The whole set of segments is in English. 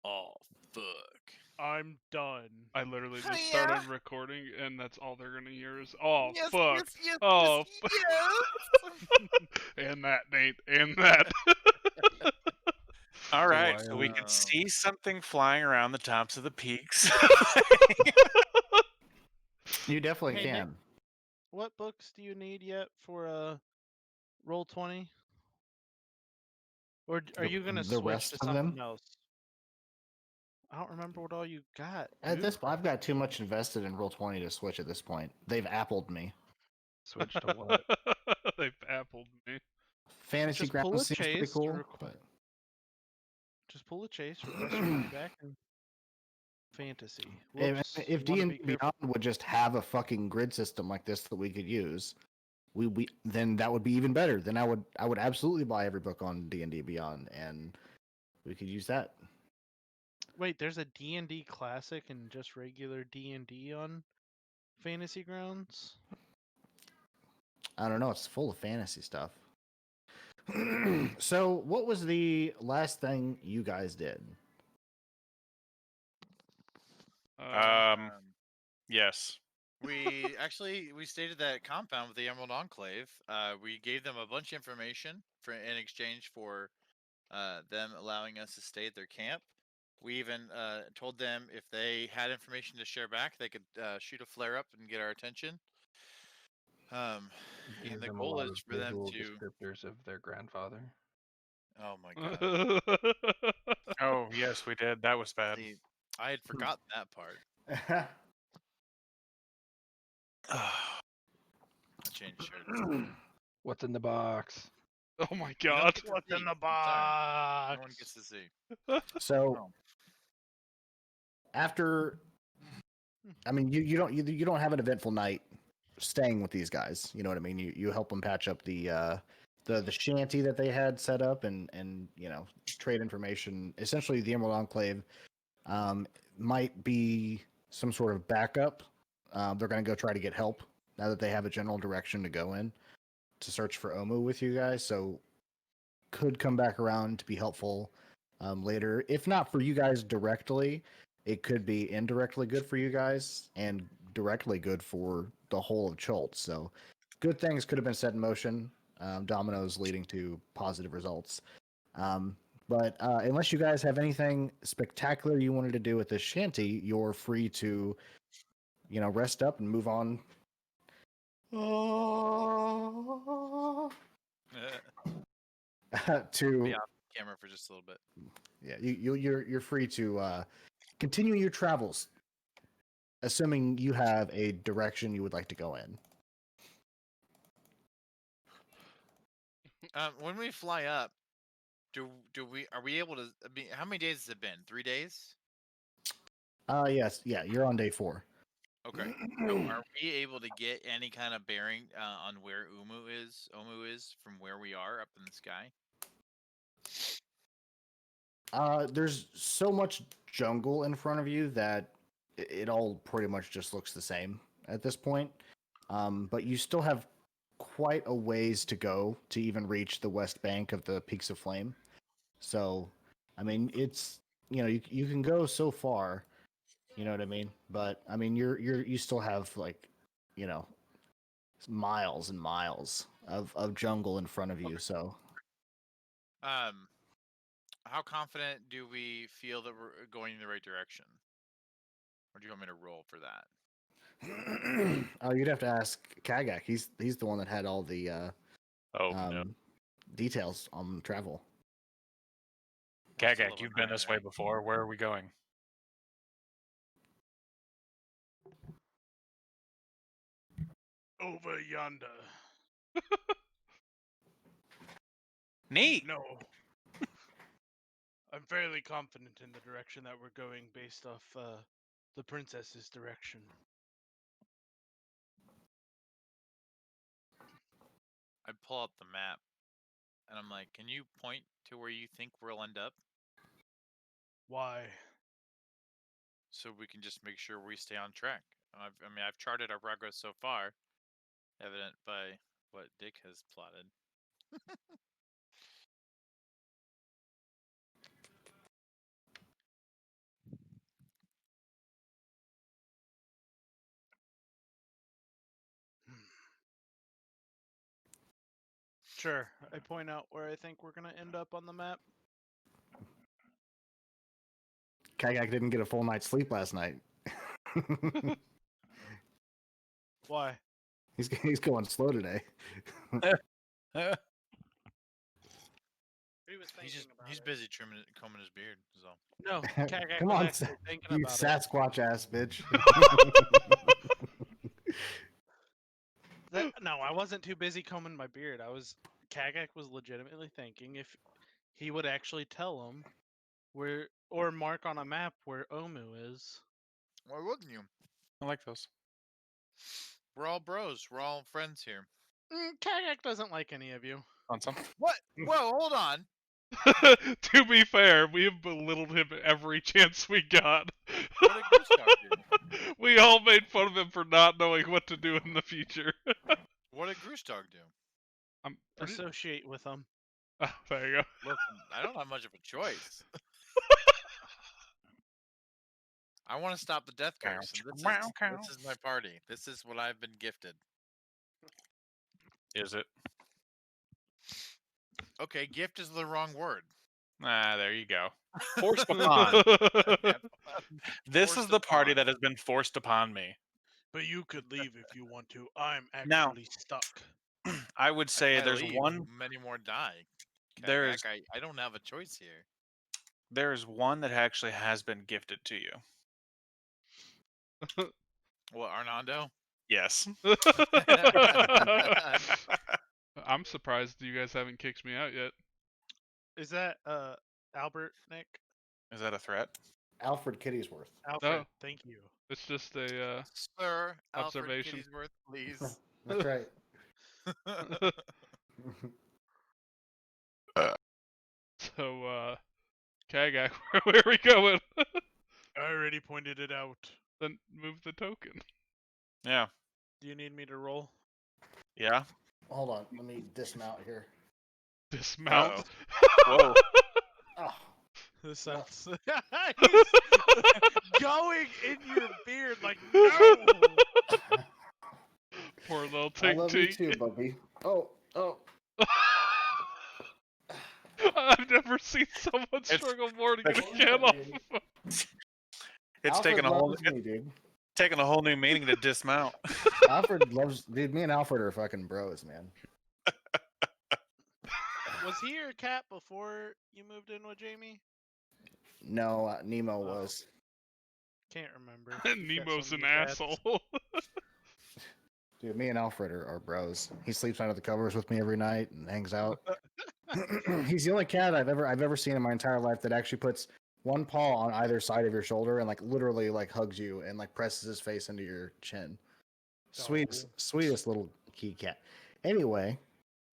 Oh, fuck. I'm done. I literally Oh, just yeah. started recording, and that's all they're gonna hear is, "Oh Yes, fuck, yes, yes, oh," yes. and that, Nate, and that. All right, wild. so we could see something flying around the tops of the peaks. You definitely Hey, Nick. can. What books do you need yet for roll 20? Or are you gonna The switch rest to of something them? else? I don't remember what all you got. At Dude. this, I've got too much invested in Roll20 to switch at this point. They've appled me. Switch to what? They've appled me. Fantasy Just pull Grounds a seems pretty chase. cool, but Just pull a chase. Request your money back. And fantasy. if Whoops. if you wanna D&D be careful. Beyond would just have a fucking grid system like this that we could use, we then that would be even better. Then I would absolutely buy every book on D&D Beyond, and we could use that. Wait, there's a D&D classic and just regular D&D on Fantasy Grounds? I don't know. It's full of fantasy stuff. So, what was the last thing you guys did? Yes. We stayed at that compound with the Emerald Enclave. We gave them a bunch of information in exchange for them allowing us to stay at their camp. We even told them if they had information to share back, they could shoot a flare up and get our attention. And Gave the them a goal lot is of for them visual to. descriptors of their grandfather. Oh my god! Oh, yes, we did. That was bad. See, I had forgotten that part. I changed shirts. What's in the box? Oh my You don't god. get to What's see. in the I'm sorry. box? No one gets to see. So, after, I mean, you don't have an eventful night staying with these guys. You know what I mean? You help them patch up the shanty that they had set up, and trade information. Essentially, the Emerald Enclave might be some sort of backup. They're going to go try to get help now that they have a general direction to go in to search for Omu with you guys. So could come back around to be helpful later. If not for you guys directly, it could be indirectly good for you guys and directly good for the whole of Chult. So good things could have been set in motion. Dominoes leading to positive results. But unless you guys have anything spectacular you wanted to do with this shanty, you're free to, rest up and move on. To Be off camera for just a little bit. yeah, you're free to continue your travels, assuming you have a direction you would like to go in. When we fly up, are we able to? I mean, how many days has it been? 3 days. Yes, yeah, you're on day 4. Okay. So are we able to get any kind of bearing on where Omu is from where we are up in the sky? There's so much jungle in front of you that it all pretty much just looks the same at this point. But you still have quite a ways to go to even reach the west bank of the Peaks of Flame. So, I mean, it's you can go so far, you know what I mean. But I mean, you still have like, you know, miles and miles of jungle in front of you. So, How confident do we feel that we're going in the right direction? Or do you want me to roll for that? oh, you'd have to ask Kagak. He's the one that had all the No. details on travel. Gagak, you've been this way before. Where are we going? Over yonder. Neat. No. I'm fairly confident in the direction that we're going based off the princess's direction. I pull out the map and I'm like, can you point to where you think we'll end up? Why? So we can just make sure we stay on track. I've charted our progress so far, evident by what Dick has plotted. Sure. I point out where I think we're gonna end up on the map. Kagak didn't get a full night's sleep last night. Why? He's going slow today. He was He's thinking about he's it. busy combing his beard. So No, Kagak Come was on, actually thinking you about it. Sasquatch ass bitch. No, I wasn't too busy combing my beard. Kagak was legitimately thinking if he would actually tell him where or mark on a map where Omu is. why wouldn't you? I like those. We're all bros. We're all friends here. Kagak doesn't like any of you. Want some? What? Whoa, hold on. To be fair, we have belittled him every chance we got. What did Goose Dog do? We all made fun of him for not knowing what to do in the future. What did Goose Dog do? I'm pretty... Associate with them. Oh, there you go. Listen, I don't have much of a choice. I want to stop the death curse, and this is my party. This is what I've been gifted. Is it? Okay, gift is the wrong word. Ah, there you go. Forced upon. This Forced is the party upon. that has been forced upon me. But you could leave if you want to. I'm Now- actually stuck. I would say If I there's leave, one. Many more die. There is Kagak, I don't have a choice here. there is one that actually has been gifted to you. What, Arnando? Yes. I'm surprised you guys haven't kicked me out yet. Is that Albert, Nick? Is that a threat? Alfred Kittiesworth. Alfred, Oh. thank you. It's just a Sir, Alfred Observation. Kittiesworth, please. That's right. so Kagak, where are we going? I already pointed it out. Then move the token. Yeah. Do you need me to roll? Yeah. Hold on, let me dismount here. Dismount. Whoa. Oh, This sounds. He's going in your beard like no. Poor little I love you Tink too, Bubby. Oh. I've never seen someone struggle more to get a can off. It's Alfred taken a whole loves me, dude. taken a whole new meaning to dismount. Alfred loves, dude. Me and Alfred are fucking bros, man. Was he your cat before you moved in with Jamie? No, Nemo Oh. was. Can't remember. You've got Nemo's so an many cats. asshole. Dude, me and Alfred are bros. He sleeps under the covers with me every night and hangs out. He's the only cat I've ever seen in my entire life that actually puts one paw on either side of your shoulder and like literally like hugs you and like presses his face into your chin. Sweetest little key cat. Anyway,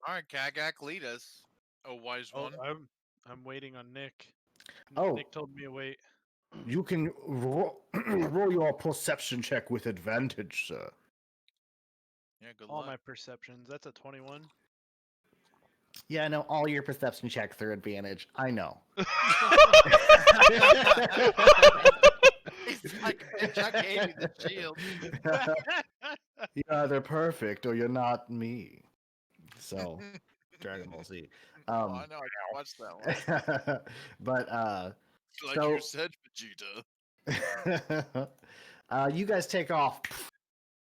All right, Kagak, lead us. Oh, wise Oh, one. I'm waiting on Nick. Oh. Nick told me to wait. you can roll your perception check with advantage, sir. Yeah, good All luck. my perceptions. That's a 21. Yeah, no, all your perception checks are advantage. I know. He's like, bitch, I gave you the shield. You're either perfect or you're not me. So, Dragon Ball Z. Oh, I know. I watched that one. But Like so- you said, Vegeta. you guys take off,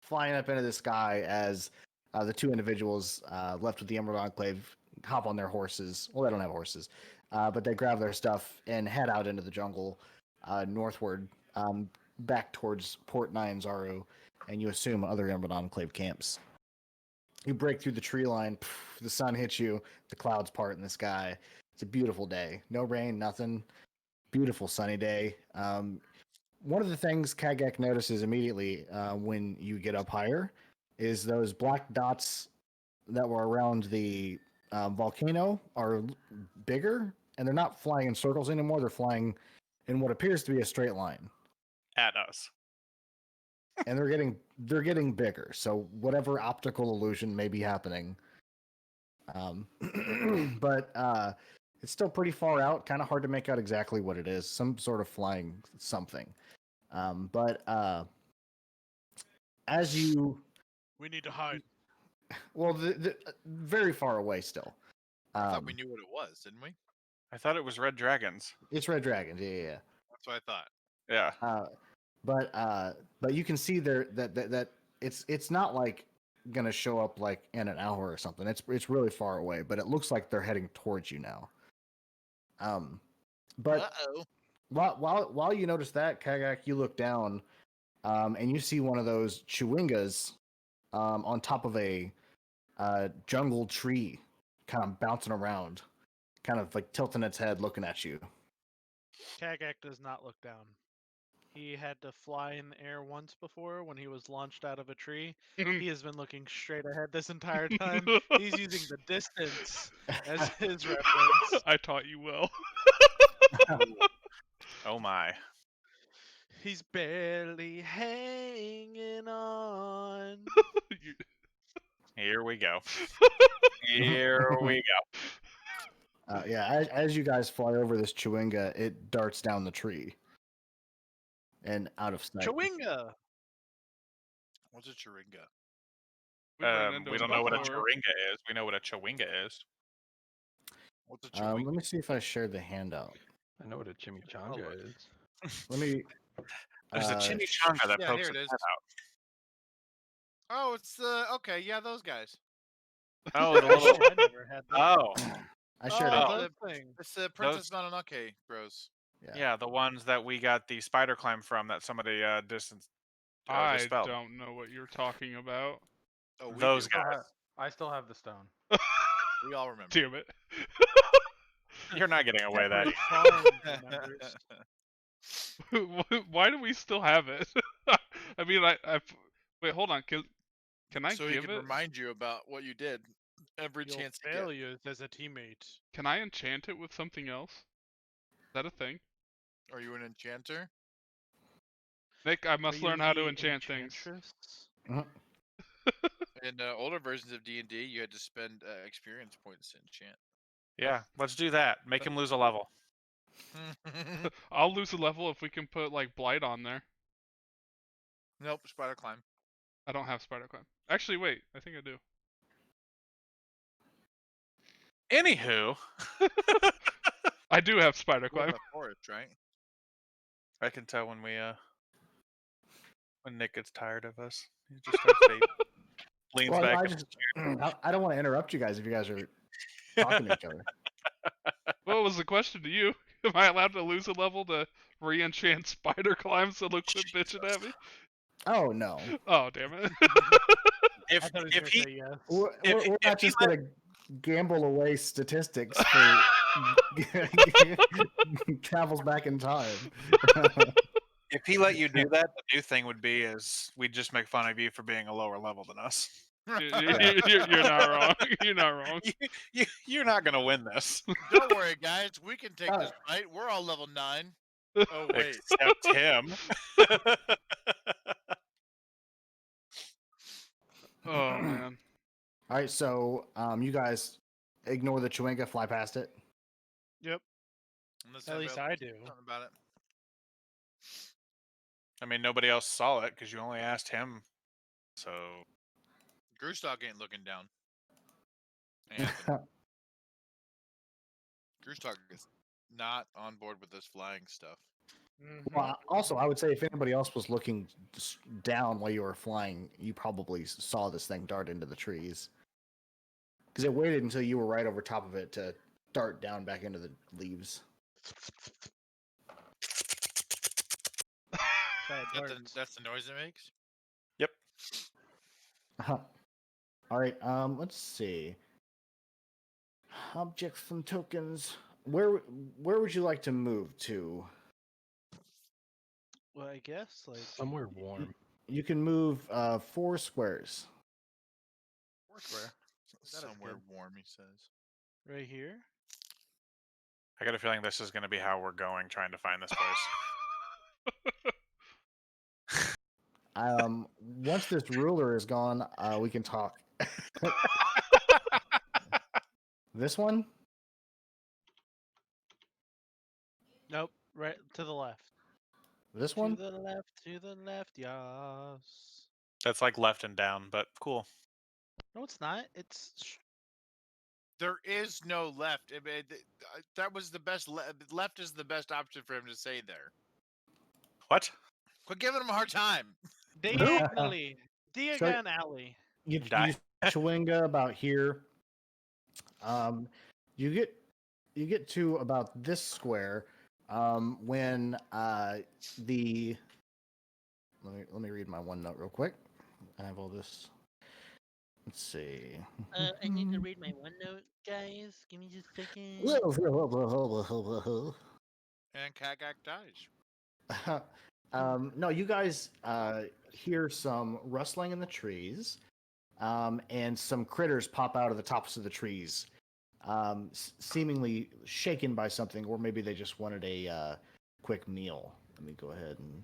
flying up into the sky as the two individuals left with the Emerald Enclave hop on their horses. Well, they don't have horses, but they grab their stuff and head out into the jungle northward, back towards Port 9 Zaru, and you assume other Emerald Enclave camps. You break through the tree line, the sun hits you, the clouds part in the sky. It's a beautiful day. No rain, nothing. Beautiful sunny day. One of the things Kagak notices immediately when you get up higher is those black dots that were around the volcano are bigger, and they're not flying in circles anymore. They're flying in what appears to be a straight line, At us. and they're getting bigger. So whatever optical illusion may be happening, but it's still pretty far out. Kind of hard to make out exactly what it is. Some sort of flying something. But as you We need to hide. well, very far away still. I thought we knew what it was, didn't we? I thought it was red dragons. It's red dragons. Yeah. That's what I thought. Yeah. But you can see there that it's not like gonna show up like in an hour or something. It's really far away, but it looks like they're heading towards you now. But Uh-oh. while you notice that, Kagak, you look down, and you see one of those chewingas, on top of a jungle tree, kind of bouncing around, kind of like tilting its head, looking at you. Kagak does not look down. He had to fly in the air once before when he was launched out of a tree. He has been looking straight ahead this entire time. He's using the distance as his reference. I taught you well. Oh my. He's barely hanging on. You- Here we go. Here we go. Yeah, as you guys fly over this chewinga, it darts down the tree and out of sight. Chewinga! What's a chiringa? we ran into We him don't know what a before. chiringa is. We know what a chewinga is. What's a chiringa? Let me see if I shared the handout. I know what a chimichanga is. Let me. There's a chimichanga that yeah, pokes here it its is. head out. Oh, it's okay. Yeah, those guys. Oh, the Oh, little. I never had that. Oh, I shared Oh, it. that thing. It's the Princess Mononoke bros. yeah, the ones that we got the spider climb from that somebody distanced. I dispelled. don't know what you're talking about. Oh, we Those do. guys. I still have the stone. We all remember. Damn it. You're not getting away that. Farm remembers. Why do we still have it? I mean, wait, hold on. Can I so he give can it? remind you about what you did every Your chance you get. failures as a teammate. Can I enchant it with something else? Is that a thing? Are you an enchanter? Nick, I Are must you learn how to the enchant things. enchantress? In older versions of D&D, you had to spend experience points to enchant. Yeah, let's do that. Make him lose a level. I'll lose a level if we can put like blight on there. Nope, spider climb. I don't have spider climb. Actually, wait. I think I do. Anywho, I do have spider We're in climb. the forest, right? I can tell when when Nick gets tired of us. He just starts vaping. Leans Well, back. I in just his chair. I don't want to interrupt you guys if you guys are talking to each other. What was the question to you? Am I allowed to lose a level to re-enchant spider climb so they'll quit bitching at me? Oh no, Oh, damn it. If I thought he was if gonna he say yes. we're not if he just gonna gamble away statistics for travels back in time. if he let you do that, the new thing would be is we'd just make fun of you for being a lower level than us. You're not wrong. You're not wrong. You're not gonna win this. Don't worry, guys. We can take this fight. We're all level 9. Oh, wait. Except him. Oh, man. All right, so you guys ignore the chewinga, fly past it. Yep. Unless At least anybody I do. wants something about it. I mean, nobody else saw it because you only asked him. So Groostock ain't looking down. And Groostock is not on board with this flying stuff. Well, also, I would say if anybody else was looking down while you were flying, you probably saw this thing dart into the trees. Because it waited until you were right over top of it to dart down back into the leaves. That's the noise it makes? All right, let's see. Objects and tokens. Where would you like to move to? Well, I guess like Somewhere warm. You can move 4 squares. Where? That is Somewhere good. warm, he says. right here. I got a feeling this is going to be how we're going, trying to find this place. Once this ruler is gone, we can talk. This one? Nope. Right to the left. This one? To the left. To the left. Yes. That's like left and down, but cool. No, it's not. There is no left. That was the best. Left is the best option for him to say there. What? Quit giving him a hard time. diagonally. Diagonally. You Die. Chewinga about here. You get to about this square when the let me read my OneNote real quick. I have all this. Let's see. I need to read my OneNote, guys. Give me just a second. And Kagak dies. No, you guys hear some rustling in the trees, and some critters pop out of the tops of the trees, seemingly shaken by something, or maybe they just wanted a quick meal. Let me go ahead and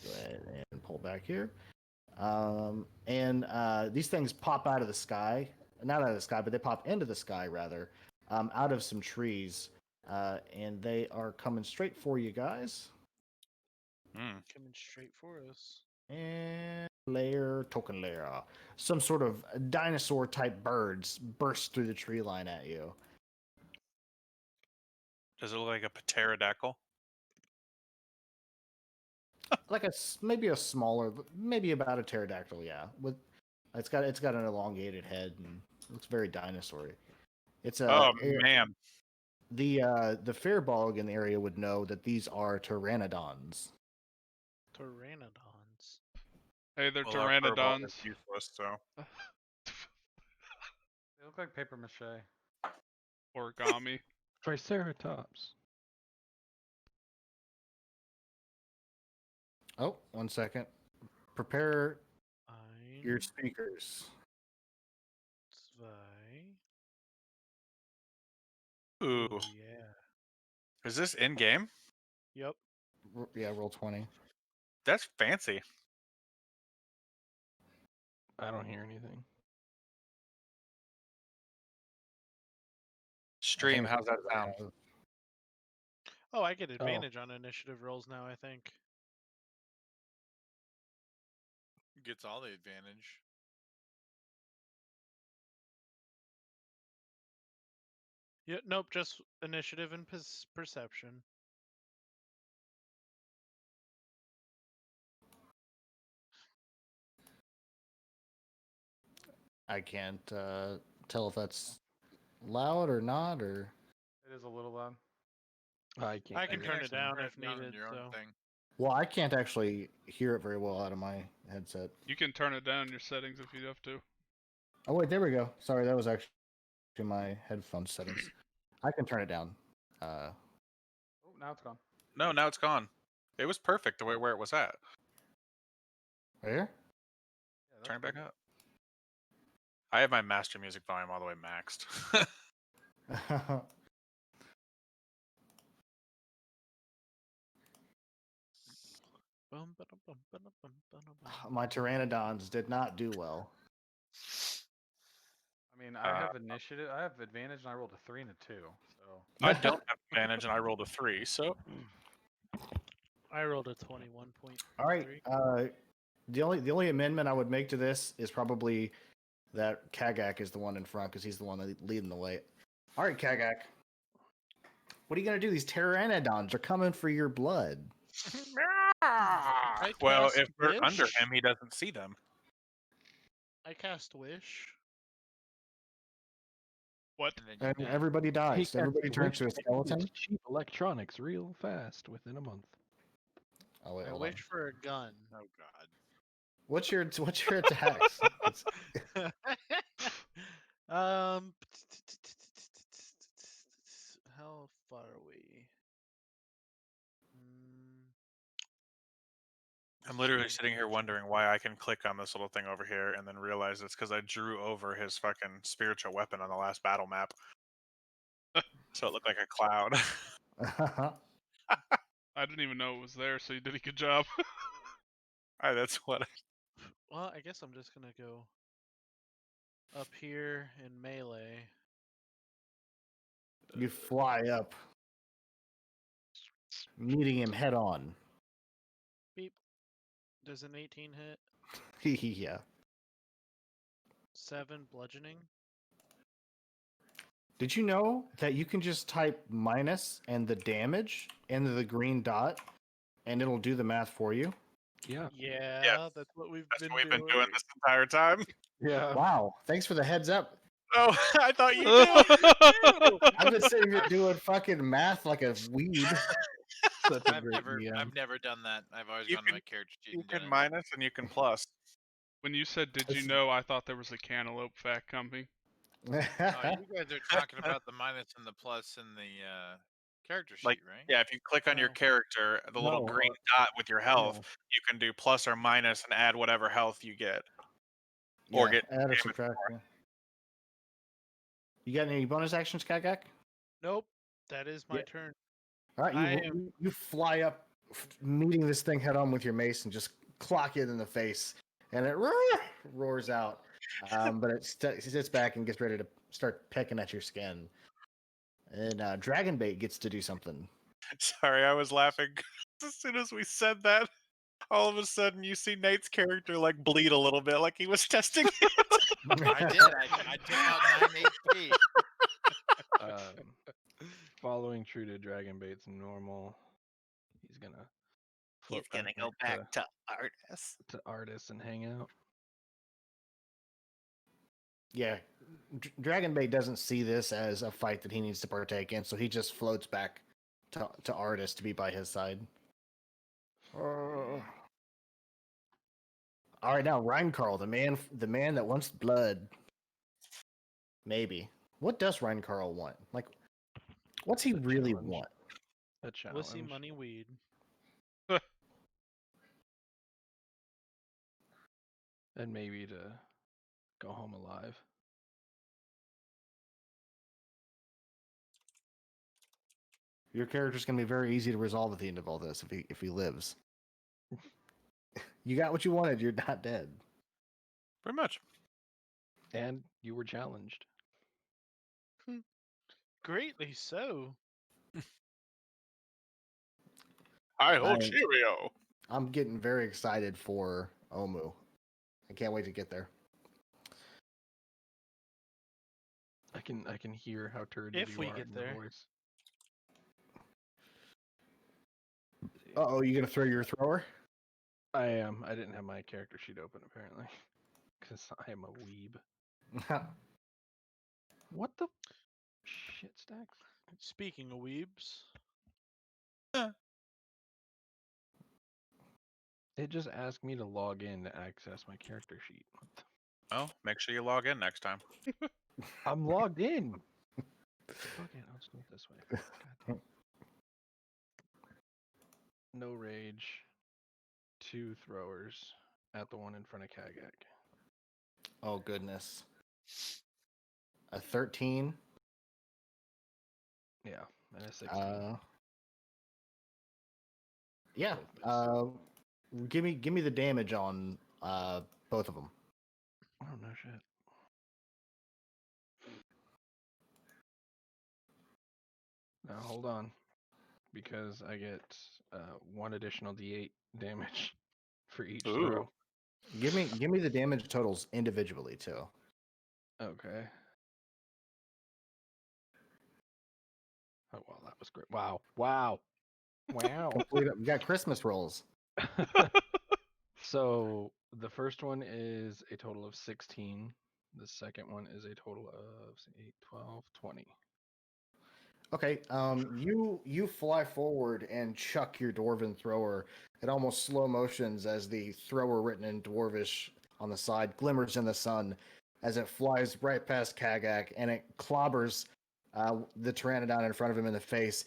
go ahead and pull back here. And these things pop out of the sky. Not out of the sky, but they pop into the sky, rather, out of some trees. And they are coming straight for you guys. Coming straight for us. And token layer. Some sort of dinosaur type birds burst through the tree line at you. Does it look like a pterodactyl? Like maybe a smaller, maybe about a pterodactyl, yeah. With it's got an elongated head and looks very dinosaur-y. It's Oh man. The Fairbog in the area would know that these are pteranodons. Pteranodons. Hey, they're Well, our furball pteranodons. is useless, so. They look like paper mache. Origami. Triceratops. Oh, 1 second. Prepare Ein, your speakers. zwei. Ooh. Oh, yeah. Is this in game? Yep. Yeah, roll 20. That's fancy. I don't hear anything. Stream, how's that sound? Oh, I get advantage on initiative rolls now, I think. Gets all the advantage. Yeah, nope, just initiative and perception. I can't tell if that's loud or not, or It is a little loud. I can't. I can hear turn it. it down Turn if it down on needed. your own So. thing. well, I can't actually hear it very well out of my headset. You can turn it down in your settings if you have to. Oh wait, there we go. Sorry, that was actually my headphone settings. I can turn it down. Oh, now it's gone. No, now it's gone. It was perfect the way where it was at. Right here. Yeah, that's Turn it back pretty up. I have my master music volume all the way maxed. My pteranodons did not do well. I mean, I have initiative. I have advantage, and I rolled a 3 and a 2. So I don't have advantage, and I rolled a 3. So I rolled a 21.3. All right. The only amendment I would make to this is probably that Kagak is the one in front because he's the one leading the way. All right, Kagak. What are you gonna do? These pteranodons are coming for your blood. well, cast if we're under Wish. him, he doesn't see them. I cast Wish. What? And then And everybody dies. He Everybody got turns to a wished skeleton. it's cheap electronics real fast within a month. Oh wait, I hold wish on. for a gun. oh god. What's your attacks? um, how far are we? I'm literally sitting here wondering why I can click on this little thing over here and then realize it's because I drew over his fucking spiritual weapon on the last battle map. So it looked like a cloud. I didn't even know it was there, so you did a good job. That's what. Well, I guess I'm just gonna go up here in melee. You fly up, meeting him head on. Does an 18 hit? Yeah. 7 bludgeoning. Did you know that you can just type minus and the damage into the green dot, and it'll do the math for you? Yeah. Yeah, that's what we've That's been what we've doing. been doing this entire time. Yeah. Wow. Thanks for the heads up. Oh, I thought you knew. I've been sitting here doing fucking math like a weeb. Such a I've great never, DM. I've never done that. I've always You gone to can- my character sheet You and done can it. minus and you can plus. When you said, "Did you Listen. know?" I thought there was a cantaloupe fact coming. Oh, you guys are talking about the minus and the plus in the character sheet, Like, right? Yeah, if you click on your No. character, the little No, green dot with your health, you can do plus or minus and add whatever health you get. Or Yeah, get add or damage subtract. Yeah. You got any bonus actions, Kagak? Nope. That is my Yeah. turn. All right, I you fly up, meeting this thing head on with your mace, and just clock it in the face, and it roars out. But it sits back and gets ready to start pecking at your skin. And Dragonbait gets to do something. Sorry, I was laughing. As soon as we said that, all of a sudden you see Nate's character like bleed a little bit, like he was testing it. I did. I took out 9 HP. Following true to Dragonbait's normal, he's gonna float He's gonna back go next back to Artis. to Artis and hang out. Yeah, Dragonbait doesn't see this as a fight that he needs to partake in, so he just floats back to Artis to be by his side. All right, now Reinkarl, the man that wants blood. Maybe. What does Reinkarl want? Like, what's he A really challenge. want? A challenge. Wussy money weed. And maybe to go home alive. Your character's gonna be very easy to resolve at the end of all this if he lives. You got what you wanted. You're not dead. Pretty much. And you were challenged. Greatly so. Hi ho, I- cheerio. I'm getting very excited for Omu. I can't wait to get there. I can hear how turgid If you we are get in your there. voice. Oh, you gonna throw your thrower? I am. I didn't have my character sheet open apparently, because I am a weeb. What the shit stacks? Speaking of weebs, It just asked me to log in to access my character sheet. What the... Well, make sure you log in next time. I'm logged in. Okay, I'll just do it this way. God damn. No rage. 2 throwers at the one in front of Kagak. Oh goodness. A 13. Yeah, and a 16. Yeah. Both miss. Give me the damage on both of them. Oh no shit. Now hold on, because I get 1 additional D8 damage for each Ooh. throw. Give me the damage totals individually too. Okay. Oh well, that was great. Wow. Wow. Wow. We got Christmas rolls. So the first one is a total of 16. The second one is a total of 8, 12, 20. Okay. You fly forward and chuck your dwarven thrower at almost slow motions as the thrower written in dwarvish on the side glimmers in the sun as it flies right past Kagak and it clobbers the pteranodon in front of him in the face,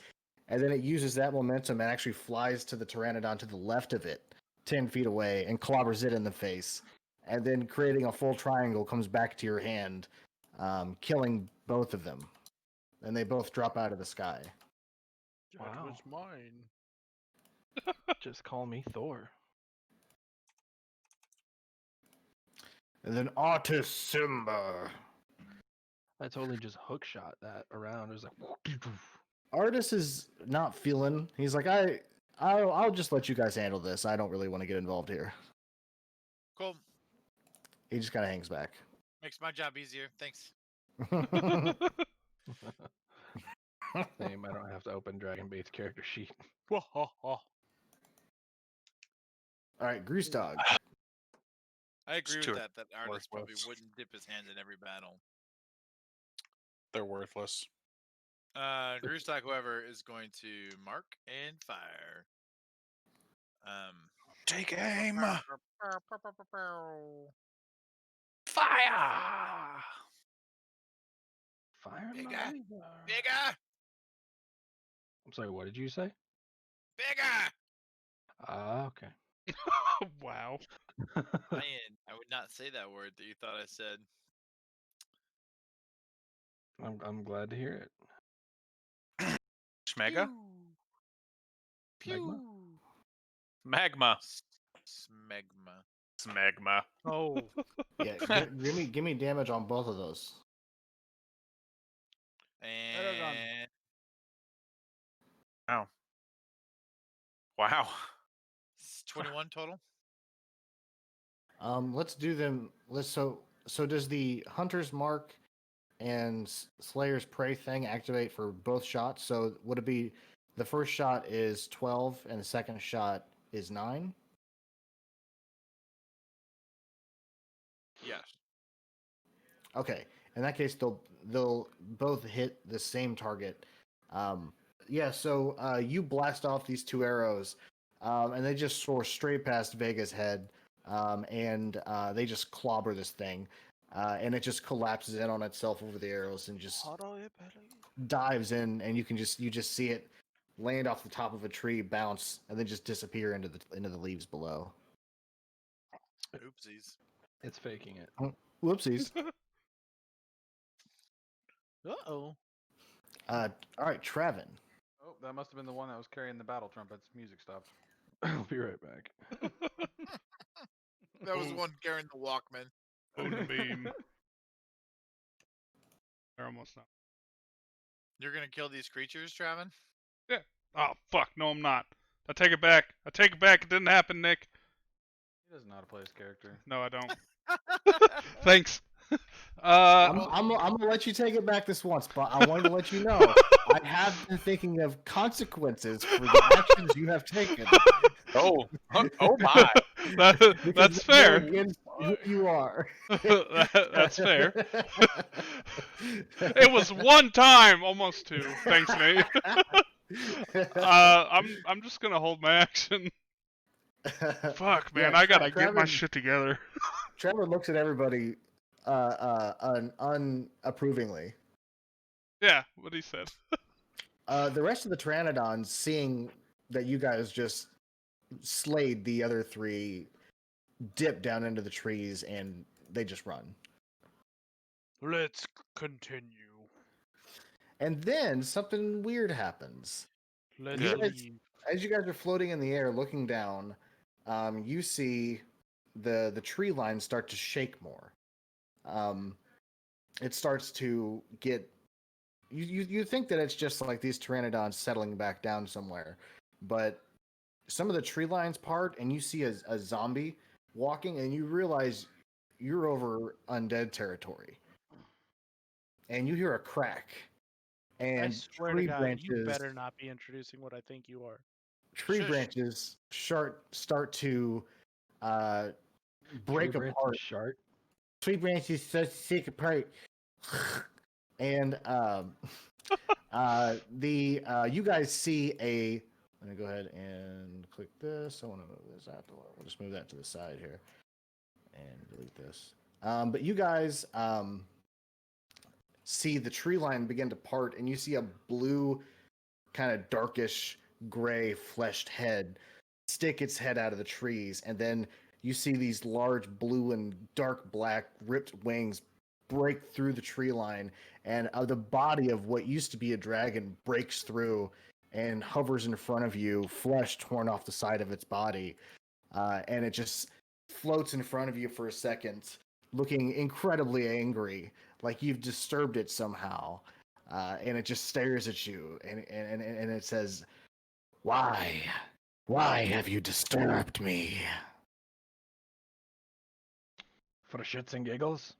and then it uses that momentum and actually flies to the pteranodon to the left of it, 10 feet away, and clobbers it in the face, and then creating a full triangle comes back to your hand, killing both of them. And they both drop out of the sky. that Wow. was mine. Just call me Thor. And then Artis Simba. I totally just hookshot that around. It was like. Artis is not feeling. He's like, I'll just let you guys handle this. I don't really want to get involved here. Cool. He just kind of hangs back. Makes my job easier. Thanks. Same. I don't have to open Dragon Bait's character sheet. All right, Grease Dog. I agree with too that. That artist probably worthless. wouldn't dip his hands in every battle. They're worthless. Grewstock, however, is going to mark and fire. Take aim. Fire! Fire in my Bigger, laser. bigger, I'm sorry. What did you say? bigger. Okay. Wow. I would not say that word that you thought I said. I'm glad to hear it. Schmega? Magma? Magma. Smegma. Smegma. Oh, Yeah, give me damage on both of those. And Wow. Wow. it's 21 total. Let's do them. So does the Hunter's Mark and Slayer's Prey thing activate for both shots? So would it be the first shot is 12 and the second shot is 9? Yes. Okay. In that case, they'll both hit the same target. Yeah. So you blast off these 2 arrows, and they just soar straight past Vega's head, and they just clobber this thing, and it just collapses in on itself over the arrows and just dives in, and you just see it land off the top of a tree, bounce, and then just disappear into the leaves below. Oopsies. It's faking it. Whoopsies. uh-oh. All right, Trevin. Oh, that must have been the one that was carrying the battle trumpets. Music stopped. I'll be right back. That was the one carrying the Walkman. Boom beam. They're almost not. You're gonna kill these creatures, Travin? Oh fuck! No, I'm not. I take it back. I take it back. It didn't happen, Nick. He doesn't know how to play his character. No, I don't. Thanks. I'm gonna let you take it back this once, but I wanted to let you know I have been thinking of consequences for the actions you have taken. Oh, oh my. Because That's they go fair. against who you are. That's fair. It was one time, almost 2. Thanks, Nate. I'm just gonna hold my action. Fuck, man, Yeah, I gotta get my Trevin- shit together. Trevor looks at everybody unapprovingly. Yeah, what he said. The rest of the Pteranodons, seeing that you guys just slayed the other 3, dip down into the trees and they just run. Let's continue. And then something weird happens. Let's You guys- leave. As you guys are floating in the air looking down, you see the tree line start to shake more. It starts to get you think that it's just like these pteranodons settling back down somewhere, but some of the tree lines part and you see a zombie walking and you realize you're over undead territory. And you hear a crack. And I swear to tree God, branches you better not be introducing what I think you are. tree Shush. branches start to break Tree branches apart. Shart. Tree branches start to shake apart, and you guys see a. Let me go ahead and click this. I want to move this out. We'll just move that to the side here, and delete this. But you guys see the tree line begin to part, and you see a blue, kind of darkish gray fleshed head stick its head out of the trees, and then you see these large blue and dark black ripped wings break through the tree line, and the body of what used to be a dragon breaks through and hovers in front of you, flesh torn off the side of its body, and it just floats in front of you for a second, looking incredibly angry, like you've disturbed it somehow, and it just stares at you, and it says, why have you disturbed me?" For shits and giggles?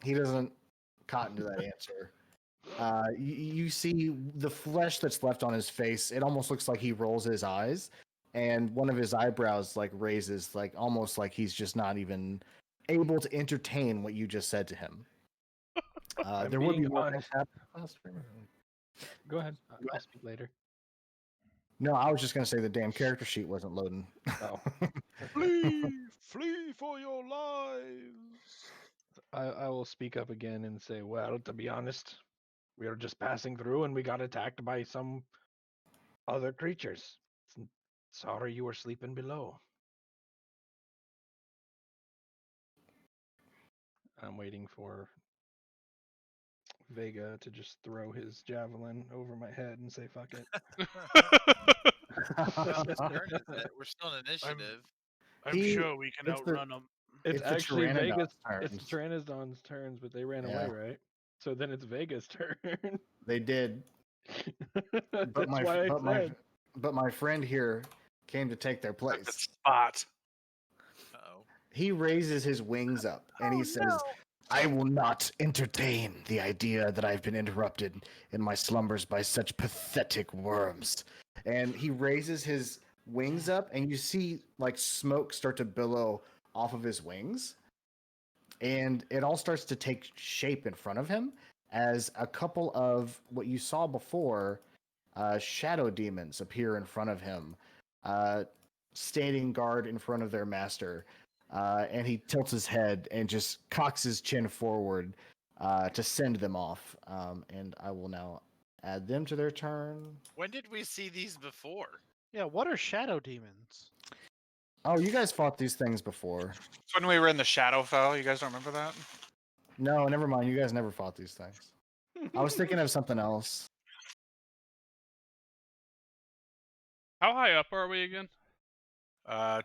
He doesn't cotton to that answer. You see the flesh that's left on his face. It almost looks like he rolls his eyes, and one of his eyebrows like raises, like almost like he's just not even able to entertain what you just said to him. I'm There would be being more honest. things happening. Go ahead. I'll speak later. No, I was just gonna say the damn character sheet wasn't loading. Oh. Flee for your lives! I will speak up again and say, well, to be honest, we were just passing through and we got attacked by some other creatures. Sorry you were sleeping below. I'm waiting for Vega to just throw his javelin over my head and say, fuck it. Well, his turn is it? We're still in initiative. I'm He- sure we can it's the- outrun them. It's It's the actually Vega's. Pteranodon's It's turns. Pteranodon's turns, but they ran away, Yeah. right? So then it's Vega's turn. They did, That's but my why I but said. my friend here came to take their At the place. spot. Uh-oh. He raises his wings up and he says, I will not entertain the idea that I've been interrupted in my slumbers by such pathetic worms. And he raises his wings up, and you see like smoke start to billow off of his wings. And it all starts to take shape in front of him as a couple of what you saw before shadow demons appear in front of him, standing guard in front of their master. And he tilts his head and just cocks his chin forward to send them off. And I will now add them to their turn. When did we see these before? Yeah, what are shadow demons? Oh, you guys fought these things before. It's when we were in the Shadowfell. You guys don't remember that? No, never mind. You guys never fought these things. I was thinking of something else. How high up are we again?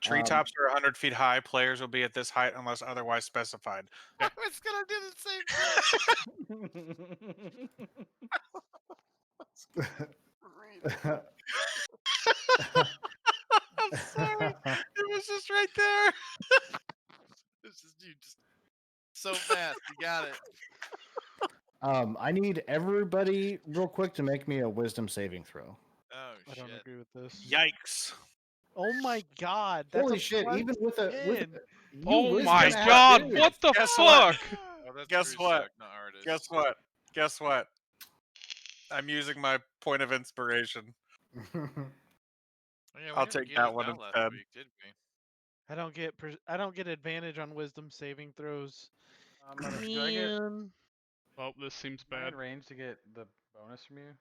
Treetops are 100 feet high. Players will be at this height unless otherwise specified. I was gonna do the same thing. I'm sorry. It was just right there. It's just you just so fast. You got it. I need everybody real quick to make me a wisdom saving throw. Oh I don't shit. agree with this. Yikes. Oh my god, that's Holy a shit! plus Even with a 10. you Oh wisdom my have god, dude. what the Guess fuck? what? Oh, that's Guess true what? suck, not artist. Guess what? Guess what? I'm using my point of inspiration. Oh, yeah, we I'll didn't take give that it one last instead. week, did we? I don't get advantage on wisdom saving throws. Do I get Man. Oh, this seems am I bad. in range to get the bonus from you?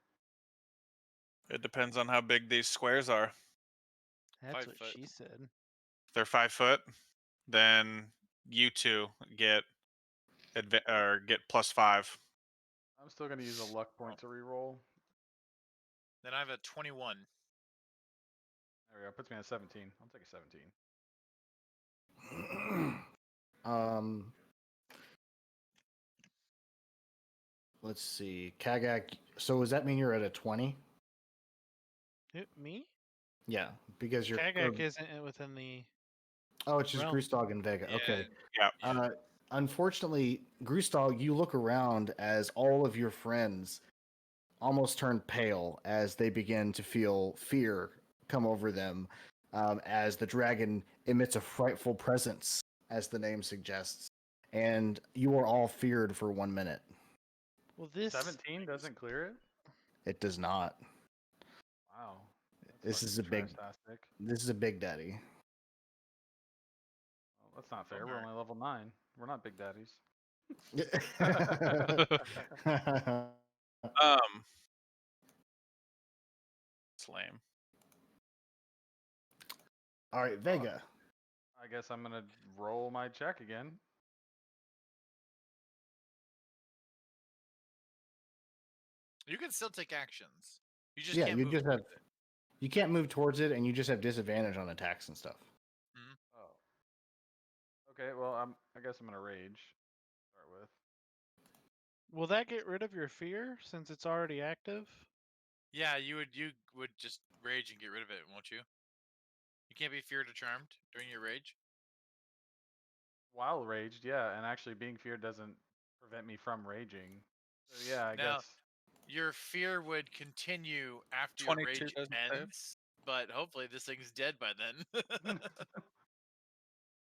It depends on how big these squares are. That's 5 what foot. she said. If they're 5 foot, then you two get get +5. I'm still gonna use a luck point to reroll. Then I have a 21. There we go. Puts me at 17. I'll take a 17. Let's see, Kagak. So does that mean you're at a 20? Me? Yeah, because you're. Kagak isn't within the. Oh, it's just realm. Grusdog and Vega. Yeah, Okay. Yeah. Unfortunately, Grusdog, you look around as all of your friends almost turn pale as they begin to feel fear come over them, as the dragon emits a frightful presence, as the name suggests, and you are all feared for 1 minute. Well, this. 17 doesn't clear it? It does not. Wow. That's This fucking is a big- trastastic. This is a big daddy. Well, that's not fair. Bummer. We're only level 9. We're not big daddies. It's lame. All right, Vega. I guess I'm gonna roll my check again. You can still take actions. You just Yeah, can't you move just towards have. You can't move towards it, and you just have disadvantage on attacks and stuff. Oh. Okay, well I guess I'm gonna rage. Start with. Will that get rid of your fear since it's already active? Yeah, you would just rage and get rid of it, won't you? You can't be feared or charmed during your rage. While raged, yeah, and actually being feared doesn't prevent me from raging. So yeah, I Now, guess. your fear would continue after your 22 rage doesn't save? ends, but hopefully this thing's dead by then.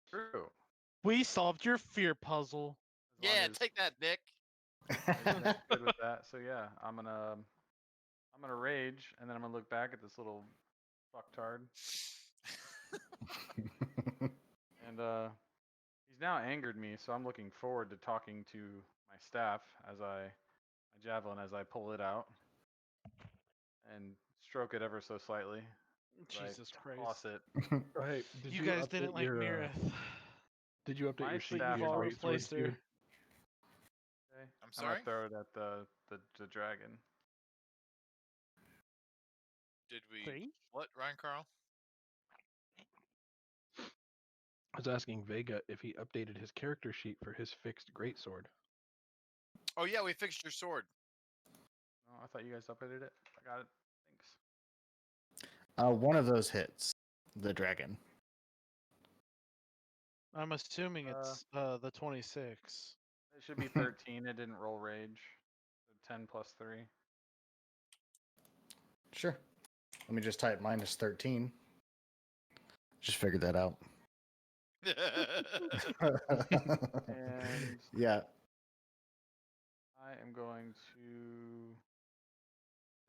True. We solved your fear puzzle. As long Yeah, as take that, Nick. Nick's good with that. So yeah, I'm gonna rage, and then I'm gonna look back at this little fucktard, and he's now angered me. So I'm looking forward to talking to my staff as my javelin as I pull it out and stroke it ever so slightly. As Jesus I toss Christ. it. Hey, did You you guys update didn't like your Mirith. did you update My your sheet staff for your You've all great sword replaced her. spear? Okay. I'm I'm gonna sorry? throw it at the dragon. Did we See? what, Ryan Carl? I was asking Vega if he updated his character sheet for his fixed greatsword. Oh yeah, we fixed your sword. Oh, I thought you guys updated it. I got it. Thanks. One of those hits the dragon. I'm assuming it's the 26. It should be 13. It didn't roll rage. So 10 plus 3. Sure. Let me just type -13. Just figured that out. And Yeah. I am going to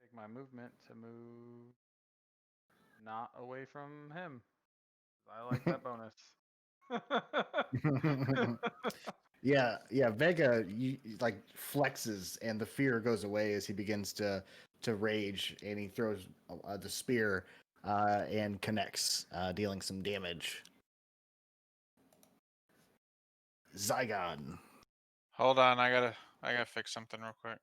take my movement to move not away from him. I like that bonus. Yeah. Vega like flexes, and the fear goes away as he begins to rage, and he throws the spear and connects, dealing some damage. Zygon. Hold on, I gotta fix something real quick.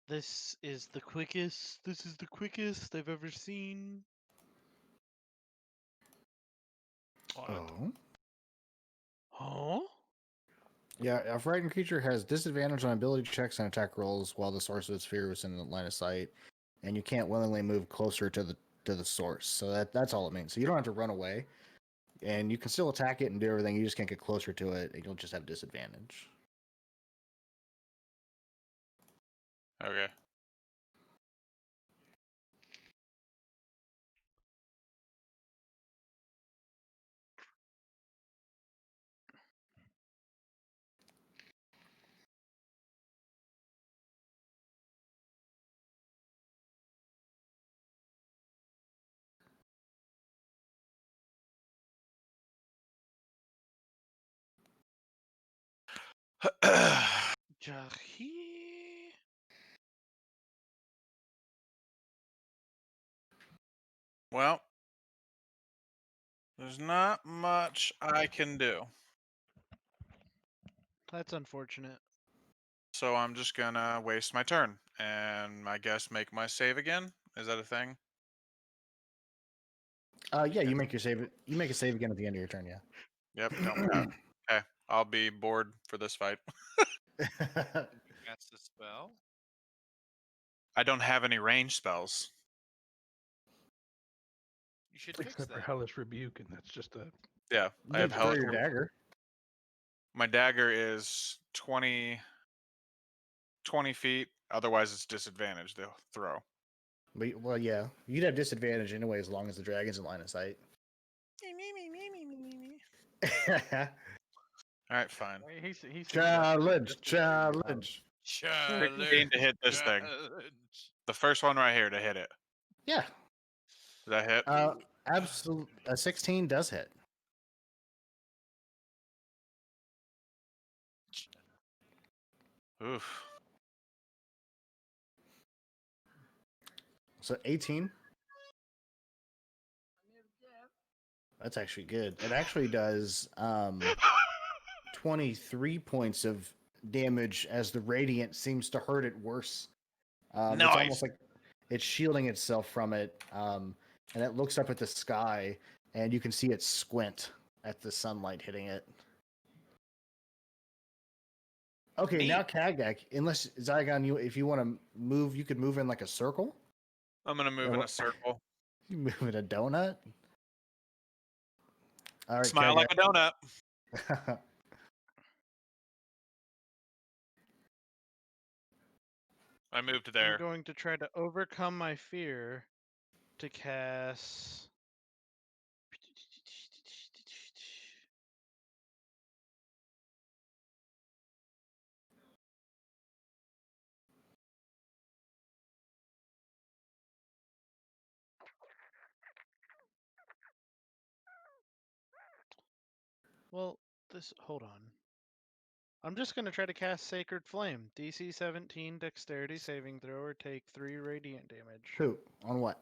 This is the quickest. This is the quickest I've ever seen. Oh. Huh? Yeah, a frightened creature has disadvantage on ability checks and attack rolls while the source of its fear is in the line of sight, and you can't willingly move closer to the source. So that's all it means. So you don't have to run away, and you can still attack it and do everything. You just can't get closer to it, and you'll just have disadvantage. Okay. Jahi. Well, there's not much I can do. That's unfortunate. So I'm just gonna waste my turn and I guess make my save again. Is that a thing? Yeah, you make your save. You make a save again at the end of your turn. Yeah. Yep, don't pass. Okay, I'll be bored for this fight. Cast a spell. I don't have any range spells. You should fix Except for that. Hellish Rebuke, and that's just a Yeah, You I have can throw hell. your dagger. My dagger is 20 feet. Otherwise, it's disadvantage. They'll throw. Well, yeah, you'd have disadvantage anyway as long as the dragon's in line of sight. All right, fine. He's saying Challenge, just to figure it out. challenge. 16 to hit this thing. The first one right here to hit it. Yeah, Does that hit? absolutely. A 16 does hit. Oof. So 18. That's actually good. It actually does 23 points of damage as the radiant seems to hurt it worse. It's Nice. almost like it's shielding itself from it, and it looks up at the sky, and you can see it squint at the sunlight hitting it. Okay, now Neat. Kagak, unless Zygon, if you want to move, you could move in like a circle. I'm gonna move Or in what- a circle. You move in a donut. All right, Smile like a donut. Kagak. I moved I'm there. going to try to overcome my fear to cast. Well, hold on. I'm just going to try to cast Sacred Flame. DC 17 Dexterity saving throw or take 3 radiant damage. Who? On what?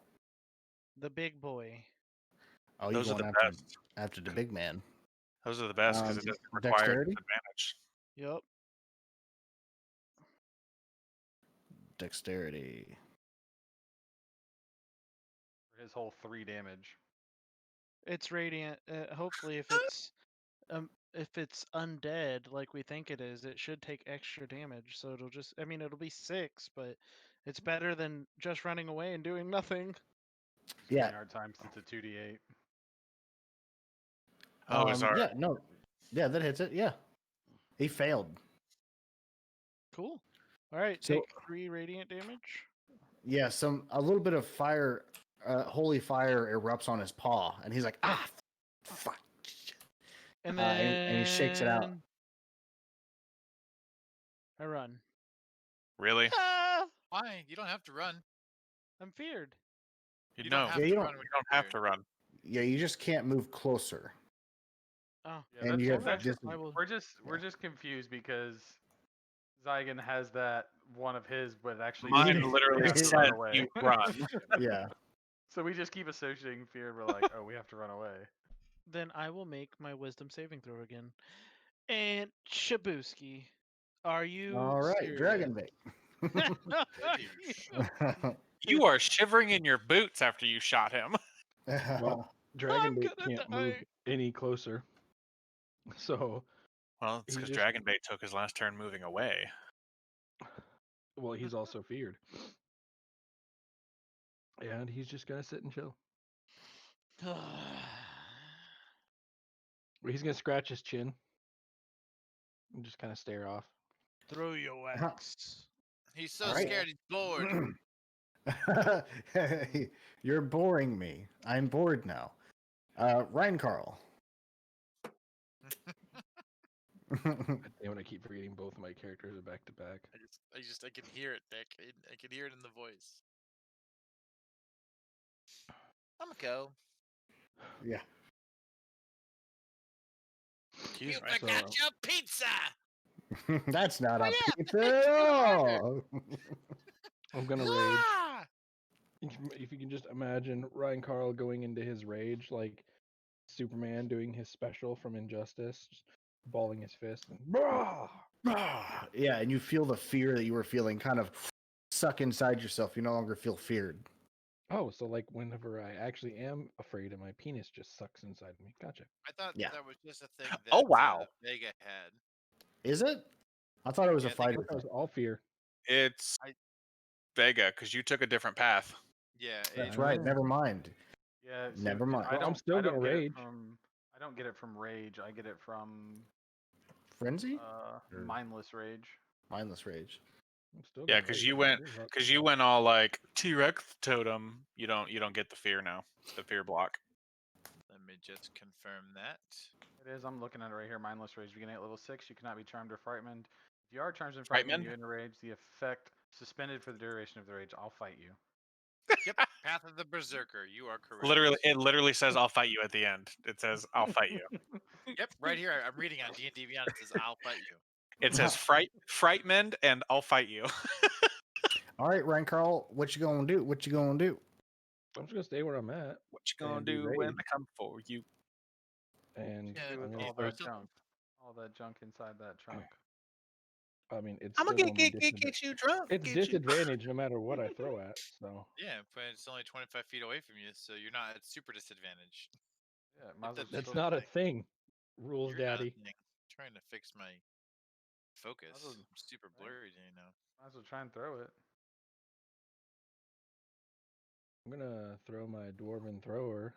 The big boy. Oh, you Those are going the after best. after the big man? Those are the best because it doesn't require Dexterity. disadvantage. Yup. Dexterity. For his whole 3 damage. It's radiant. Hopefully, if it's undead like we think it is, it should take extra damage. So it'll just, I mean, it'll be 6, but it's better than just running away and doing nothing. It's gonna Yeah. be a hard time since it's a 2d8. Oh, is our Yeah, no. Yeah, that hits it. Yeah. He failed. Cool. All right, So- take 3 radiant damage. Yeah, a little bit of fire, holy fire erupts on his paw, and he's like, ah, fuck. And and he shakes it out. then I run. really? Ah! Why? You don't have to run. I'm feared. You You know, don't have Yeah, to you run. don't- when you don't you're have scared. to run. Yeah, you just can't move closer. Oh, Yeah, And you have that's dis- I will. we're just confused because Zygon has that one of his, but it actually Mine means we literally have to said run away. you run. Yeah. So we just keep associating fear. We're like, oh, we have to run away. Then I will make my wisdom saving throw again. And Shabuski, are you All right, serious? Dragon Bait. You are shivering in your boots after you shot him. Well, Dragon Bait gonna can't move die. any closer. So, Well, it's He because just- Dragonbait took his last turn moving away. well, he's also feared. And he's just gonna sit and chill. He's gonna scratch his chin and just kind of stare off. Throw your Uh-huh. axe. He's so All right. scared he's bored. You're boring me. I'm bored now. Ryan Carl. God damn it, I keep forgetting both of my characters are back to back. I can hear it, Nick. I can hear it in the voice. I'm gonna go. Yeah. You Excuse me. forgot your pizza. That's not Oh, a yeah, pizza at all. I'm gonna rage. Ah! If you can just imagine Ryan Carl going into his rage like Superman doing his special from Injustice, just balling his fist and "Brah!" Yeah, and you feel the fear that you were feeling kind of suck inside yourself. You no longer feel feared. Oh, so like whenever I actually am afraid and my penis just sucks inside me. Gotcha. I thought Yeah. that was just a thing that Oh, wow. Vega had. Is it? I thought it was Yeah, a I think fighter. That was all fear. It's I- Vega because you took a different path. Yeah, That's it- right. Never mind. Yeah. see, Never mind. I Well, I'm don't. still I don't gonna get rage. it from. I don't get it from rage. I get it from Frenzy? Or- mindless rage. Mindless rage. I'm still Yeah, gonna because rage. you I went don't give a fuck. because you went all like T-Rex totem. You don't get the fear now. The fear block. let me just confirm that. It is. I'm looking at it right here. Mindless rage. Beginning at level 6, you cannot be charmed or frightened. If you are charmed and frightened, Frightmend? you enter rage. The effect suspended for the duration of the rage. I'll fight you. Yep, Path of the Berserker. You are correct. It literally says I'll fight you at the end. It says I'll fight you. Yep, right here. I'm reading on D&D Beyond. It says I'll fight you. It says frightmend and I'll fight you. All right, Ryan Carl, what you gonna do? What you gonna do? I'm just gonna stay where I'm at What you gonna And be do when rage. I come for you? and Yeah, Do I'm with gonna all start that junk. All that junk inside that trunk. I mean, it's I'm still gonna gonna be get you drunk. it's get you drunk. disadvantage no matter what I throw at. So Yeah, but it's only 25 feet away from you, so you're not at super disadvantage. Yeah, might as well That's just that's throw, not a thing. Rules, You're not a Daddy. thing. I'm trying to fix my focus. well- I'm super right? blurry you know. might as well try and throw it. I'm gonna throw my dwarven thrower.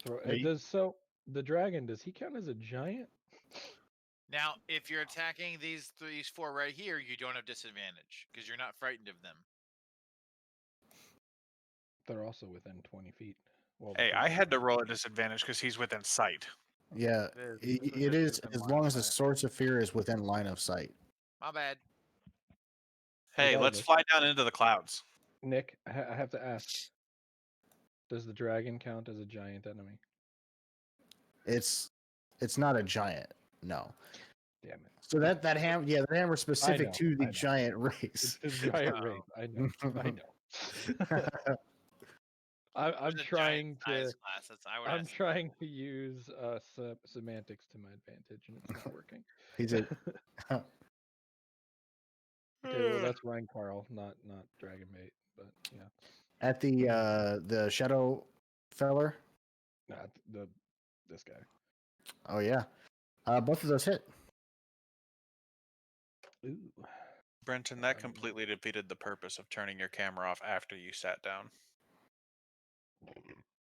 Throw. Yeah, Does so the dragon? Does he count as a giant? Now, if you're attacking these four right here, you don't have disadvantage because you're not frightened of them. They're also within 20 feet. Well, Hey, the I had to creatures. roll a disadvantage because he's within sight. yeah, It is. it, Especially it if he's is within as line long of as the sight. source of fear is within line of sight. My bad. Hey, let's Regardless. fly down into the clouds. Nick, I have to ask: does the dragon count as a giant enemy? It's not a giant. No. Damn it! So that hammer, yeah, that hammer specific know, to the I know. giant It's race. the giant Wow. race. I know. I know. I'm There's a trying giant size to. class. That's I would I'm ask. trying to use semantics to my advantage, and it's not working. He's a Okay, well that's Ryan Carl, not Dragonbait, but yeah, at the shadow feller. not this guy. Oh yeah, both of those hit. Ooh. Brenton, that completely defeated the purpose of turning your camera off after you sat down.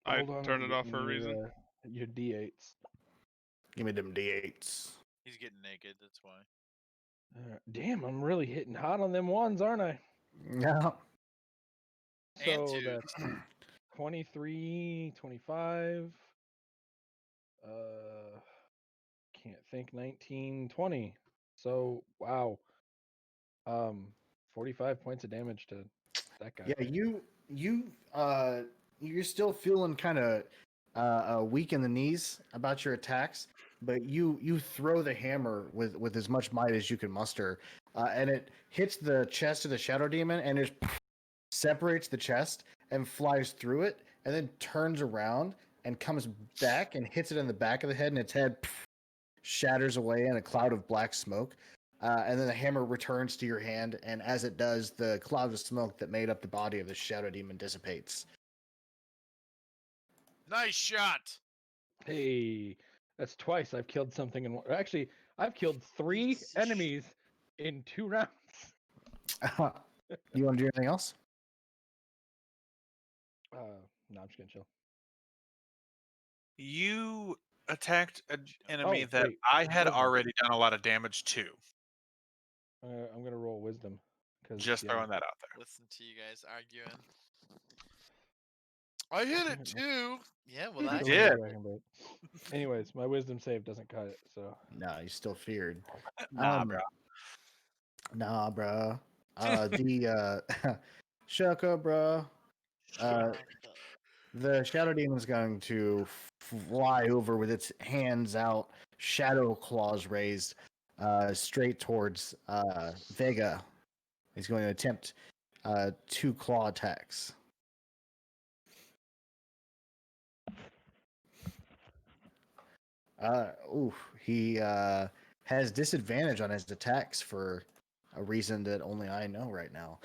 I Hold on, turned I'm it off for a getting reason. your D8s. Give me them d8s. He's getting naked. That's why. Damn, I'm really hitting hot on them ones, aren't I? Yeah. And So two. that's 23, 25. Can't think 19, 20. So wow. 45 points of damage to that guy. Yeah, you're still feeling kind of weak in the knees about your attacks, but you throw the hammer with as much might as you can muster, and it hits the chest of the shadow demon and it separates the chest and flies through it, and then turns around and comes back and hits it in the back of the head, and its head shatters away in a cloud of black smoke. And then the hammer returns to your hand, and as it does, the cloud of smoke that made up the body of the shadow demon dissipates. Nice shot. Hey, that's twice I've killed something in one. Actually, I've killed 3 enemies in 2 rounds. You want to do anything else? No, I'm just gonna chill. You attacked an enemy Oh, that wait, I had wisdom. already done a lot of damage to. I'm gonna roll wisdom. Just throwing that out there. Listen to you guys arguing. I hit it too. Yeah, well that's did. Anyways, my wisdom save doesn't cut it, so No, you still feared. Nah, bro. Nah, bro. The Shaka, bro. The shadow demon's going to fly over with its hands out, shadow claws raised, straight towards Vega. He's going to attempt 2 claw attacks. He has disadvantage on his attacks for a reason that only I know right now.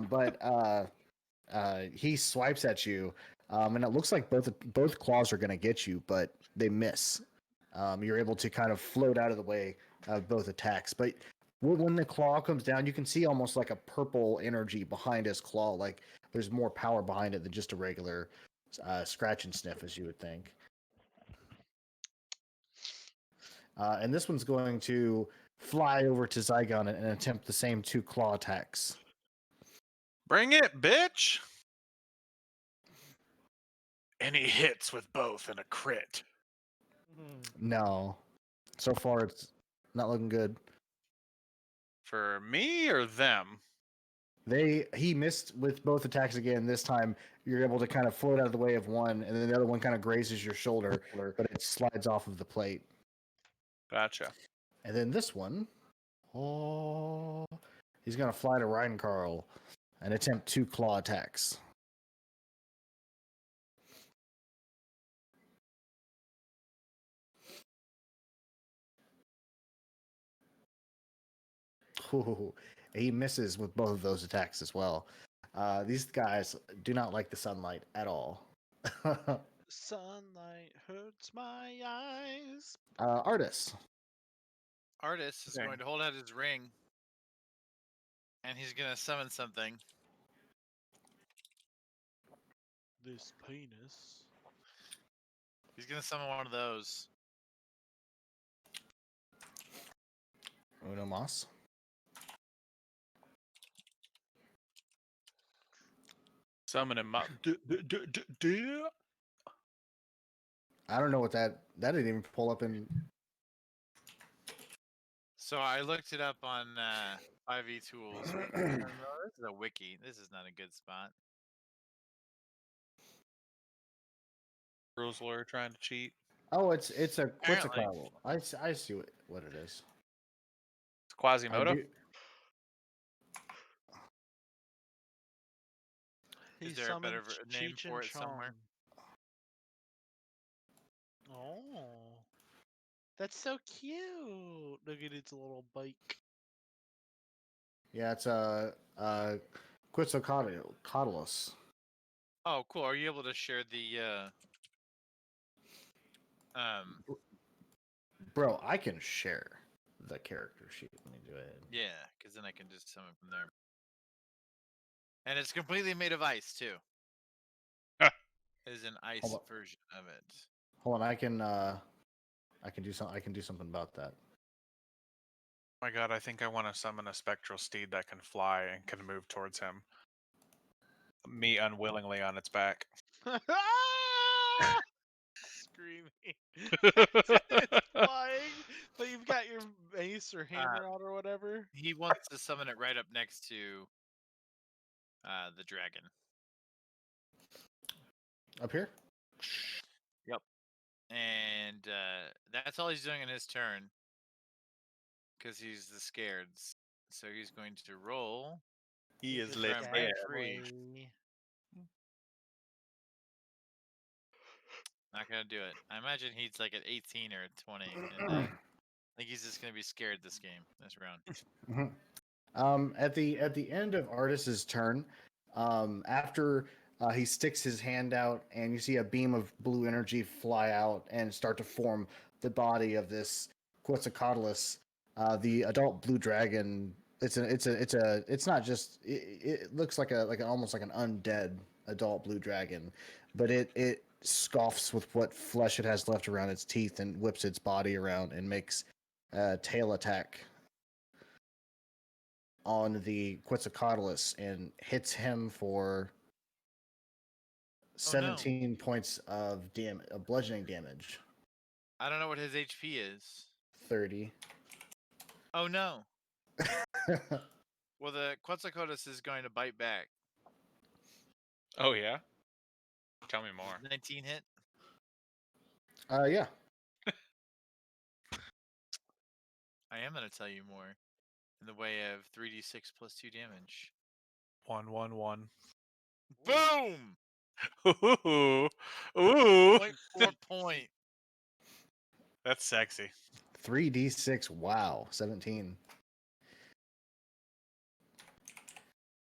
But he swipes at you, and it looks like both claws are going to get you, but they miss. You're able to kind of float out of the way of both attacks. But when the claw comes down, you can see almost like a purple energy behind his claw. Like there's more power behind it than just a regular scratch and sniff, as you would think. And this one's going to fly over to Zygon and attempt the same 2 claw attacks. Bring it, bitch! And he hits with both in a crit. No. So far, it's not looking good. For me or them? He missed with both attacks again. This time, you're able to kind of float out of the way of one, and then the other one kind of grazes your shoulder, but it slides off of the plate. Gotcha. And then this one, he's going to fly to Ryan Carl and attempt 2 claw attacks. Ooh, he misses with both of those attacks as well. These guys do not like the sunlight at all. Sunlight hurts my eyes. Artis. Artist is Okay. going to hold out his ring, and he's going to summon something. This penis. He's going to summon one of those. Uno Mas. Summon him up. I don't know what that didn't even pull up in. So I looked it up on 5e Tools. No, this is a wiki. This is not a good spot. Rules lawyer trying to cheat. Oh, it's a Apparently. Quetzalcoatl. I see what it is. It's I Quasimodo. do- He Is there a better summoned name Cheech for and it somewhere? Chong. Oh, that's so cute. Look at its little bike. Yeah, it's a Quetzalcoatlus. Oh, cool. Are you able to share the Bro, I can share the character sheet. Let me do it. yeah, because then I can just summon from there. And it's completely made of ice too. Ah. It is an ice Hold on. version of it. Hold on, I can do something about that. Oh my god, I think I want to summon a spectral steed that can fly and can move towards him. Me unwillingly on its back. Screaming. It's flying, but you've got your mace or hammer out or whatever. He wants to summon it right up next to the dragon. Up here? And that's all he's doing in his turn. Because he's the scared. So he's going to roll. He is Good lit. Try and guy, break Yeah. free. boy. Not gonna do it. I imagine he's like at 18 or 20, and I think he's just gonna be scared this game, this round. At the end of Artis's turn, after he sticks his hand out, and you see a beam of blue energy fly out and start to form the body of this Quetzalcoatlus, the adult blue dragon. It's not just it looks like almost like an undead adult blue dragon, but it scoffs with what flesh it has left around its teeth and whips its body around and makes a tail attack on the Quetzalcoatlus and hits him for 17 points of bludgeoning damage. I don't know what his HP is. 30. Oh no. Well, the Quetzalcoatlus is going to bite back. Oh yeah. Tell me more. 19 hit. Yeah. I am gonna tell you more in the way of 3d6 plus 2 damage. 111. Boom! Ooh. Ooh. 0.4 point. That's sexy. 3d6. Wow. 17.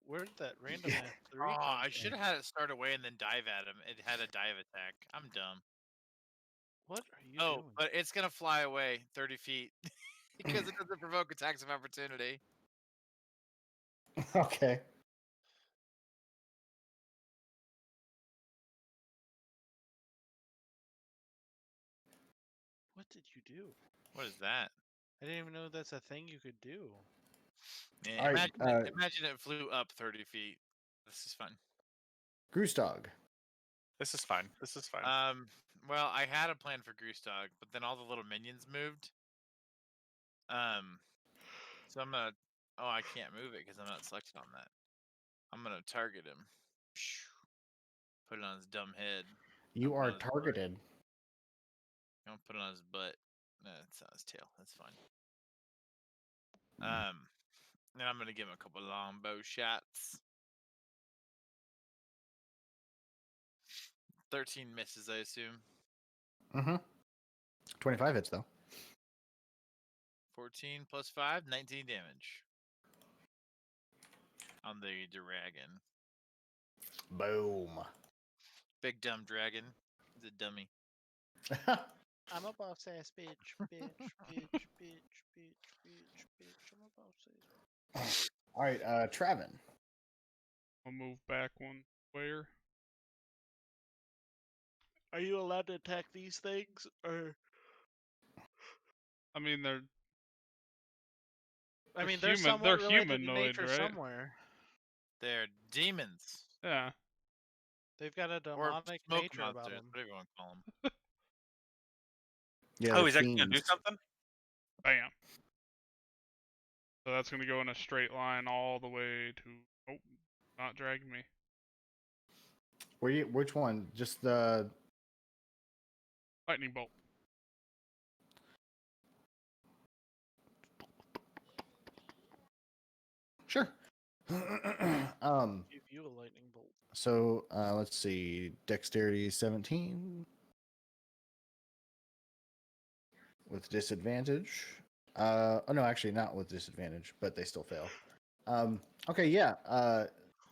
Where'd that random ass 3 Oh, come I from? should have had it start away and then dive at him. It had a dive attack. I'm dumb. What are you Oh, doing? but it's gonna fly away 30 feet because it doesn't provoke attacks of opportunity. Okay. What did you do? What is that? I didn't even know that's a thing you could do. Yeah, All right, imagine it flew up 30 feet. This is fun. Groostog. This is fine. This is fine. Well, I had a plan for Groostog, but then all the little minions moved. So I'm gonna. Oh, I can't move it because I'm not selected on that. I'm gonna target him. Put it on his dumb head. You I'll put it are on his butt. targeted. I'm gonna put it on his butt. No, it's on his tail. That's fine. And I'm gonna give him a couple longbow shots. 13 misses, I assume. Mm-hmm. 25 hits, though. 14 plus 5, 19 damage. on the dragon. Boom. Big dumb dragon. He's a dummy. I'm a boss ass bitch, bitch, bitch, bitch, bitch, bitch, bitch. I'm a boss ass. All right, Travin. I'll move back one square. Are you allowed to attack these things, or? I mean, they're I They're mean, they're human- somewhat they're related in humanoid, nature right? somewhere. They're demons. yeah. They've got a Or demonic smoke nature about monsters, them. whatever you want to call them. Yeah, Oh, they're he's actually gonna do fiends. something. Bam. So that's gonna go in a straight line all the way to. Oh, not dragging me. Which one? Just the. Lightning bolt. Sure. Give you a lightning bolt. So let's see. Dexterity 17 with disadvantage. Oh no, actually not with disadvantage, but they still fail. Okay, yeah.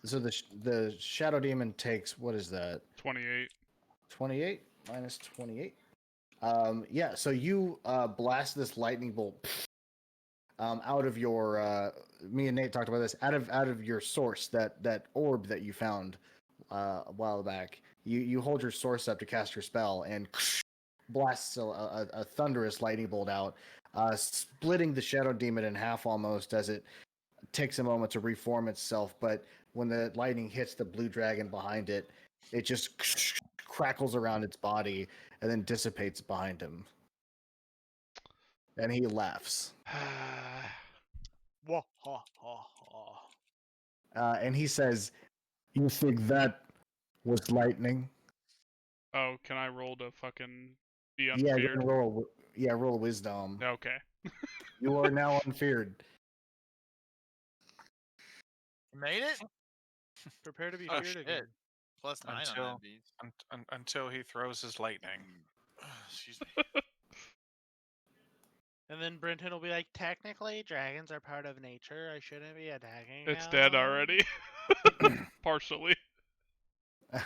So the shadow demon takes, what is that? 28. 28 minus 28. Yeah. So you blast this lightning bolt out of your. Me and Nate talked about this. Out of your source, that orb that you found a while back. You hold your source up to cast your spell and blasts a thunderous lightning bolt out, splitting the shadow demon in half almost as it takes a moment to reform itself. But when the lightning hits the blue dragon behind it, it just crackles around its body and then dissipates behind him. And he laughs. Wah ha ha ha. And he says, "You think that was lightning?" Oh, can I roll to fucking be Yeah, go unfeared? and roll a wisdom. Okay. You are now unfeared. You made it? Prepare to be Oh, feared shit. again. +9 on Until- that beast. Until he throws his lightning. Excuse me. And then Brenton will be like, technically, dragons are part of nature. I shouldn't be attacking It's him." dead already. Partially.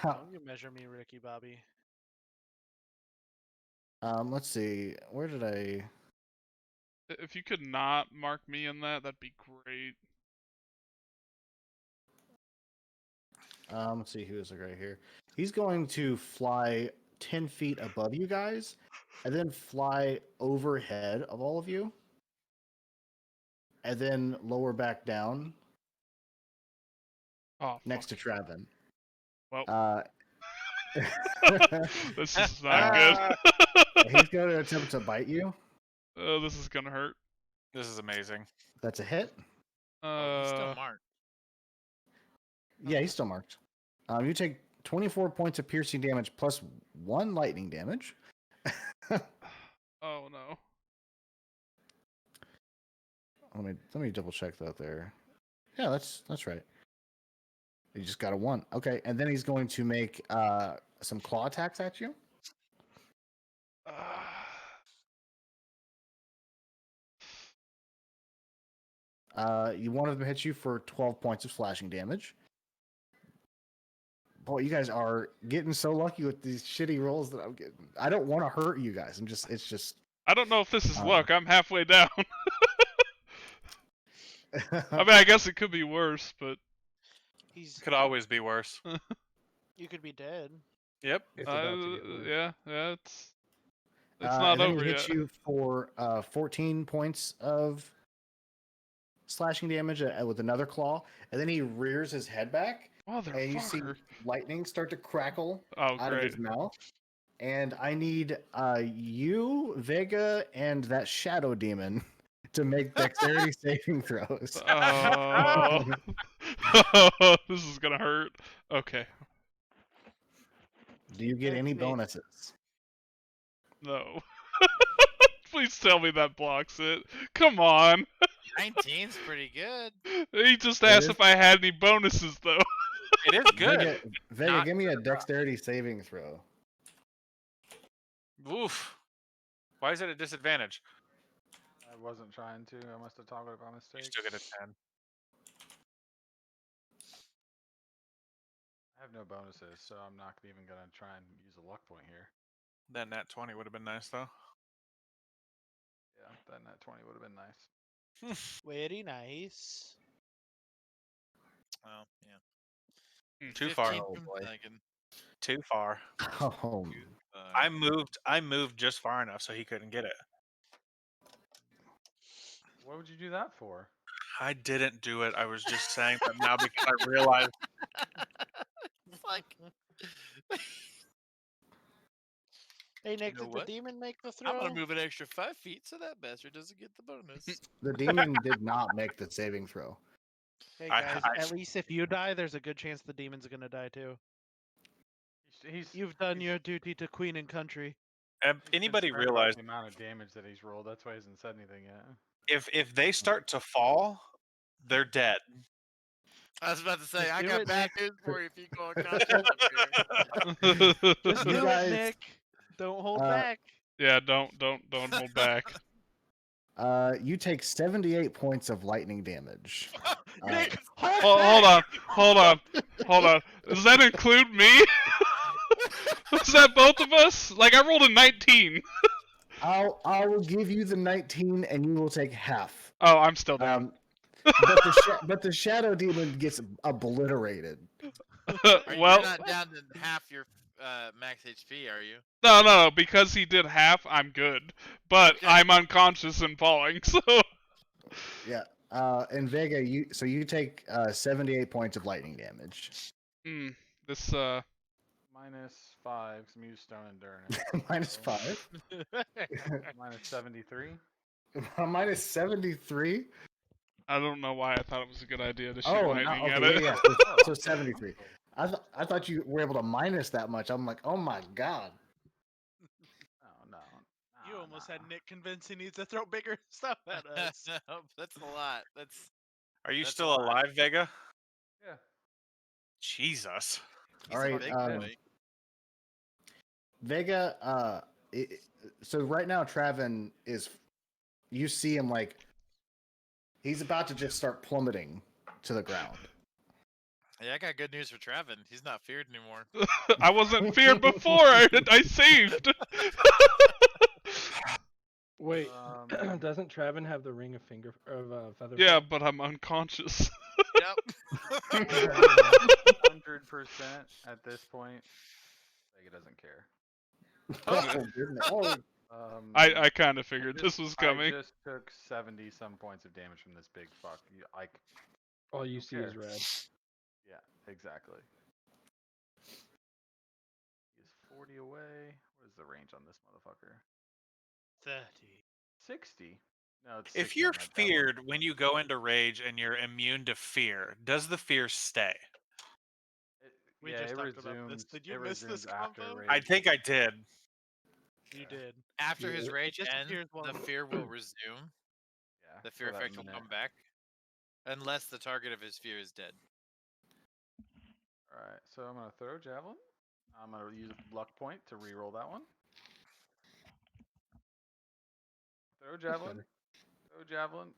Don't you measure me, Ricky Bobby. Let's see. Where did I? If you could not mark me in that, that'd be great. Let's see who is right here. He's going to fly 10 feet above you guys, and then fly overhead of all of you, and then lower back down Oh, next fuck. to Travin. Well, this is not good. He's going to attempt to bite you. Oh, this is gonna hurt. This is amazing. That's a hit. Oh, he's still marked. Yeah, he's still marked. You take 24 points of piercing damage plus 1 lightning damage. Oh no. Let me double check that there. Yeah, that's right. He just got a 1. Okay, and then he's going to make some claw attacks at you. One of them hits you for 12 points of slashing damage. Boy, you guys are getting so lucky with these shitty rolls that I'm getting. I don't want to hurt you guys. It's just. I don't know if this is luck. I'm halfway down. I mean, I guess it could be worse, but Could always be worse. You could be dead. Yep. It's about to get worse. yeah, it's not and then over he yet. hits you for 14 points of slashing damage with another claw, and then he rears his head back, and you see Motherfucker. lightning start to crackle Oh, out of great. his mouth. And I need you, Vega, and that shadow demon to make dexterity saving throws. Oh. This is gonna hurt. Okay. Do you get any Let's see. bonuses? No. Please tell me that blocks it. Come on. 19's pretty good. He just It asked is- if I had any bonuses, though. It is good. Vega, Not give me a dexterity saving throw. Oof. Why is it a disadvantage? I wasn't trying to. I must have toggled it by You mistake. still get a 10. have no bonuses, so I'm not even gonna try and use a luck point here. That nat 20 would have been nice though. Yeah, that nat 20 would have been nice. Very nice. Well, yeah. Too far. 15 Oh, from boy. Megan. Too far. Oh, I moved just far enough so he couldn't get it. What would you do that for? I didn't do it. I was just saying that now because I realized. Fuck. Hey Nick, know did what? the demon make the throw? I'm gonna move an extra 5 feet so that bastard doesn't get the bonus. the demon did not make the saving throw. Hey I- guys, I- at least if you die, there's a good chance the demon's gonna die too. You've done he's- your duty to Queen and country. he's concerned Anybody about realize the amount of damage that he's rolled? That's why he hasn't said anything yet. if they start to fall, they're dead. I was about to say, Just I do got it, bad Nick. news for you if you go unconscious up here. Just You do guys- it, Nick. Don't hold uh, back. Yeah, don't hold back. You take 78 points of lightning damage. Nick, Hold on. Does that include me? Is that both of us? Like I rolled a 19. I will give you the 19, and you will take half. Oh, I'm still down. But the shadow demon gets obliterated. You're Well, not down to half your max HP, are you? no, because he did half, I'm good. But Okay. I'm unconscious and falling, so Yeah. And Vega, you take 78 points of lightning damage. this Minus 5, because I'm using stone endurance. Minus 5. Minus 73. Minus 73. I don't know why I thought it was a good idea to shoot Oh, lightning no, at okay, it. yeah. So 73. I thought you were able to minus that much. I'm like, oh my god. No. You almost had Nick convinced he needs to throw bigger stuff at us. That's a lot. That's Are you That's still a lot. alive, Vega? Yeah. Jesus. he's All a right, big um, boy. Vega, so right now Traven is, you see him like, he's about to just start plummeting to the ground. Yeah, I got good news for Traven. He's not feared anymore. I wasn't feared before. I saved. Wait, Um, doesn't Traven have the ring of feather? Yeah, fall? but I'm unconscious. Yep. 100% at this point. Vega doesn't care. Oh, goodness. Oh, I kind of figured this was I coming. just took 70 some points of damage from this big fuck. All you don't see is care. red. Yeah, exactly. He is 40 away. What is the range on this motherfucker? 30. 60? No, it's If 60 you're on that devil. feared when you go into rage and you're immune to fear, does the fear stay? We Yeah, just it talked about this. resumes. Did you it miss this resumes after combo? rage. I think I did. You did. After his Yeah. rage It ends, disappears the while- fear will resume. Yeah, The fear for that effect will minute. come back. Unless the target of his fear is dead. Alright, so I'm going to throw javelin. I'm going to use a luck point to re-roll that one. Throw javelin. better. Throw javelin.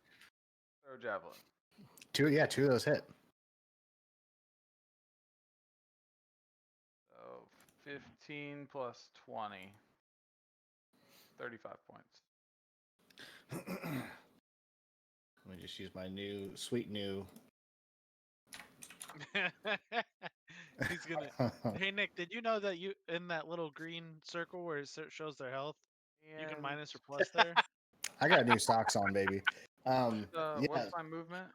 Throw javelin. two of those hit. So 15 plus 20. 35 points. Let me just use my sweet new. He's gonna. Hey Nick, did you know that you in that little green circle where it shows their health, you can And minus or plus there? I got new socks on, baby. Yeah. what's my movement?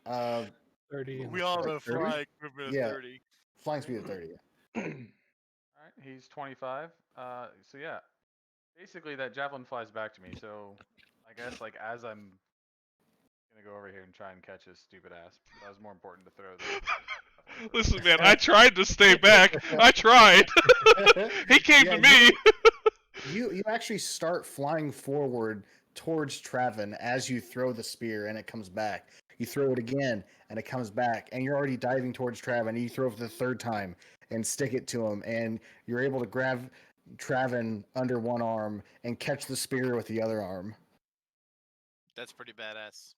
30. And We all have a 30? fly equivalent of Yeah. 30. Flying speed of 30. Yeah. Alright, he's 25. So yeah. Basically that javelin flies back to me, so I guess like as I'm gonna go over here and try and catch his stupid ass. That was more important to throw than Listen, man, I tried to stay back. I tried. He came Yeah, to me. You actually start flying forward towards Traven as you throw the spear and it comes back. You throw it again and it comes back, and you're already diving towards Traven. And you throw it for the third time and stick it to him, and you're able to grab Traven under one arm and catch the spear with the other arm. That's pretty badass.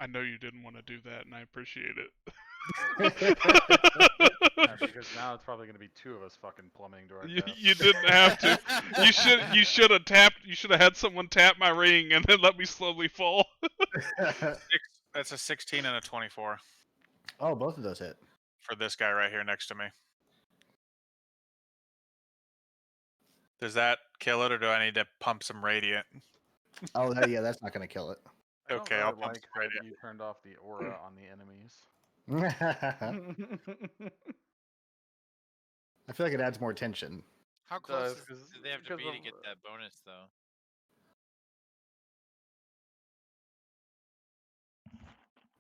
I know you didn't want to do that, and I appreciate it. Yeah, because now it's probably gonna be two of us fucking plummeting to our You, death. you didn't have to. You should have tapped. You should have had someone tap my ring and then let me slowly fall. That's a 16 and a 24 Oh, both of those hit. for this guy right here next to me. Does that kill it, or do I need to pump some radiant? Oh, yeah, that's not gonna kill it. I don't Okay, really I'll pump like some that radiant. you turned off the aura on the enemies. I feel like it adds more tension. How It close does, 'cause- do they have to because be to of, get that bonus, though?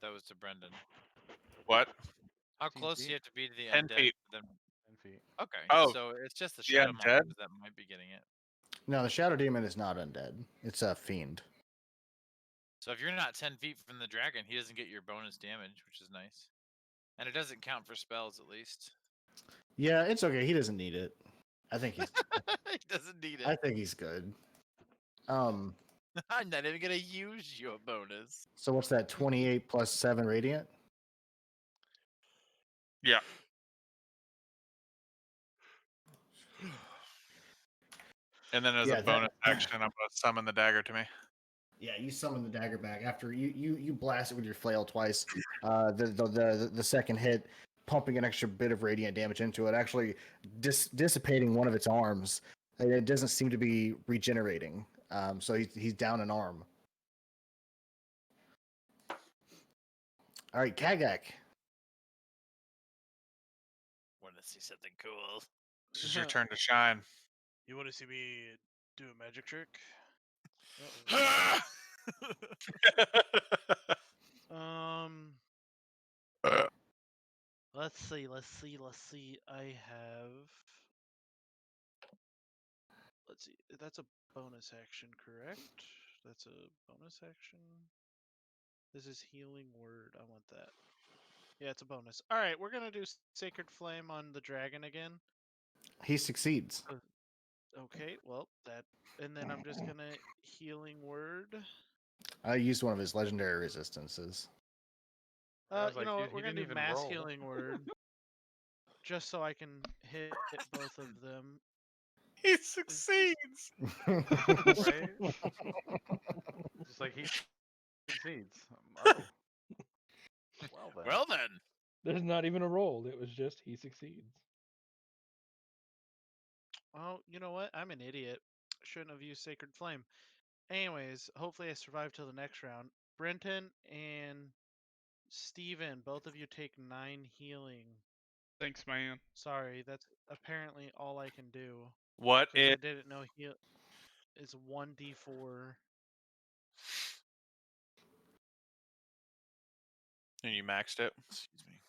That was to Brendan. What? How 15 close do feet? you have to be to the 10 undead feet. for them? 10 feet. Okay, Oh, so it's just the the shadow undead? monsters that might be getting it. No, the Shadow Demon is not undead. It's a fiend. So if you're not 10 feet from the dragon, he doesn't get your bonus damage, which is nice. And it doesn't count for spells, at least. Yeah, it's okay. He doesn't need it. I think he's. He doesn't need I it. think he's good. I'm not even gonna use your bonus. So what's that? 28 plus 7 radiant. Yeah. And then as Yeah, a that- bonus action, I'm going to summon the dagger to me. Yeah, you summon the dagger back after you blast it with your flail twice. The second hit, pumping an extra bit of radiant damage into it, actually dissipating one of its arms. And it doesn't seem to be regenerating. So he's down an arm. All right, Kagak. Want to see something cool? This is your turn to shine. You want to see me do a magic trick? Um, let's see. I have. Let's see. That's a bonus action, correct? That's a bonus action. This is healing word. I want that. Yeah, it's a bonus. All right, we're gonna do Sacred Flame on the dragon again. He succeeds. Okay, well that, and then I'm just gonna healing word. I used one of his legendary resistances. I was You like, know dude, what? he We're gonna didn't do even mass roll. healing word, just so I can hit both of them. He succeeds. Right? Just like he succeeds. Oh. Well then. Well then, There's not even a roll. It was just he succeeds. Oh, you know what? I'm an idiot. Shouldn't have used Sacred Flame. Anyways, hopefully I survive till the next round. Brenton and Steven, both of you take 9 healing. Thanks, man. Sorry, that's apparently all I can do. What Because is I didn't know heal is 1d4. and you maxed it? excuse me.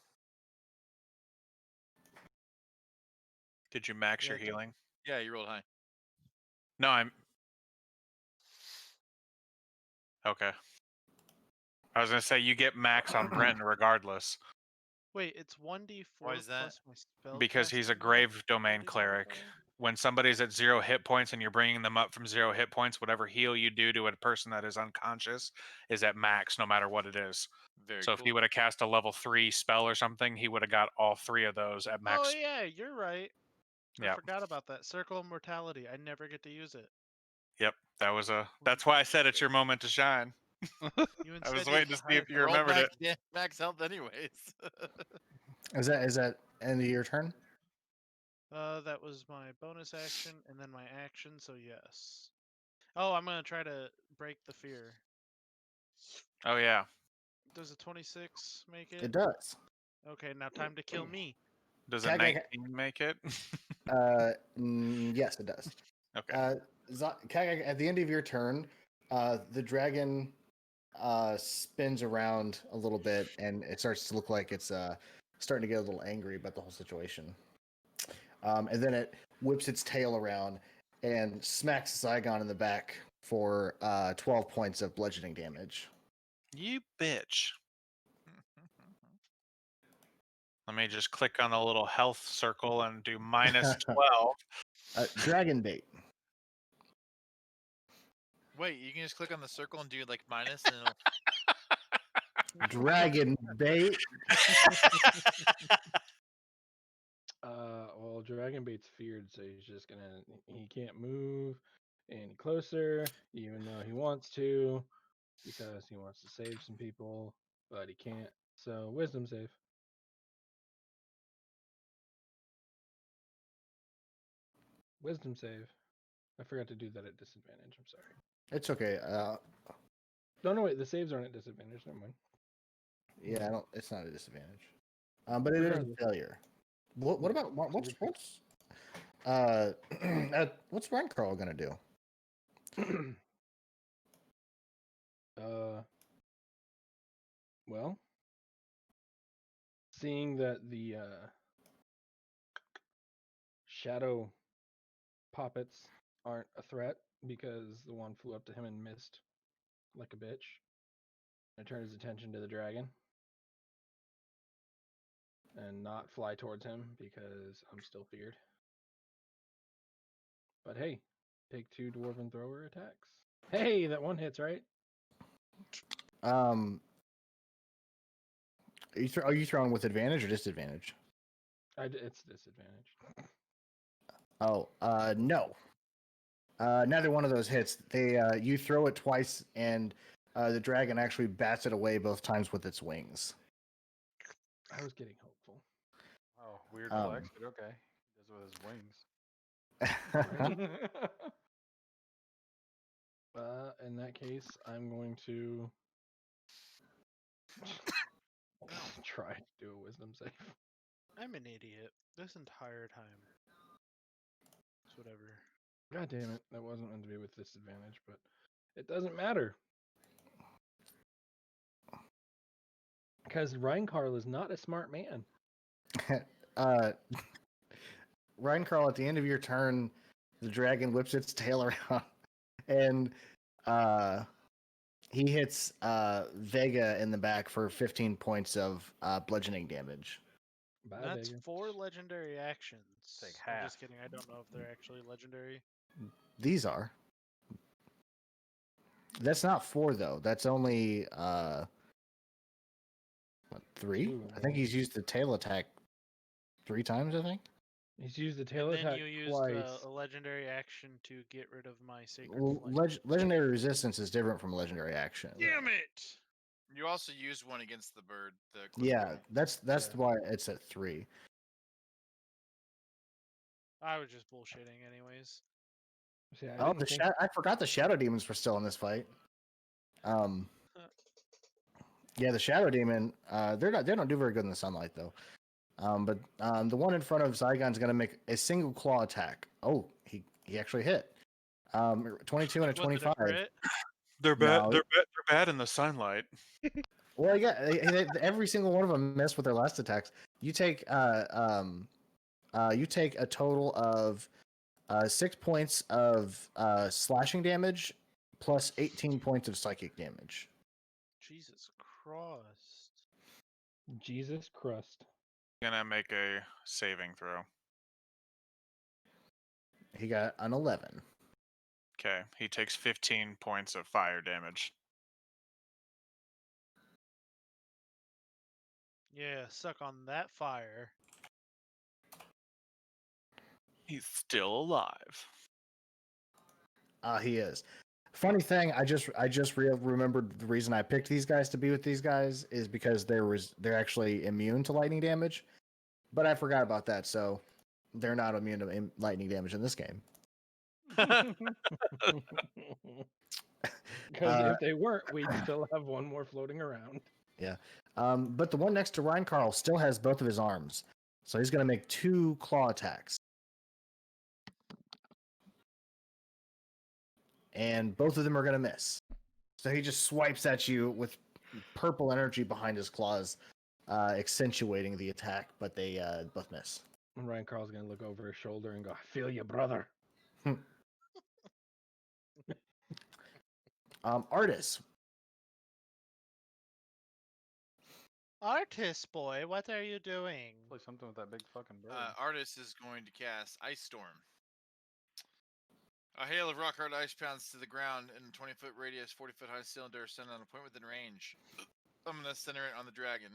Did you max your Yeah, healing? Yeah, you rolled high. No, I'm. Okay. I was gonna say you get max on Brenton regardless Wait, it's 1d4 Why is that? plus my spell. because he's a casting grave domain ability cleric. modifier? When somebody's at 0 hit points and you're bringing them up from 0 hit points, whatever heal you do to a person that is unconscious is at max, no matter what it is. Very So cool. if he would have cast a level 3 spell or something, he would have got all 3 of those at Oh max. yeah, you're right. I Yep. forgot about that. Circle of Mortality. I never get to use it. Yep. That was a. That's why I said it's your moment to shine. You I was instead waiting to used see if you Rolled remembered it. max health, anyways. Is that end of your turn? That was my bonus action and then my action, so yes. Oh, I'm gonna try to break the fear. Oh yeah. Does a 26 make It it? does. Okay, now time to kill me. Does a Kagak- 19 make it? Yes, it does. Okay. Kagak, at the end of your turn, the dragon spins around a little bit, and it starts to look like it's starting to get a little angry about the whole situation. And then it whips its tail around and smacks Zygon in the back for 12 points of bludgeoning damage. You bitch. Let me just click on the little health circle and do minus 12. Dragon bait. Wait, you can just click on the circle and do like minus, and it'll... Dragon bait. Well, Dragon Bait's feared, so he's just gonna. He can't move any closer, even though he wants to, because he wants to save some people, but he can't. So, wisdom save. Wisdom save. I forgot to do that at disadvantage. I'm sorry. It's okay. No, wait. The saves aren't at disadvantage. Never mind. Yeah, I don't. It's not a disadvantage. But it is a Regardless. failure. What Yeah, about so what's Ryan Carl gonna do? Well, seeing that the shadow poppets aren't a threat because the one flew up to him and missed like a bitch, I turn his attention to the dragon and not fly towards him because I'm still feared. But hey, take 2 dwarven thrower attacks. Hey, that one hits, right? Are you throwing with advantage or disadvantage? It's disadvantage. Oh, no. Neither one of those hits. They you throw it twice, and the dragon actually bats it away both times with its wings. I was getting hopeful. Oh, weird Um, flex, but okay. He does it with his wings. In that case, I'm going to try to do a wisdom save. I'm an idiot this entire time. It's whatever. God damn it, that wasn't meant to be with disadvantage, but it doesn't matter. Because Reinkarl is not a smart man. Ryan Carl, at the end of your turn, the dragon whips its tail around, and he hits Vega in the back for 15 points of bludgeoning damage. Bye, That's Vega. 4 legendary actions. Take I'm half. just kidding. I don't know if they're actually legendary. These are. That's not 4 though. That's only 3. Two, I think yeah. he's used the tail attack 3 times. I think. He's used the tail And then attack you used twice. a legendary action to get rid of my sacred flame. Legendary resistance is different from legendary action. Damn it! You also used one against the bird. Yeah, that's Yeah. why it's at 3. I was just bullshitting, anyways. See, I Oh, didn't think I forgot the shadow demons were still in this fight. Yeah, the shadow demon. They don't do very good in the sunlight though. But the one in front of Zygon's gonna make a single claw attack. Oh, he actually hit. 22 and a Was it 25. crit? They're bad. No. They're bad in the sunlight. Well, yeah, every single one of them missed with their last attacks. You take a total of 6 points of slashing damage plus 18 points of psychic damage. Jesus Christ. Jesus crust. Gonna make a saving throw. He got an 11. Okay, he takes 15 points of fire damage. Yeah, suck on that fire. He's still alive. He is. Funny thing, I just remembered the reason I picked these guys to be with these guys is because they're actually immune to lightning damage, but I forgot about that, so they're not immune to lightning damage in this game. Because if they weren't, we'd still have one more floating around. Yeah. But the one next to Ryan Carl still has both of his arms, so he's going to make 2 claw attacks. And both of them are going to miss. So he just swipes at you with purple energy behind his claws, accentuating the attack, but they both miss. And Ryan Carl's gonna look over his shoulder and go, "I feel you, brother." Artis. Artist boy, what are you doing? Play something with that big fucking bird. Artis is going to cast Ice Storm. A hail of rock hard ice pounds to the ground in a 20-foot radius, 40-foot high cylinder, sent on a point within range. I'm gonna center it on the dragon.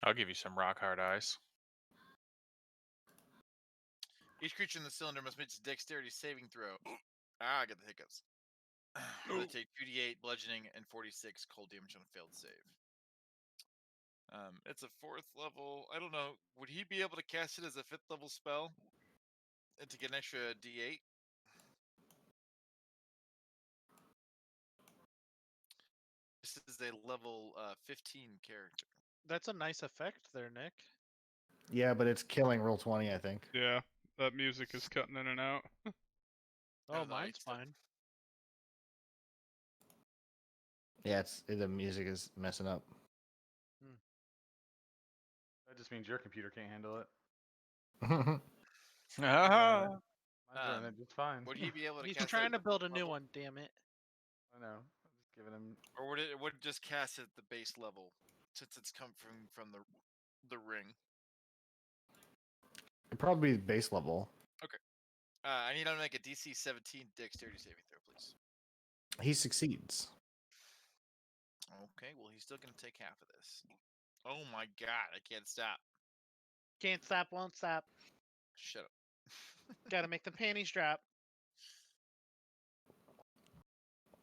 I'll give you some rock hard eyes. Each creature in the cylinder must make its dexterity saving throw. I got the hiccups. They take 2d8 bludgeoning and 46 cold damage on a failed save. It's a 4th level. I don't know. Would he be able to cast it as a 5th level spell and to get an extra d8? This is a level 15 character. That's a nice effect there, Nick. Yeah, but it's killing roll 20, I think. Yeah, that music is cutting in and out. Oh, no, mine's it's still- fine. Yeah, the music is messing up. That just means your computer can't handle it. Ah. Mine's running it just fine. Would he be able to He's cast trying it to build a new level? one, damn it. I know. I'm just giving him. Or would it just cast it at the base level since it's come from the ring? It'd probably be base level. I need him to make a DC 17 dexterity saving throw, please. He succeeds. Okay, well he's still gonna take half of this. Oh my god, I can't stop. Can't stop, won't stop. Shut up. Gotta make the panties drop.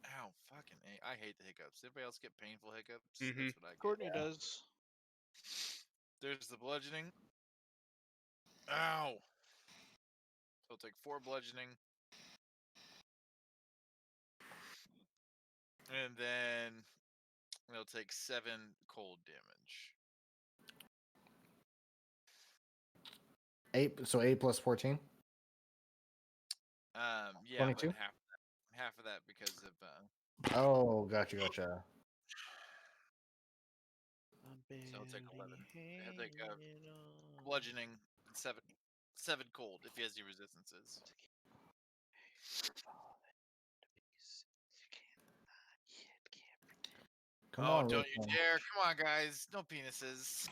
Ow, fucking A. I hate the hiccups. Anybody else get painful hiccups? Mhm. That's what I get. Courtney does. There's the bludgeoning. Ow. So I'll take 4 bludgeoning. And then it'll take 7 cold damage. 8, so 8 plus 14? Yeah, 22? but half of that because of Oh, gotcha. so it'll take 11. It'll take bludgeoning and 7 cold if he has any resistances. Come Oh, on, don't Rick, you man. dare. Come on, guys. No penises.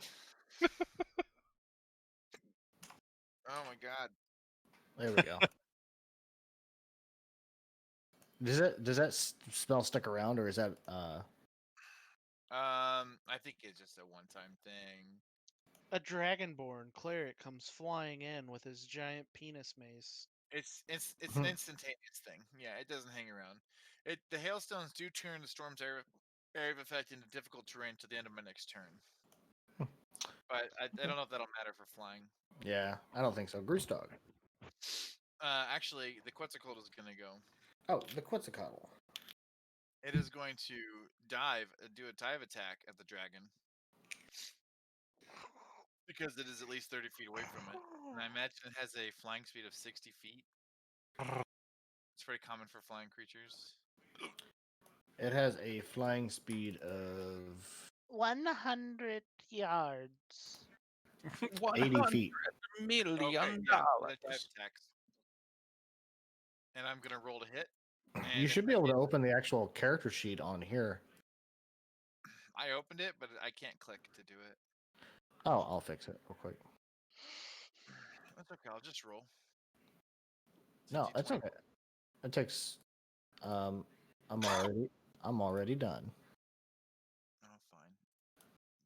Oh my god. There we go. Does that spell stick around, or is that I think it's just a one-time thing. A dragonborn cleric comes flying in with his giant penis mace. It's an instantaneous thing. Yeah, it doesn't hang around. The hailstones do turn the storm's area of effect into difficult terrain to the end of my next turn. But I don't know if that'll matter for flying. Yeah, I don't think so. Goose dog. Actually, the Quetzalcoatl is gonna go. Oh, the Quetzalcoatl. It is going to do a dive attack at the dragon. Because it is at least 30 feet away from it. And I imagine it has a flying speed of 60 feet. It's pretty common for flying creatures. It has a flying speed of 100 yards. 80 feet. $100 Okay, million. yeah, the dive attacks. And I'm gonna roll to hit. You And should if be I able to hit- open the actual character sheet on here. I opened it, but I can't click to do it. Oh, I'll fix it real quick. That's okay. I'll just roll. It's a No, that's D20. okay. It takes. I'm already done. Oh, fine.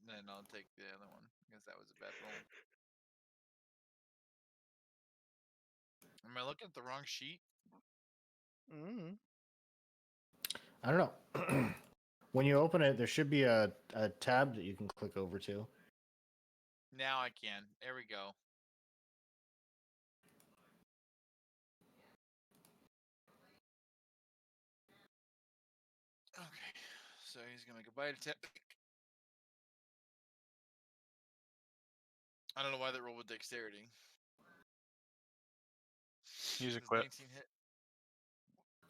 Then I'll take the other one because that was a bad roll. Am I looking at the wrong sheet? Mm. I don't know. When you open it, there should be a tab that you can click over to. Now I can. There we go. Okay, so he's gonna make a bite attack. I don't know why that roll with dexterity. Use a Does quit. 19 hit?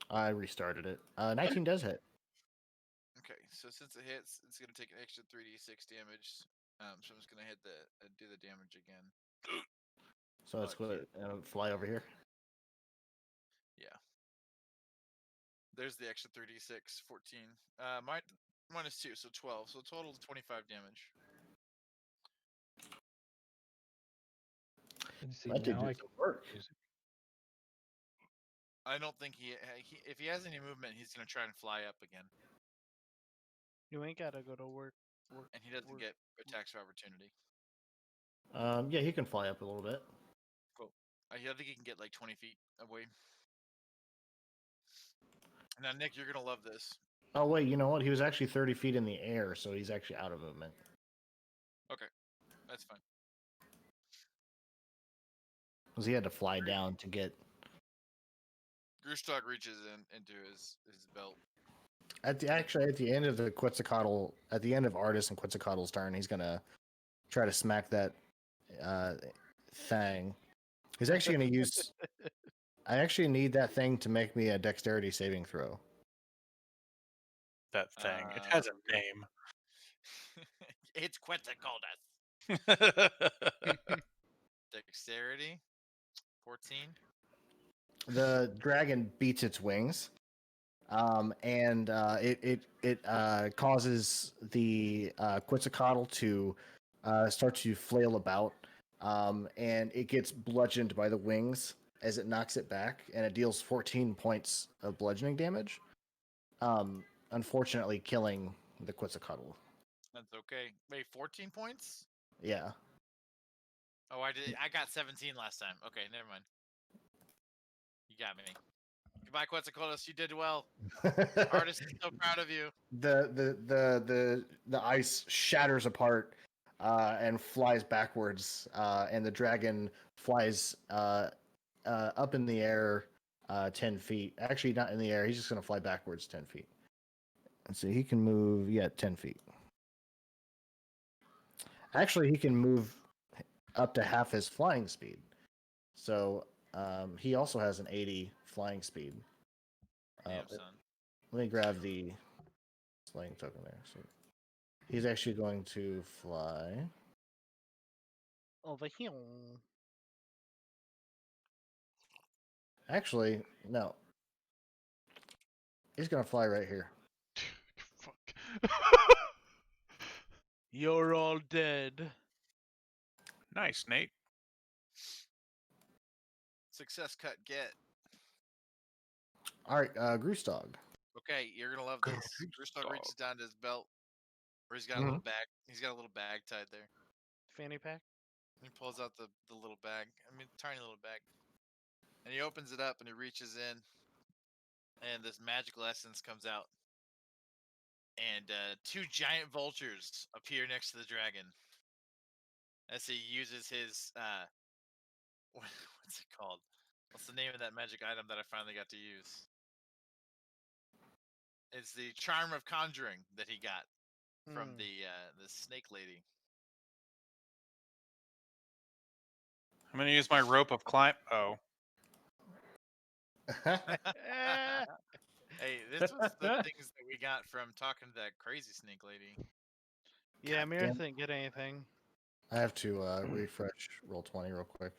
I restarted it. 19 does hit. Okay, so since it hits, it's gonna take an extra 3d6 damage. So I'm just gonna hit do the damage again. So it's going to fly over here. Yeah. There's the extra 3d6, 14. Minus 2, so 12. So total 25 damage. See, That did now I some work. I don't think if he has any movement, he's gonna try and fly up again. You ain't gotta go to work. and he doesn't get attacks of opportunity. Yeah, he can fly up a little bit. Cool. I think he can get like 20 feet away. Now, Nick, you're gonna love this. Oh wait, you know what? He was actually 30 feet in the air, so he's actually out of movement. Okay, that's fine. Because he had to fly down to get. Grustok reaches into his belt. Actually, at the end of the Quetzalcoatl, at the end of Artis and Quetzalcoatl's turn, he's gonna try to smack that thing. He's actually gonna use. I actually need that thing to make me a dexterity saving throw. That thing. It has a name. It's Quetzalcoatlus. Dexterity, 14. The dragon beats its wings, and it causes the Quetzalcoatl to start to flail about, and it gets bludgeoned by the wings as it knocks it back, and it deals 14 points of bludgeoning damage. Unfortunately, killing the Quetzalcoatl. That's okay. Wait, 14 points? Yeah. Oh, I did. I got 17 last time. Okay, never mind. You got me. Goodbye, Quetzalcoatlus. You did well. Artist is so proud of you. The ice shatters apart and flies backwards, and the dragon flies up in the air 10 feet. Actually, not in the air. He's just going to fly backwards 10 feet. And so he can move, 10 feet. Actually, he can move up to half his flying speed. So he also has an 80 flying speed. Damn, son. Let me grab the flying token there. So he's actually going to fly. Over here. Actually, no. He's going to fly right here. Fuck. You're all dead. Nice, Nate. Success cut get. All right, Grustog. Okay, you're gonna love this. Grustok reaches down to his belt, where he's got a Mhm. little bag. He's got a little bag tied there. Fanny pack. He pulls out the little bag. I mean, tiny little bag. And he opens it up and he reaches in, and this magical essence comes out. And two giant vultures appear next to the dragon as he uses his what's it called? What's the name of that magic item that I finally got to use? It's the charm of conjuring that he got from the snake lady. I'm gonna use my rope of climb. Oh, Hey, this was the things that we got from talking to that crazy snake lady. Yeah, God Mirror damn. didn't get anything. I have to refresh roll 20 real quick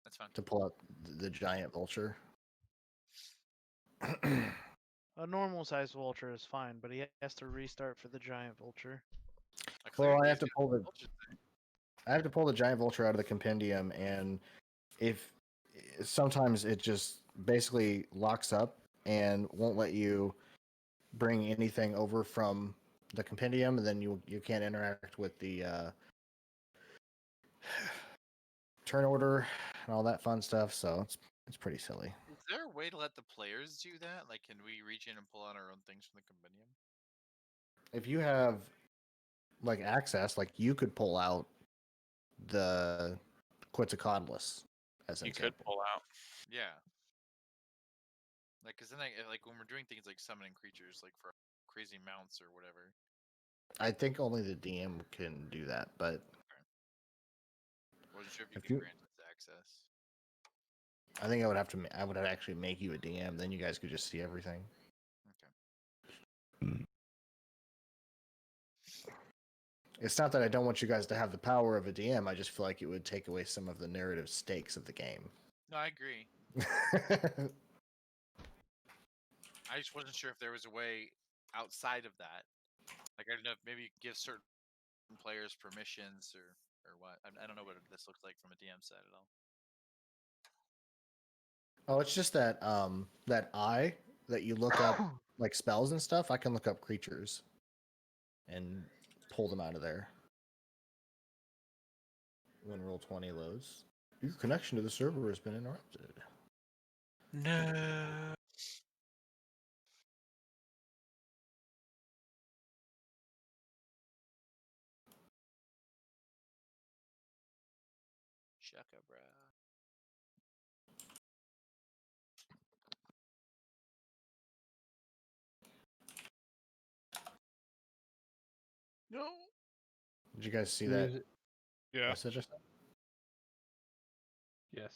That's fine. to pull up the giant vulture. A normal sized vulture is fine, but he has to restart for the giant vulture. Well, I have to pull the giant vulture out of the compendium, and if sometimes it just basically locks up and won't let you bring anything over from the compendium, and then you can't interact with the turn order and all that fun stuff. So it's pretty silly. Is there a way to let the players do that? Like, can we reach in and pull out our own things from the compendium? If you have like access, like you could pull out the Quetzalcoatlus as an you could example. pull out. Yeah. Like, cause then like when we're doing things like summoning creatures, like for crazy mounts or whatever. I think only the DM can do that, but Wasn't sure if you If could you- grant us access. I think I would actually make you a DM. Then you guys could just see everything. Okay. It's not that I don't want you guys to have the power of a DM. I just feel like it would take away some of the narrative stakes of the game. No, I agree. I just wasn't sure if there was a way outside of that. Like, I don't know if maybe you could give certain players permissions or what. I don't know what this looks like from a DM side at all. Oh, it's just that that eye that you look up like spells and stuff. I can look up creatures and pull them out of there. When Roll20 loads, your connection to the server has been interrupted. No. Shaka, bruh. No. Did you guys see that Music. Yeah. message I sent? Yes.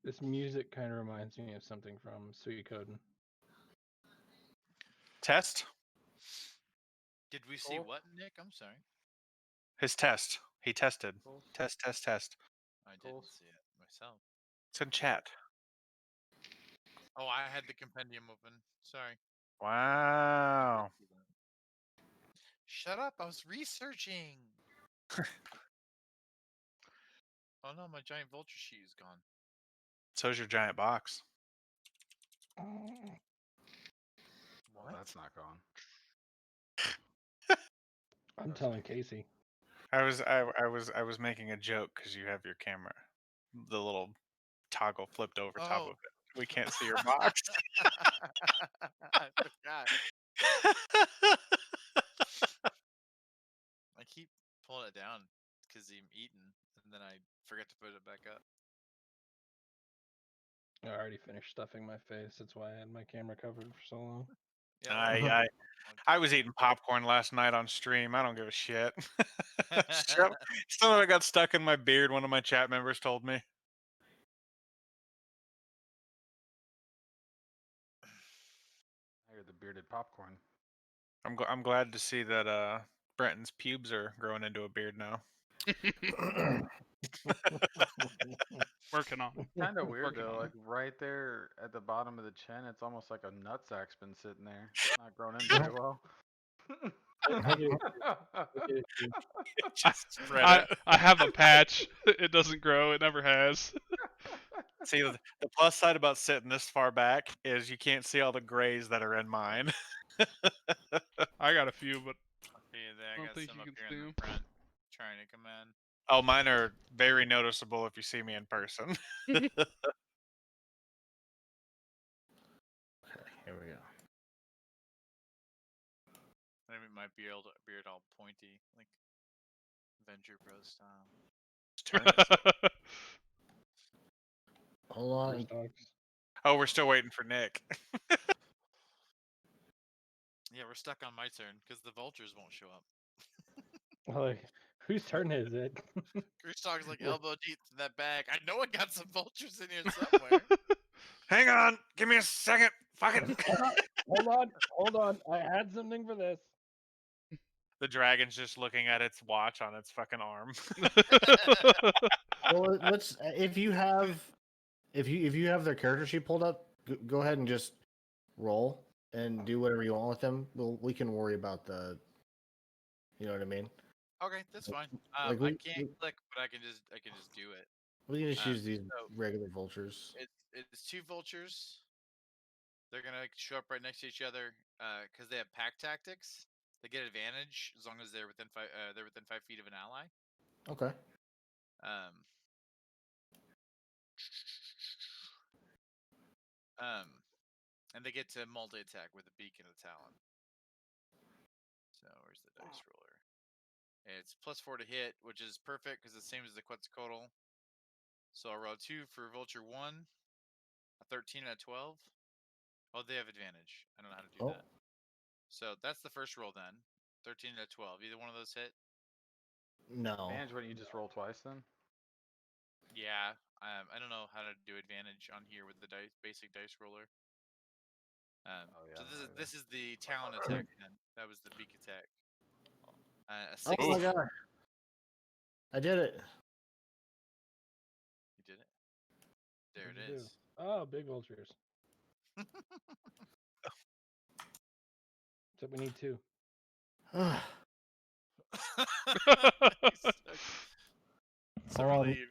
This music kind of reminds me of something from Suikoden. Test? Did we see Cool. what, Nick? I'm sorry. His test. He tested. Cool. Test, test, test. I didn't Cool. see it myself. It's in chat. Oh, I had the compendium open. Sorry. I Wow. didn't see that. Shut up! I was researching. Oh no, my giant vulture sheet is gone. So's your giant box. Well, What? that's not gone. I'm That's telling me. Casey. I was making a joke because you have your camera, the little toggle flipped over top of Oh. it. We can't see your box. I forgot. I keep pulling it down because I'm eating, and then I forget to put it back up. I already finished stuffing my face. That's why I had my camera covered for so long. Yeah, I was eating popcorn last night on stream. I don't give a shit. Some of it got stuck in my beard. One of my chat members told me. I hear the bearded popcorn. I'm glad to see that Brenton's pubes are growing into a beard now. Working on it. Kind of weird Working though, on like it. right there at the bottom of the chin, it's almost like a nutsack's been sitting there, not grown in very well. Look at it, Just spread it. I have a patch. It doesn't grow. It never has. See, the plus side about sitting this far back is you can't see all the grays that are in mine. I got a few, but Okay, there, I don't got think some you up can here see in 'em. the front, trying to come in. Oh, mine are very noticeable if you see me in person. Okay, here we go. Maybe my beard all pointy, like Venture Bros style. Just turn it. Hold on. First dogs. Oh, we're still waiting for Nick. Yeah, we're stuck on my turn because the vultures won't show up. Like, whose turn is it? Chris Dog's like Yeah. elbow deep in that bag. I know I got some vultures in here somewhere. Hang on, give me a second. Fucking. Hold on. I had something for this. The dragon's just looking at its watch on its fucking arm. Well, let's. If you have their character sheet pulled up, go ahead and just roll and do whatever you want with them. We can worry about the. You know what I mean? Okay, that's fine. Like I can't click, but I can just do it. We can just use these so- regular vultures. It's two vultures. They're gonna show up right next to each other because they have pack tactics. They get advantage as long as they're within 5 feet of an ally. Okay. And they get to multi-attack with a beak and a talon. So where's the dice roller? It's +4 to hit, which is perfect because it's the same as the Quetzalcoatl. So I'll roll 2 for Vulture 1, a 13 and a 12. Oh, they have advantage. I don't know how to do that. So that's the first roll then. 13 and a 12. Either one of those hit? No. Advantage when you just roll twice then? Yeah. I don't know how to do advantage on here with the basic dice roller. Oh, yeah, So I don't know this is the talon attack then. That was the beak attack. A Oh 16. my god! I did it. You did it. There What'd it you do? is. Oh, big vultures. Except we need 2. It's a Hold on. relief.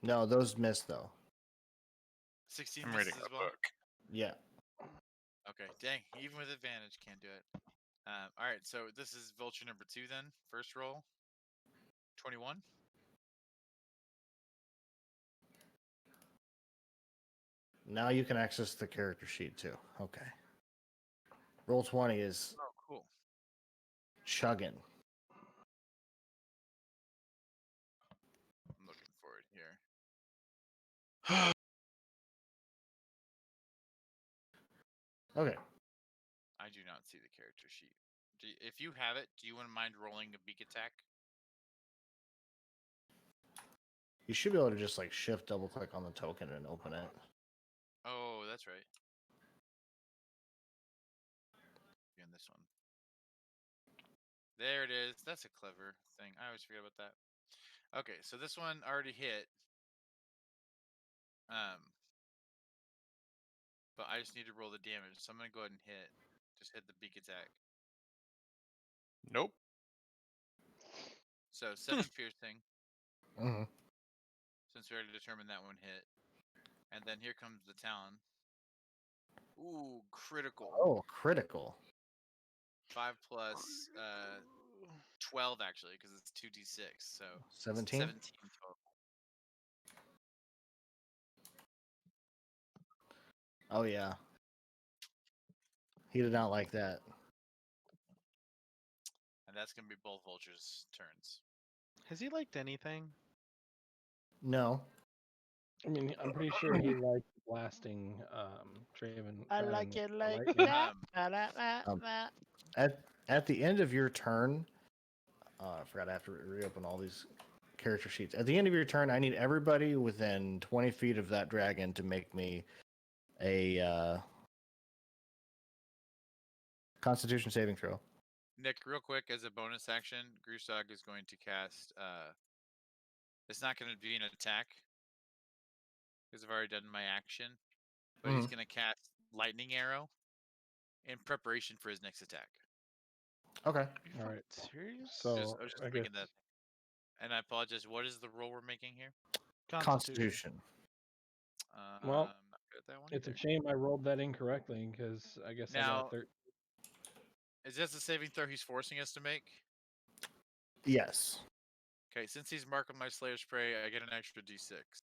No, those missed though. 16 I'm misses reading as a well. book. Yeah. Okay, dang. Even with advantage, can't do it. All right, so this is vulture number 2 then. First roll. 21. Now you can access the character sheet too. Okay. Roll 20 is Oh, cool. chugging. I'm looking for it here. Okay. I do not see the character sheet. If you have it, do you want to mind rolling a beak attack? You should be able to just like shift double click on the token and open it. Oh, that's right. Doing this one. There it is. That's a clever thing. I always forget about that. Okay, so this one already hit. But I just need to roll the damage, so I'm gonna go ahead and hit. Just hit the beak attack. Nope. So 7 piercing, Mhm. since we already determined that one hit. And then here comes the talon. Ooh, critical. Oh, critical. 5 plus 12 actually, because it's 2d6. So 17. 17 total. Oh yeah. He did not like that. And that's gonna be both vultures' turns. Has he liked anything? No. I mean, I'm pretty sure he liked blasting Traven. I like Traven it with like lightning. that. Um, At the end of your turn, I forgot I have to reopen all these character sheets. At the end of your turn, I need everybody within 20 feet of that dragon to make me a Constitution saving throw. Nick, real quick, as a bonus action, Grusog is going to cast. It's not going to be an attack because I've already done my action, but he's Mhm. going to cast Lightning Arrow in preparation for his next attack. Okay. All right. Serious? So I was just I guess thinking that. And I apologize. What is the roll we're making here? Constitution. Well, I'm not good at that one it's a either. shame I rolled that incorrectly because I guess I got Now- a 13. Is this a saving throw he's forcing us to make? Yes. Okay, since he's marked my Slayer's Prey, I get an extra d6.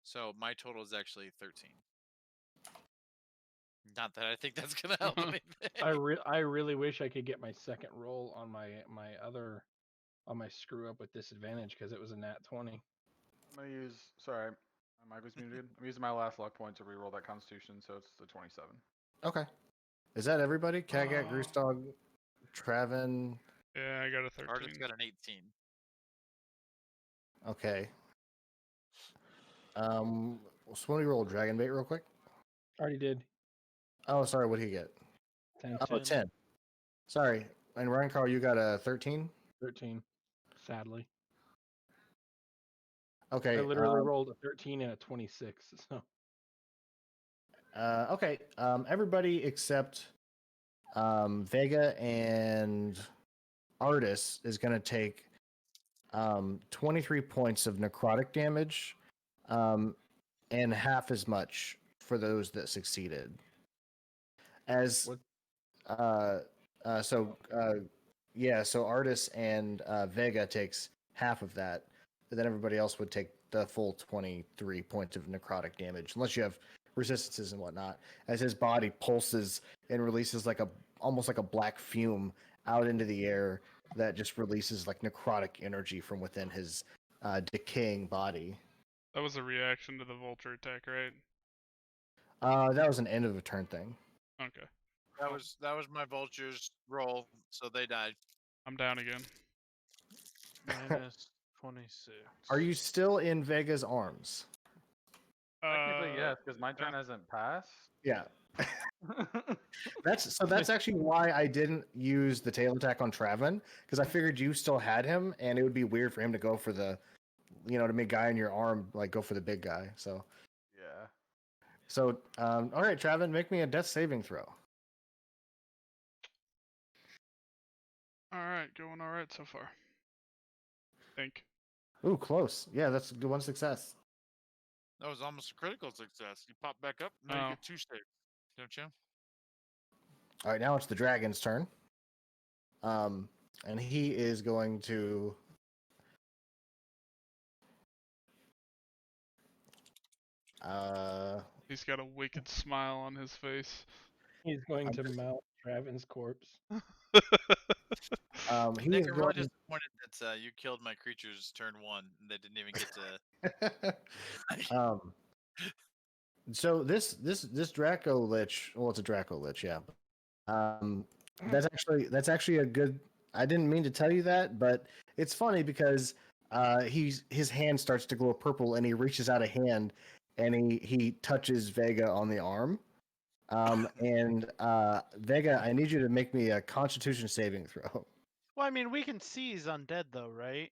So my total is actually 13. Not that I think that's gonna help anything. I really wish I could get my second roll on my screw up with disadvantage because it was a nat 20. I'm gonna use. Sorry, my mic was muted. I'm using my last luck point to reroll that Constitution, so it's the 27. Okay. Is that everybody? Kagat, Greasedog, Traven. Yeah, I got a Artist 13. got an 18. Okay. Somebody roll Dragon Bait real quick. Already did. Oh, sorry. What did he get? 10, Oh, 10. Sorry. And Ryan Carl, you got a 13? 13. Sadly. Okay. I literally rolled a 13 and a 26. So Okay. Everybody except Vega and Artis is going to take 23 points of necrotic damage, and half as much for those that succeeded. As What? so Artis and Vega takes half of that, but then everybody else would take the full 23 points of necrotic damage, unless you have resistances and whatnot. As his body pulses and releases almost like a black fume out into the air that just releases like necrotic energy from within his decaying body. That was a reaction to the vulture attack, right? That was an end of a turn thing. Okay. That was my vulture's roll, so they died. I'm down again. Minus 26. Are you still in Vega's arms? Technically, yes, because my yeah. turn hasn't passed. Yeah. That's actually why I didn't use the tail attack on Traven, because I figured you still had him, and it would be weird for him to go for the, to make guy in your arm like go for the big guy. So Yeah. all right, Traven, make me a death saving throw. Alright, going alright so far. Think. Ooh, close. Yeah, that's a good one success. That was almost a critical success. You pop back up, now you Oh. get 2 saves, don't you? All right, now it's the dragon's turn. And he is going to. He's got a wicked smile on his face. He's going I'm to just- mount Travin's corpse. he Nick, is I'm really going. disappointed that you killed my creatures turn 1. They didn't even get to. So this Draco Lich. Well, it's a Draco Lich, yeah. That's actually a good. I didn't mean to tell you that, but it's funny because his hand starts to glow purple, and he reaches out a hand, and he touches Vega on the arm. And Vega, I need you to make me a Constitution saving throw. Well, I mean, we can see he's undead though, right?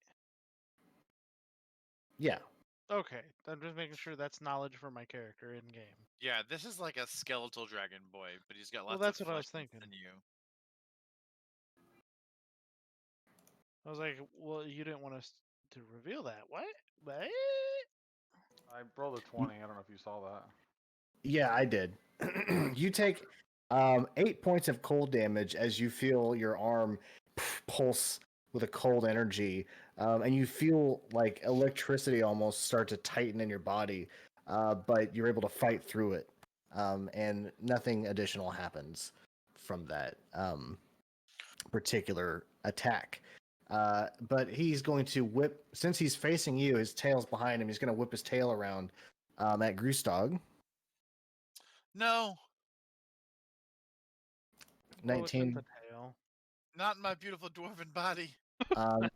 Yeah. Okay, I'm just making sure that's knowledge for my character in game. Yeah, this is like a skeletal dragon boy, but he's got Well, lots that's of what I was flesh and thinking. sinew. I was like, well, you didn't want us to reveal that. What? What? I rolled a 20. I don't know if you saw that. Yeah, I did. You take 8 points of cold damage as you feel your arm pulse with a cold energy, and you feel like electricity almost start to tighten in your body, but you're able to fight through it, and nothing additional happens from that particular attack. But he's going to whip, since he's facing you, his tail's behind him, he's going to whip his tail around at Grustog. No, Well, it's in 19. the tail. not in my beautiful dwarven body. Um,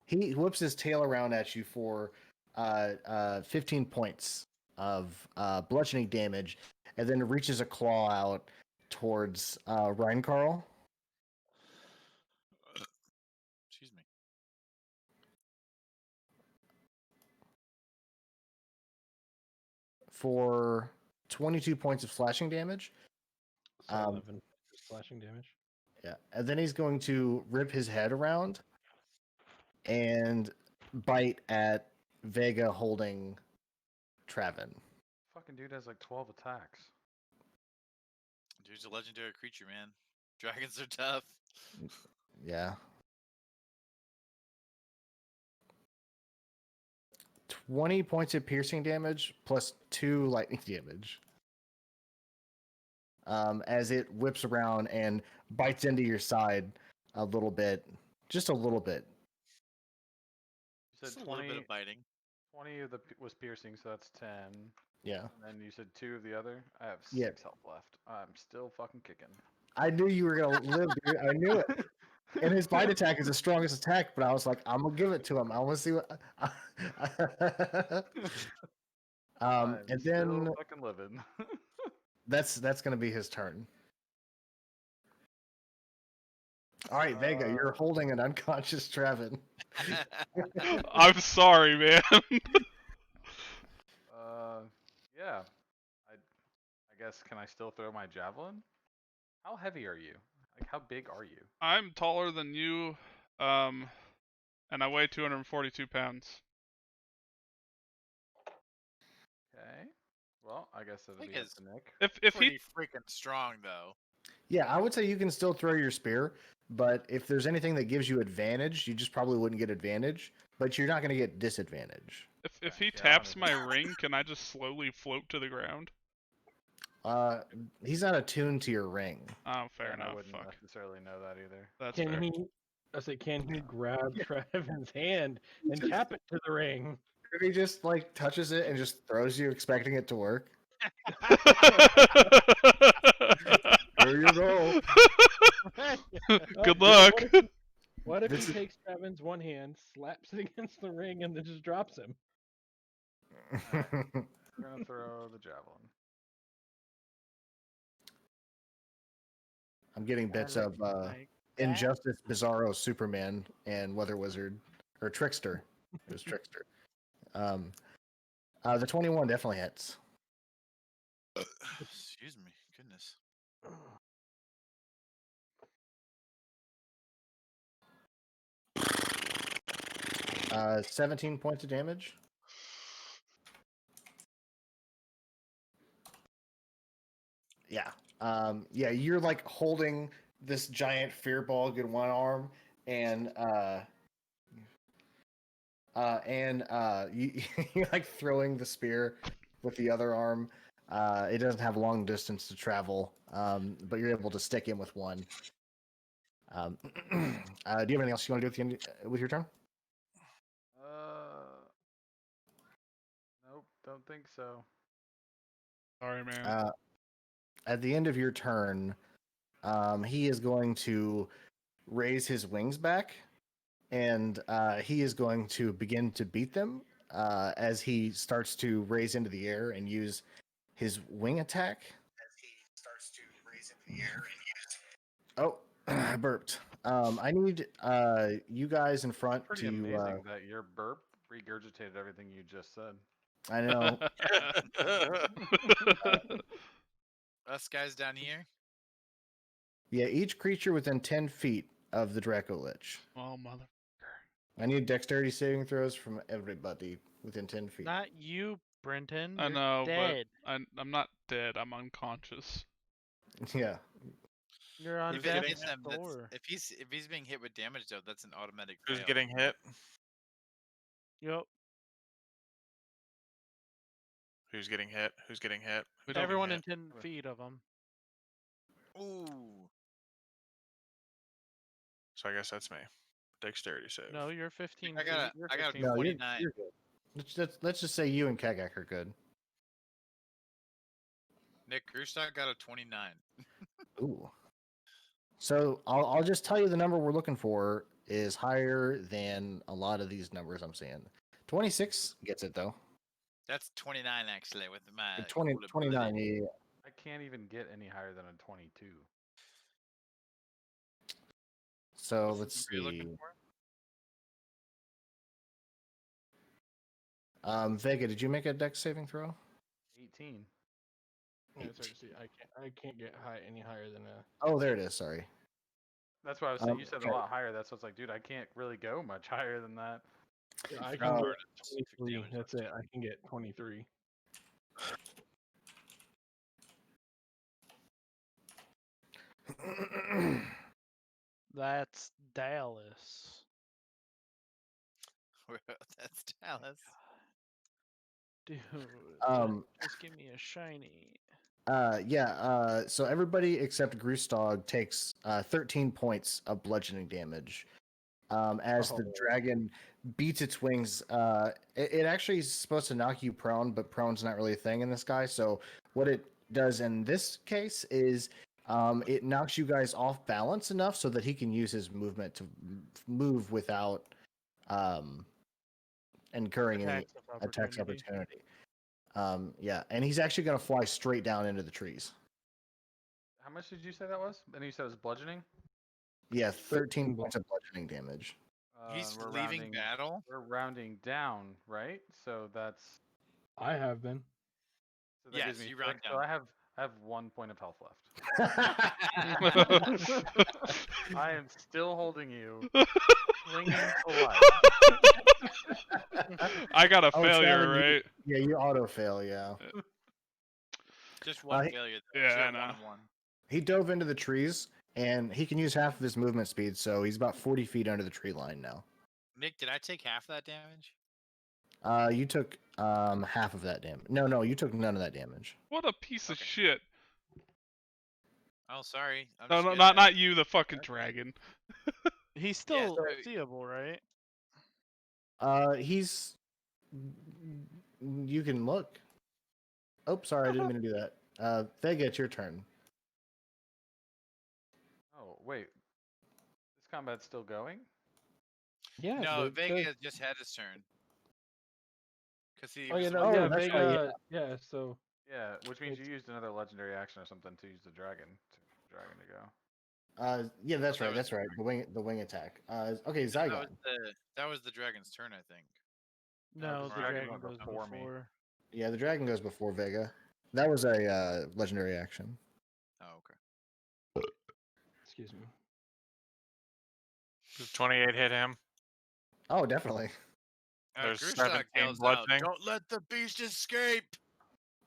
he whips his tail around at you for 15 points of bludgeoning damage, and then reaches a claw out towards Reinkarl Excuse me. for 22 points of slashing damage. So Um, 11 slashing damage. Yeah, and then he's going to rip his head around and bite at Vega holding Travin. Fucking dude has like 12 attacks. Dude's a legendary creature, man. Dragons are tough. Yeah. 20 points of piercing damage plus 2 lightning damage. As it whips around and bites into your side a little bit. Just a little bit. You said Just a little 20, bit of biting. 20 of the was piercing, so that's 10. Yeah. And then you said 2 of the other. I have Yeah. 6 health left. I'm still fucking kicking. I knew you were going to live, dude. I knew it. And his bite attack is the strongest attack, but I was like, I'm going to give it to him. I want to see what. I'm and still then fucking living. that's going to be his turn. All right, Vega, you're holding an unconscious Travin. I'm sorry, man. Yeah. I guess, can I still throw my javelin? How heavy are you? Like, how big are you? I'm taller than you, and I weigh 242 pounds. Okay. Well, I guess it'll think be up it's to Nick. If Pretty he freaking strong, though. Yeah, I would say you can still throw your spear, but if there's anything that gives you advantage, you just probably wouldn't get advantage, but you're not going to get disadvantage. if he Yeah, taps I'm my ring, can I just slowly float to the ground? He's not attuned to your ring. Oh, fair and I enough. wouldn't Fuck. necessarily know that either. That's Can fair. he? I say, can he grab Travin's hand and tap it to the ring? If he just like touches it and just throws you, expecting it to work. There you go. Good Yeah, luck. What if This he is- takes Travin's one hand, slaps it against the ring, and then just drops him? We're gonna throw the javelin. I'm getting bits I of like that. Injustice, Bizarro, Superman, and Weather Wizard, or Trickster. It was Trickster. The 21 definitely hits. Excuse me. Goodness. 17 points of damage. Yeah, you're like holding this giant fear ball in one arm, and you're like throwing the spear with the other arm. It doesn't have long distance to travel, but you're able to stick in with one. Do you have anything else you want to do at the end with your turn? Nope, don't think so. Sorry, man. At the end of your turn, he is going to raise his wings back, and he is going to begin to beat them as he starts to raise into the air and use his wing attack. Oh, I burped. I need you guys in front Pretty to. amazing that your burp regurgitated everything you just said. I know. Us guys down here. Yeah, each creature within 10 feet of the Draco Lich. Oh, mother. I need dexterity saving throws from everybody within 10 feet. Not you, Brenton. I You're know, dead. but I'm not dead. I'm unconscious. Yeah. You're on If it death's hits them, door. if he's being hit with damage though, that's an automatic Who's fail. getting hit? Yep. Who's getting hit? Who's getting hit? We don't- Everyone hit. in 10 feet of them. Ooh. So I guess that's me. Dexterity save. No, you're 15 I got feet. You're I got 15 No, feet. 29. you're good. Let's just say you and Kagak are good. Nick Krustak got a 29. Ooh. So I'll just tell you the number we're looking for is higher than a lot of these numbers I'm seeing. 26 gets it though. That's 29 actually with my 20, cool 29, ability. yeah. I can't even get any higher than a 22. So What's the let's number you're see. looking for? Vega, did you make a dex saving throw? 18. Yeah, sorry, see, I can't get any higher than a. Oh, there it is. Sorry. That's what I was saying. You said okay. a lot higher. That's what's like, dude, I can't really go much higher than that. Yeah, I Oh. can get Specific 23. damage That's it. I can get 23. That's Dallas. That's Dallas. Dude, just give me a shiny. So everybody except Grustog takes 13 points of bludgeoning damage. As the Oh. dragon beats its wings, it actually is supposed to knock you prone, but prone's not really a thing in this guy. So what it does in this case is it knocks you guys off balance enough so that he can use his movement to move without incurring any attacks opportunity. Yeah, and he's actually going to fly straight down into the trees. How much did you say that was? And you said it was bludgeoning? Yeah, 13 points of bludgeoning damage. He's We're leaving rounding, battle. We're rounding down, right? So that's. I have been. So that Yes, gives me you round six, so down. I have 1 point of health left. I am still holding you, clinging to life. I got a Oh, failure, Travis, right? Yeah, you auto fail, yeah. Just one he- failure. Though. Yeah, So you're I at 1 know. and 1. He dove into the trees, and he can use half of his movement speed, so he's about 40 feet under the tree line now. Nick, did I take half that damage? You took half of that damage. No, you took none of that damage. What a piece of Okay. shit. Oh, sorry. I'm No, just no, good not at it. not you, the fucking dragon. He's still so- seeable, right? He's. You can look. Oh, sorry, I didn't mean to do that. Vega, it's your turn. Oh, wait. This combat's still going? Yeah. No, the- Vega just had his turn. Because he Oh was yeah, the no, one- yeah, that's Vega. right, Yeah. So Yeah, which means you It's- used another legendary action or something to use the dragon to go. Yeah, that's that right. was That's right. The wing attack. Okay, that Zygon. was the dragon's turn, I think. No, the the dragon dragon went goes before me. before. Yeah, the dragon goes before Vega. That was a legendary action. Oh, okay. excuse me. Does 28 hit him? Oh, definitely. There's Grustak 17 yells out, bludgeoning. "Don't let the beast escape!"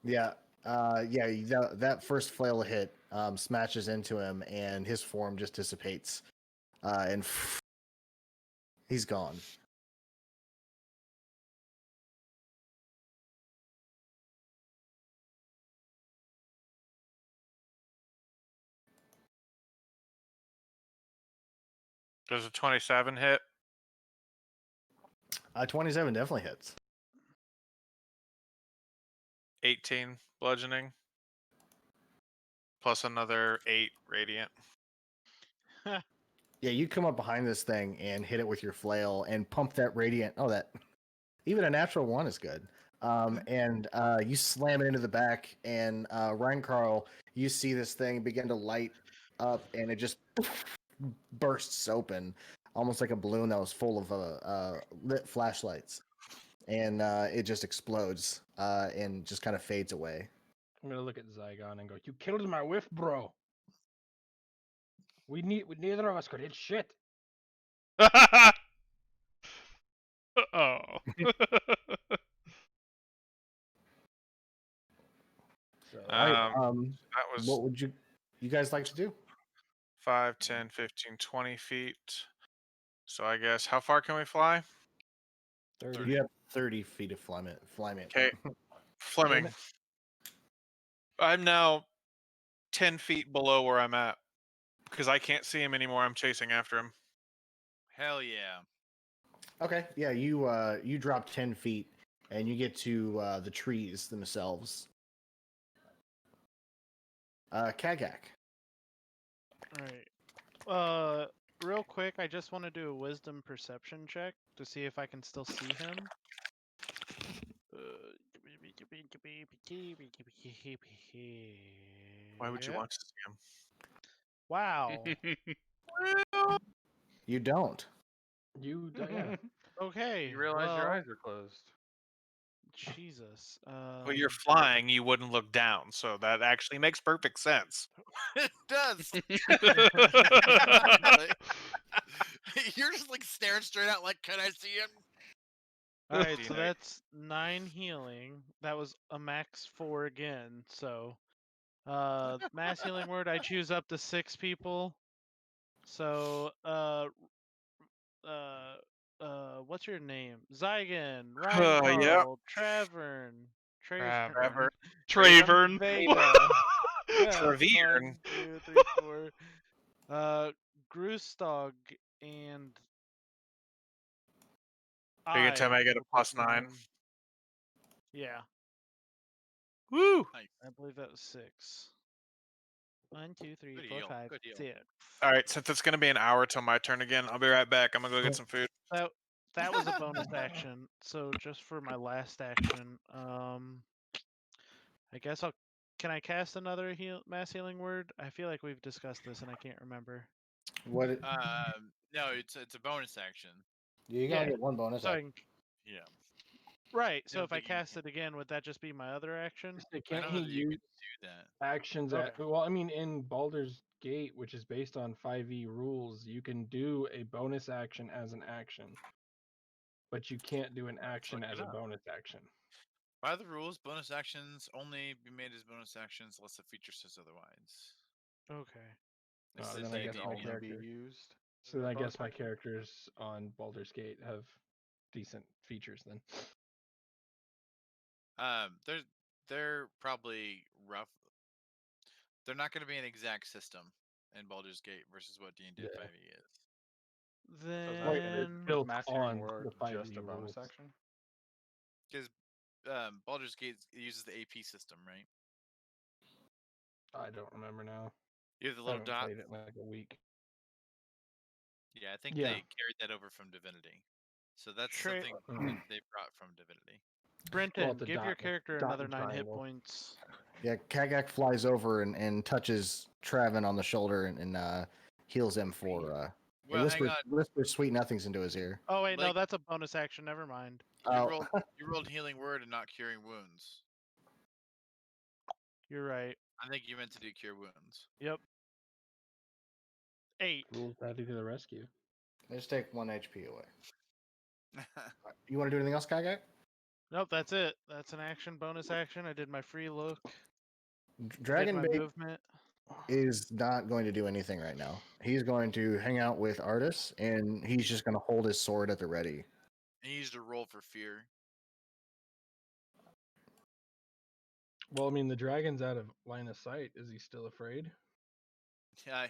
Yeah. That first flail hit smashes into him, and his form just dissipates, and he's gone. Does a 27 hit? 27 definitely hits. 18 bludgeoning. Plus another 8 radiant. Yeah, you come up behind this thing and hit it with your flail and pump that radiant. Oh, that even a natural one is good. And you slam it into the back, and Ryan Carl, you see this thing begin to light up, and it just bursts open, almost like a balloon that was full of lit flashlights, and it just explodes and just kind of fades away. I'm gonna look at Zygon and go, "You killed my whiff, bro. Neither of us could hit shit." Oh. So All right, That was what would you guys like to do? 5, 10, 15, 20 feet. So I guess how far can we fly? 30. You have 30 feet of Fleming. Okay, Fleming. I'm now 10 feet below where I'm at because I can't see him anymore. I'm chasing after him. Hell yeah. Okay, yeah, you drop 10 feet and you get to the trees themselves. Kagak. Alright. Real quick, I just want to do a wisdom perception check to see if I can still see him. Why would you Yep. want to see him? Wow. You don't. Yeah. Okay. You realize your well, eyes are closed. Jesus. Well, you're flying, you wouldn't look down, so that actually makes perfect sense. It does. You're just like staring straight out like, can I see him? Alright, so D&D. that's 9 healing. That was a max 4 again, so mass healing word, I choose up to 6 people. So what's your name? Zygon, Ryan Yeah. Carl, Travern, Trevor. Travern, Travern. Veda. Yeah, Travern. 1, 2, 3, 4. Grustog and Are you gonna tell me I get a will take +9? 9. Yeah, Woo! I believe that was 6. 1, 2, 3, Good 4, deal, 5, good deal. 6. All right, since it's gonna be an hour till my turn again, I'll be right back. I'm gonna go get some food. That was a bonus action. So just for my last action, I guess Can I cast another mass healing word? I feel like we've discussed this and I can't remember. What? No, it's a bonus action. You Yeah. only get one bonus. So action. Yeah. Right. So Yeah, if I but you cast it again, would that just be my other action? So I can't don't he know that you use can do that. actions Okay. well, I mean, in Baldur's Gate, which is based on 5e rules, you can do a bonus action as an action, but you can't do an action look as it a up. bonus action. By the rules, bonus actions only be made as bonus actions unless the feature says otherwise. Okay. This Then is I a guess my D&D. Only be character. used. as So a then I bonus guess my action? characters on Baldur's Gate have decent features then. They're probably rough. They're not going to be an exact system in Baldur's Gate versus what D&D Yeah. 5e is. So is Right, that, but it's Then built mass healing on word the 5e just a bonus rules. action? Because Baldur's Gate uses the AP system, right? I don't remember now. You have the I little haven't dot. played it in like a week. Yeah, I think Yeah. they carried that over from Divinity. So that's Tra- something Mhm. they brought from Divinity. Brenton, it's a give your dot- character dot another and 9 hit triangle. points. Yeah, Kagak flies over and touches Travin on the shoulder and heals him for. He Well, hang on. whispers sweet nothings into his ear. Oh wait, no, Like- that's a bonus action. Never mind. Oh. You rolled healing word and not curing wounds. You're right. I think you meant to do cure wounds. Yep. 8. Rules daddy to the rescue. Just take 1 HP away. You want to do anything else, Kagak? Nope, that's it. That's an action, bonus action. I did my free look. Did Dragon my bait. movement. is not going to do anything right now. He's going to hang out with Artis, and he's just going to hold his sword at the ready. He needs to roll for fear. Well, I mean, the dragon's out of line of sight. Is he still afraid? The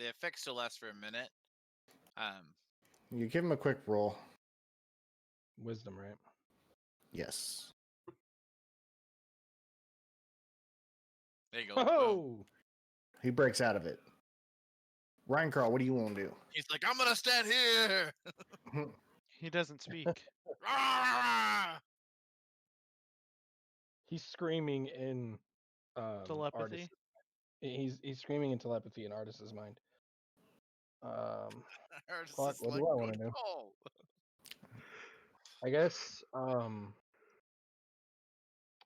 effect still lasts for a minute. You give him a quick roll. Wisdom, right? Yes. There you go. Boom. Oh! He breaks out of it. Ryan Carl, what do you want to do? He's like, I'm gonna stand here. He doesn't speak. Rah! He's screaming in Telepathy. He's screaming in telepathy in Artis's mind. Artis Fuck, is what like, do I want to "Good do? call." I guess I want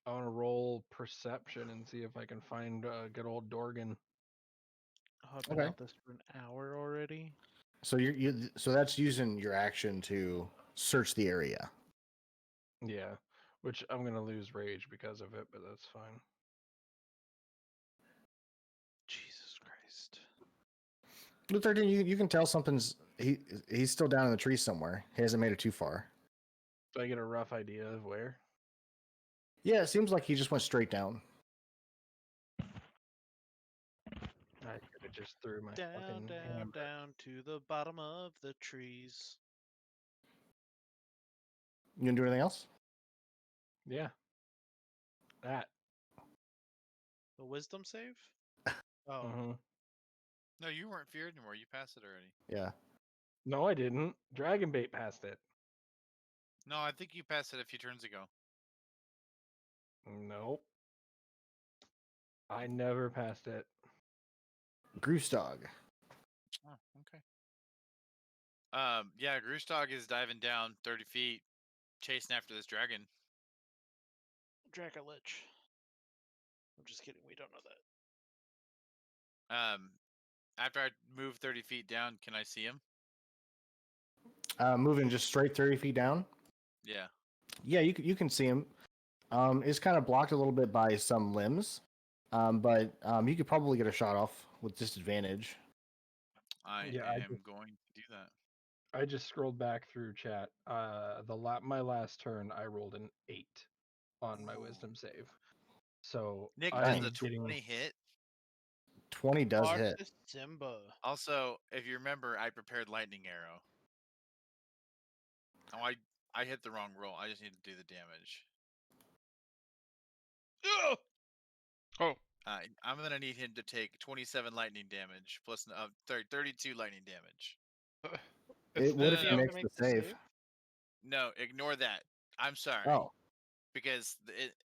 to roll perception and see if I can find good old Dorgan. Oh, I've been Okay. out this for an hour already. So so that's using your action to search the area. Yeah, which I'm gonna lose rage because of it, but that's fine. Jesus Christ. Luther, you can tell he's still down in the tree somewhere. He hasn't made it too far. Do I get a rough idea of where? Yeah, it seems like he just went straight down. I could have just threw my Down, fucking down, hammer. down to the bottom of the trees. You gonna do anything else? Yeah. That. The wisdom save? Oh, Mhm. No, you weren't feared anymore. You passed it already. Yeah. No, I didn't. Dragon bait passed it. No, I think you passed it a few turns ago. Nope. I never passed it. Groostog. Oh, okay. Yeah, Groostog is diving down 30 feet, chasing after this dragon. Dracolich. I'm just kidding. We don't know that. After I move 30 feet down, can I see him? Moving just straight 30 feet down. Yeah. Yeah, you can see him. It's kind of blocked a little bit by some limbs, but you could probably get a shot off with disadvantage. I Yeah, I am going to do that. I just scrolled back through chat. My last turn, I rolled an 8 on my Ooh. wisdom save. So Nick, I'm does a getting 20 hit? 20 does hit. Artis Simba. Also, if you remember, I prepared lightning arrow. Oh, I hit the wrong roll. I just need to do the damage. Ugh! Oh, I'm gonna need him to take 27 lightning damage plus 32 lightning damage. It would if Does he have to makes make the save. No, ignore that. I'm sorry. Oh, Because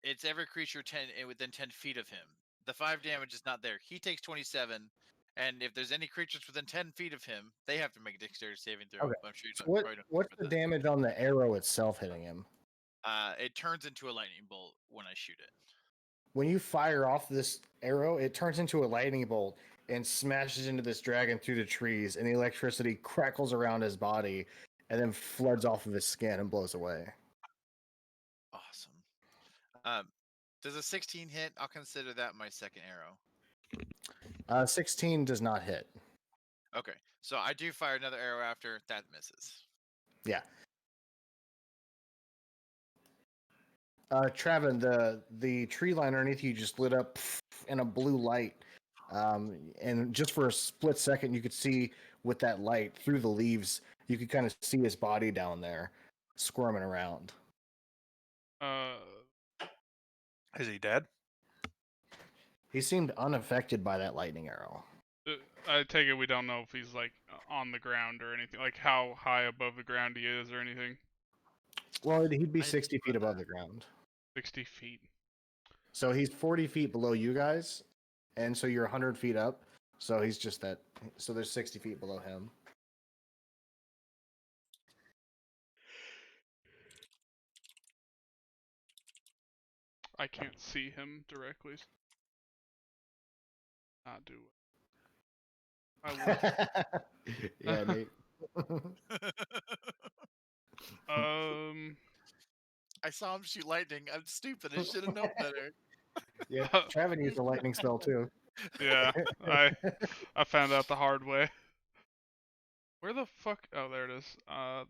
it's every creature within 10 feet of him. The 5 damage is not there. He takes 27, and if there's any creatures within 10 feet of him, they have to make a dexterity saving throw. Okay. I'm sure you so don't, probably don't what's remember the that. damage on the arrow itself hitting him? It turns into a lightning bolt when I shoot it. When you fire off this arrow, it turns into a lightning bolt and smashes into this dragon through the trees, and the electricity crackles around his body and then floods off of his skin and blows away. Awesome. Does a 16 hit? I'll consider that my second arrow. 16 does not hit. Okay, so I do fire another arrow after. That misses. Yeah. Travin, the tree line underneath you just lit up in a blue light. And just for a split second, you could see with that light through the leaves, you could kind of see his body down there squirming around. Is he dead? He seemed unaffected by that lightning arrow. I take it we don't know if he's like on the ground or anything, like how high above the ground he is or anything. Well, he'd be I 60 didn't feet know above that. the ground. 60 feet. So he's 40 feet below you guys, and so you're 100 feet up. So he's just that. So there's 60 feet below him. I can't see him directly. Not do it. I will. Yeah, Nate. I saw him shoot lightning. I'm stupid. I should have known better. Yeah, Travis used a lightning spell too. Yeah, I found out the hard way. Where the fuck? Oh, there it is. I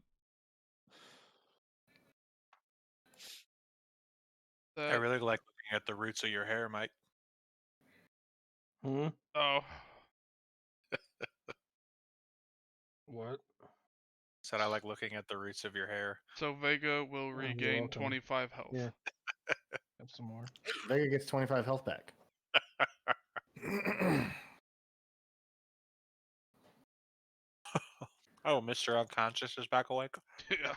That. really like looking at the roots of your hair, Mike. Hmm? Oh, What? Said I like looking at the roots of your hair. so Vega will you're regain welcome. 25 health. Here. Have some more. Vega gets 25 health back. Oh, Mr. Unconscious is back awake. Yeah,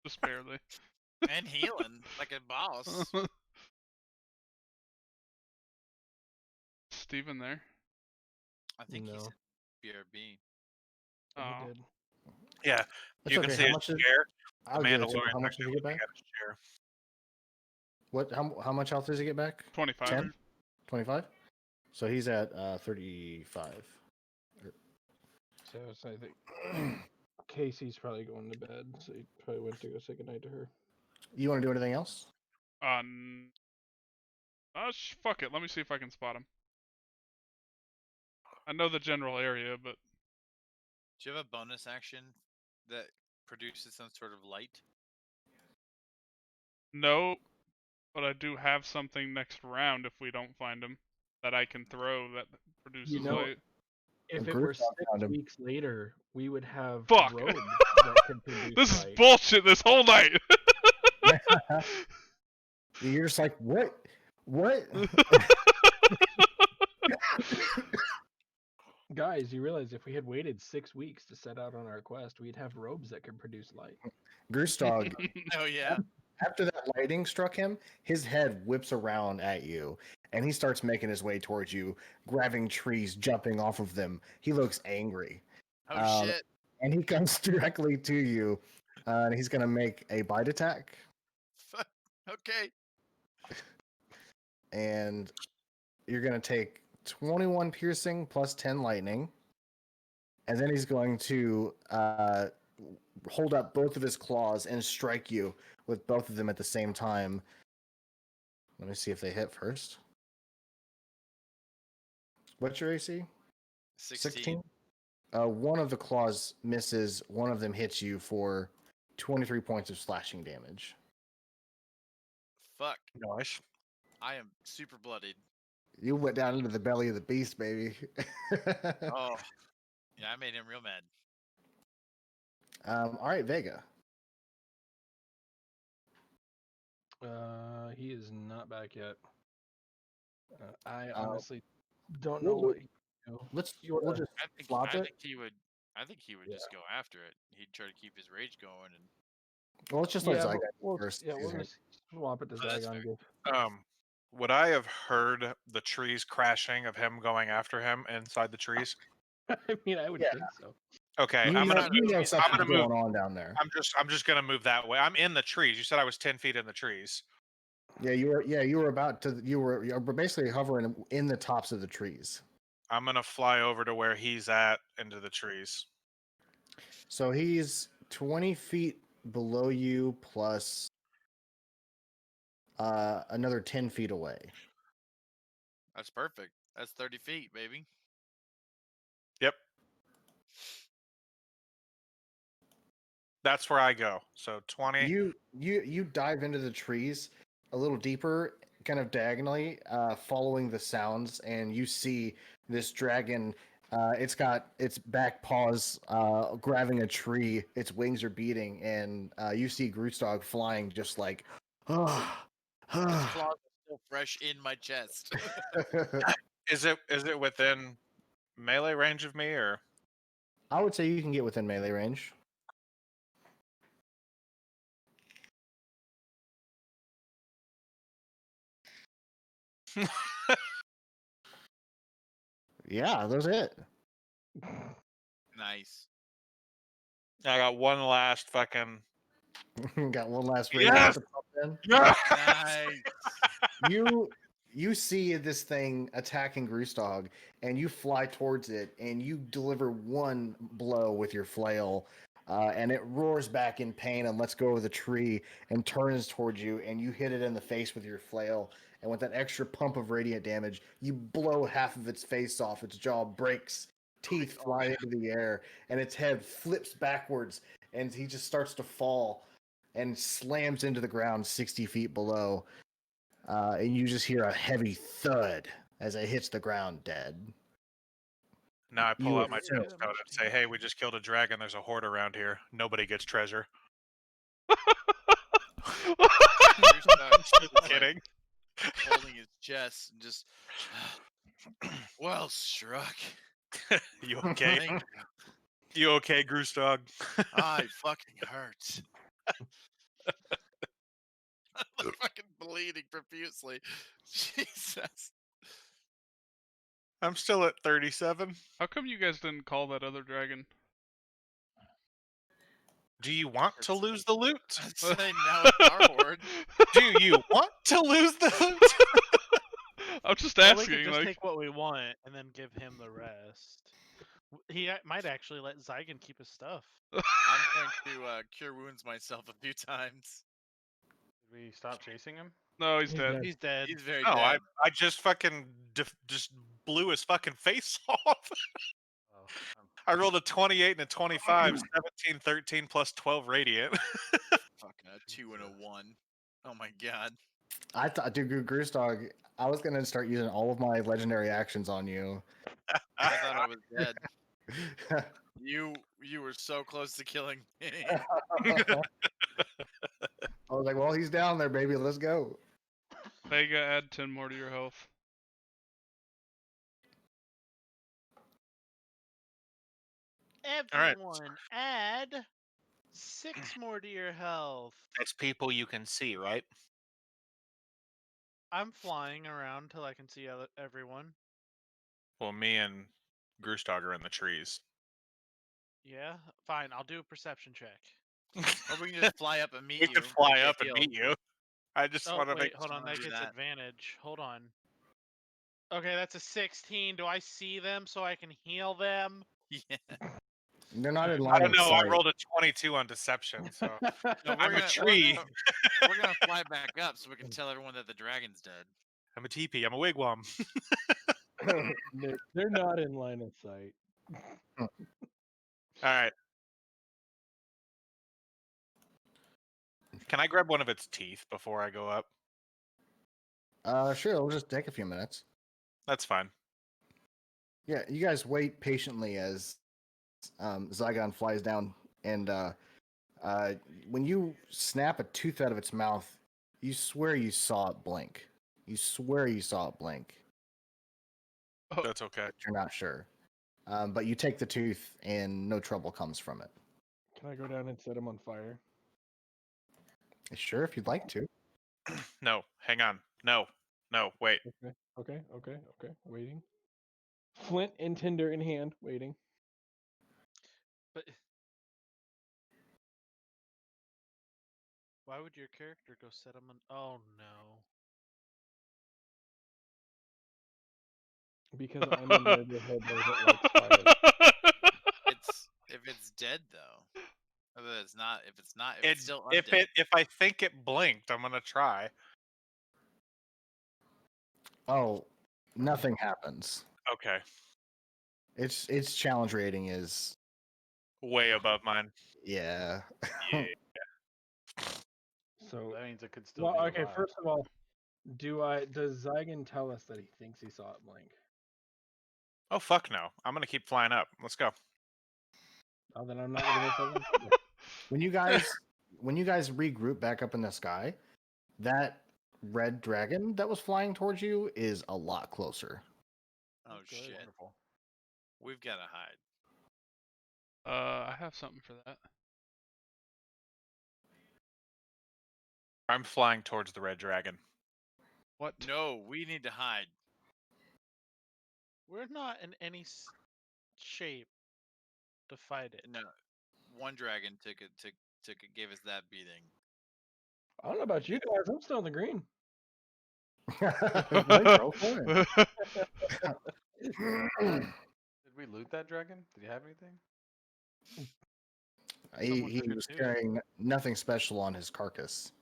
just barely. And healing like a boss. Steven there. I think he's No. in BRB. Oh, He did. Yeah, That's you okay. can see How his much is? chair. The I'll give it to him. Mandalorian's How much actually did he get looking back? at his chair. What? How much health does he get back? 25. 10? 25? So he's at 35. So I think Casey's probably going to bed, so he probably went to go say goodnight to her. You want to do anything else? Fuck it. Let me see if I can spot him. I know the general area, but Do you have a bonus action that produces some sort of light? no. But I do have something next round if we don't find him that I can throw that produces know, light. If The it were group found 6 him. weeks later, we would have Fuck. robes that could produce This is light. bullshit this whole night. You're just like, what? What? Guys, you realize if we had waited 6 weeks to set out on our quest, we'd have robes that could produce light. Groostog, Oh yeah. after that lightning struck him, his head whips around at you, and he starts making his way towards you, grabbing trees, jumping off of them. He looks angry. Oh shit. And he comes directly to you, and he's going to make a bite attack. Okay. And you're going to take 21 piercing plus 10 lightning. And then he's going to hold up both of his claws and strike you with both of them at the same time. Let me see if they hit first. What's your AC? 16. One of the claws misses. One of them hits you for 23 points of slashing damage. Fuck. Nice. I am super bloodied. You went down into the belly of the beast, baby. Oh. Yeah, I made him real mad. All right, Vega. He is not back yet. I Uh, honestly don't know we'll- what he can do. We'll just I think flop it. he would just go after it. He'd try to keep his rage going and Well, let's just let Yeah, Zygon we'll first. we'll just swap it to Oh, that's Zygon. fair. Would I have heard the trees crashing of him going after him inside the trees? I mean, I would Yeah. think so. Okay, You I'm know, gonna you know I'm something's gonna going move. on down there. I'm just gonna move that way. I'm in the trees. You said I was 10 feet in the trees. Yeah, you were about to. You were basically hovering in the tops of the trees. I'm gonna fly over to where he's at into the trees. So he's 20 feet below you plus another 10 feet away. that's perfect. That's 30 feet, baby. Yep. That's where I go. So 20. You dive into the trees a little deeper, kind of diagonally, following the sounds, and you see this dragon. It's got its back paws grabbing a tree. Its wings are beating, and you see Grootstog flying, just like, His claws are still fresh in my chest. Is it within melee range of me or? I would say you can get within melee range. Yeah, that's it. Nice. I got one last fucking. Got one last ring Yes! to pump in. Nice. You see this thing attacking Groostog, and you fly towards it, and you deliver one blow with your flail, and it roars back in pain and lets go of the tree and turns towards you, and you hit it in the face with your flail. And with that extra pump of radiant damage, you blow half of its face off. Its jaw breaks, teeth fly into the air, and its head flips backwards, and he just starts to fall and slams into the ground 60 feet below. And you just hear a heavy thud as it hits the ground dead. Now I pull You out my assume- tombstone and say, "Hey, we just killed a dragon. There's a horde around here. Nobody gets treasure." Just Kidding. holding his chest and just well struck. You okay? Thank You okay, Goose Dog? I fucking hurt. I'm fucking bleeding profusely. Jesus. I'm still at 37. How come you guys didn't call that other dragon? Do you want to lose the loot? I'd say now it's our horde. Do you want to lose the loot? I'm just Well, we asking. could just Like, take what we want and then give him the rest. He might actually let Zygon keep his stuff. I'm going to cure wounds myself a few times. Did we stop chasing him? no, he's He's dead. dead. He's dead. He's very No, dead. I just fucking just blew his fucking face off. Oh, I rolled a 28 and a 25, 17, 13 plus 12 radiant. Fucking a 2 and a 1. Oh my god. I thought, dude, Goose Dog, I was going to start using all of my legendary actions on you. I thought I was dead. You were so close to killing me. I was like, well, he's down there, baby. Let's go. Vega, add 10 more to your health. right. Everyone, add 6 more to your health. That's people you can see, right? I'm flying around till I can see everyone. Well, me and Goose Dog are in the trees. Yeah, fine. I'll do a perception check. Or we can just fly up and meet We you. could fly get up and killed. meet you. I just Oh want to wait, make. hold on. That do gets that. advantage. Hold on. Okay, that's a 16. Do I see them so I can heal them? Yeah. They're not in line I don't of know. I sight. rolled a 22 on deception, so No, I'm a tree. We're gonna fly back up so we can tell everyone that the dragon's dead. I'm a teepee. I'm a wigwam. They're not in line of sight. All right. Can I grab one of its teeth before I go up? Sure, it'll just take a few minutes. That's fine. Yeah, you guys wait patiently as Zygon flies down, and when you snap a tooth out of its mouth, you swear you saw it blink. You swear you saw it blink, That's okay. but you're not sure. But you take the tooth, and no trouble comes from it. Can I go down and set him on fire? Sure, if you'd like to. No, hang on. No, wait. Okay. Waiting. Flint and tinder in hand, waiting. But why would your character go set him on? Oh no. Because I'm in the head that likes fire. If it's dead though. If it's not, if It, it's still undead. if I think it blinked, I'm gonna try. Oh, nothing happens. Okay, Its challenge rating is way above mine. yeah. Yeah. So, that means it could still well, be okay. alive. First of all, does Zygon tell us that he thinks he saw it blink? Oh fuck no! I'm gonna keep flying up. Let's go. Oh, then I'm not gonna go tell him. When you guys regroup back up in the sky, that red dragon that was flying towards you is a lot closer. Oh Good. shit. Wonderful. We've gotta hide. I have something for that. I'm flying towards the red dragon. What? No, we need to hide. We're not in any shape to fight it. No. One dragon gave us that beating. I don't know about you guys. I'm still in the green. Go for it. Did we loot that dragon? Did he have anything? Someone He took it was too. carrying nothing special on his carcass.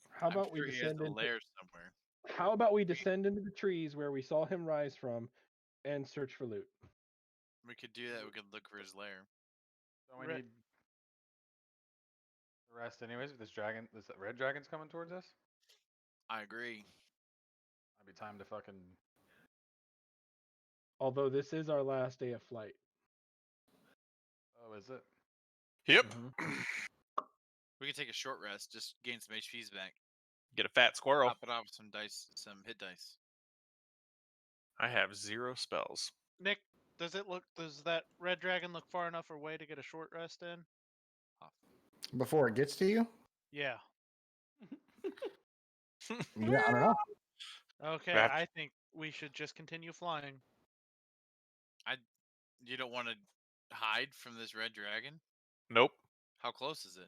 How I'm about we sure he has descend a into? lair somewhere. How about we descend into the trees where we saw him rise from, and search for loot? We could do that. We could look for his lair. So we Re- need the rest anyways. This dragon, this red dragon's coming towards us. I agree. Might be time to fucking. Although this is our last day of flight. Oh, is it? Yep. Mhm. We could take a short rest, just gain some HPs back. Get a fat squirrel. Top it off with some dice, some hit dice. I have 0 spells. Nick, does that red dragon look far enough away to get a short rest in? Before it gets to you? Yeah. Yeah, I don't know. Okay, Perhaps- I think we should just continue flying. You don't want to hide from this red dragon? Nope. How close is it?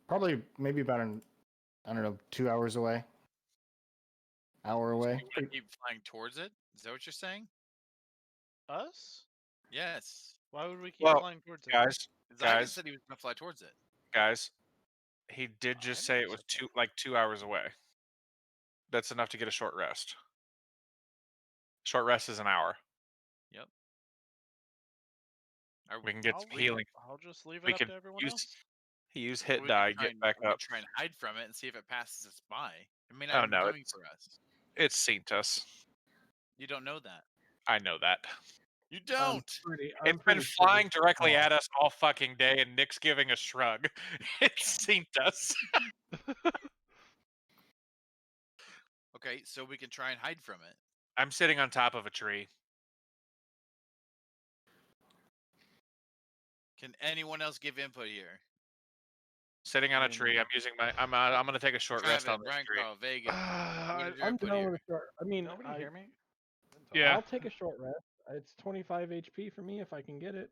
Probably maybe about I don't know, 2 hours away. Hour So away. you want to keep flying towards it? Is that what you're saying? Us? Yes. Why would we keep Well, flying towards it? Guys, Zygon Guys. said he was going to fly towards it. guys, he did just I say never it was said that. 2 hours away. That's enough to get a short rest. Short rest is an hour. We can get some healing. I'll just leave it We up can to everyone use else. use hit We die, could try get and- back we up. could try and hide from it and see if it passes us by. It may Oh, not even no, be coming for us. It's seen us. You don't know that. I know that. You don't. I'm It's been pretty sure flying it's directly off. at us all fucking day, and Nick's giving a shrug. It's seen us. Okay, so we can try and hide from it. I'm sitting on top of a tree. Can anyone else give input here? Sitting on a tree. I'm using my. I'm gonna take a short rest Travis, on this Brian tree. Carl, Vega. What is your I'm input down here? with a short. I mean, Nobody hear me? Yeah. I'll take a short rest. It's 25 HP for me if I can get it.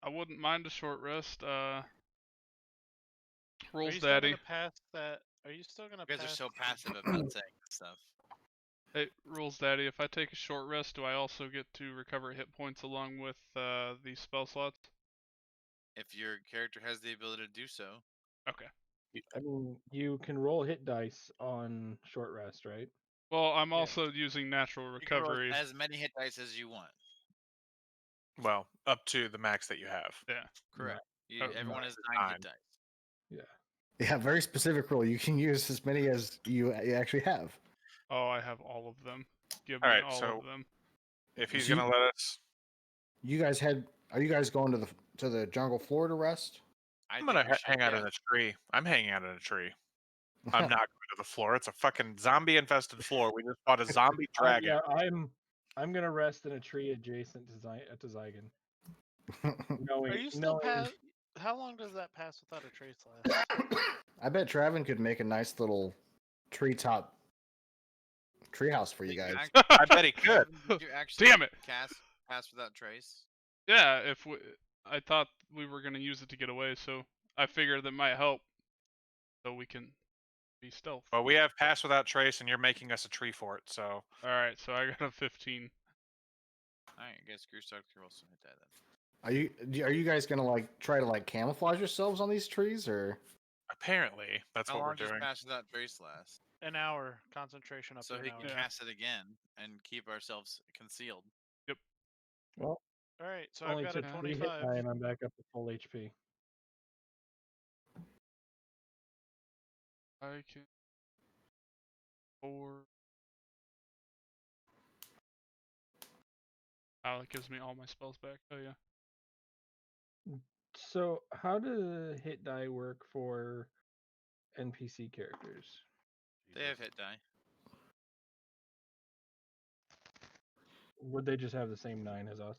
I wouldn't mind a short rest. Are Rules you still Daddy. gonna pass that? Are you still gonna You guys are pass? so passive about saying this stuff. Hey, Rules Daddy, if I take a short rest, do I also get to recover hit points along with the spell slots? If your character has the ability to do so. Okay. I mean, you can roll hit dice on short rest, right? Well, I'm Yeah. also using natural You can roll recovery. as many hit dice as you want. Well, up to the max that you have. Yeah. Correct. Oh, Everyone has 9 9. hit dice. Yeah, very specific rule. You can use as many as you actually have. Oh, I have all of them. Give All me right, all so- of them. If he's So gonna let us, You guys are you guys going to the jungle floor to rest? I I'm think gonna we should, hang out yeah. in a tree. I'm hanging out in a tree. I'm not going to the floor. It's a fucking zombie-infested floor. We just fought a zombie dragon. Yeah, I'm gonna rest in a tree adjacent to Zygon. Knowing, Are you still knowing, pass? How long does that pass without a trace last? I bet Traven could make a nice little treetop treehouse for you Did you guys. act- I bet he could. Did you actually Damn it! pass without trace? Yeah, I thought we were gonna use it to get away, so I figured that might help, so we can be stealth. Well, we have pass without trace, and you're making us a tree fort. So All right, so I got a 15. Alright, I guess Screw Stark can roll some hit die then. Are you guys gonna try to camouflage yourselves on these trees, or apparently, that's How what long we're does doing. pass without trace last? An hour concentration up So to he an hour. can Yeah. cast it again and keep ourselves concealed. well, All right, so I've only got a took 3 hit 25. die and I'm back up to full HP. I can 4. Oh, it gives me all my spells back. Oh yeah. So, how do hit die work for NPC characters? They have hit die. Would they just have the same 9 as us?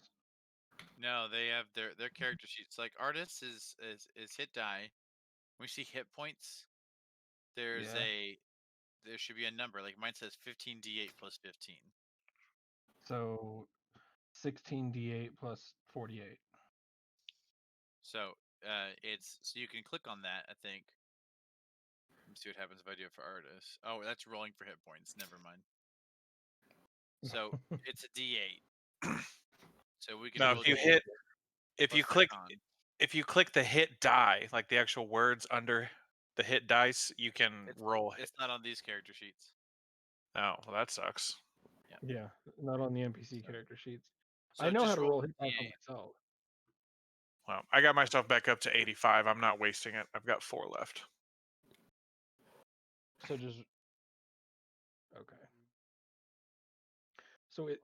No, they have their character sheets. Like artists is hit die. When we see hit points, there should be a number. Like mine says 15d8 plus 15. So, 16d8 plus 48. So so you can click on that. I think. Let me see what happens if I do it for artists. Oh, that's rolling for hit points. Never mind. So it's a d8. So we can. Now, roll if you D8 hit, if plus you my click, con. if you click the hit die, like the actual words under the hit dice, you can roll. It's not on these character sheets. Oh, well, that sucks. Yeah, not on the NPC character sheets. So I know how just to roll hit die for D8. myself. Well, I got myself back up to 85. I'm not wasting it. I've got 4 left. So just okay. So it.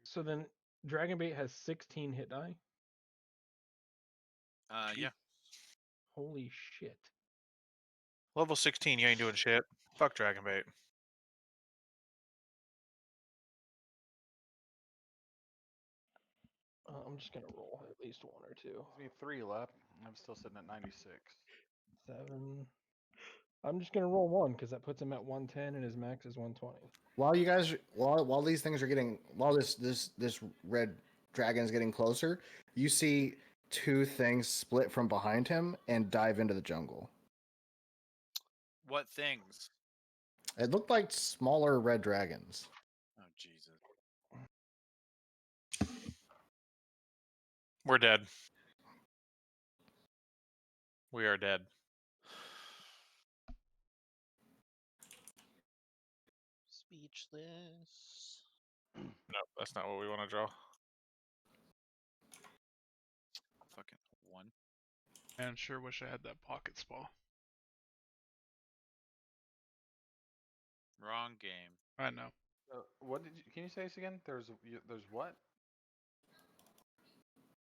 So then, Dragonbait has 16 hit die. Yeah. Holy shit! Level 16, you ain't doing shit. Fuck Dragonbait. I'm just gonna roll at least one or two. Gives me 3 left. I'm still sitting at 96. 7. I'm just gonna roll 1 because that puts him at 110 and his max is 120. While these things are getting, while this red dragon is getting closer, you see 2 things split from behind him and dive into the jungle. What things? It looked like smaller red dragons. Oh Jesus. We're dead. We are dead. Speechless. No, that's not what we want to draw. Fucking 1. Man, sure wish I had that pocket spa. Wrong game. I know. What did you? Can you say this again? There's what?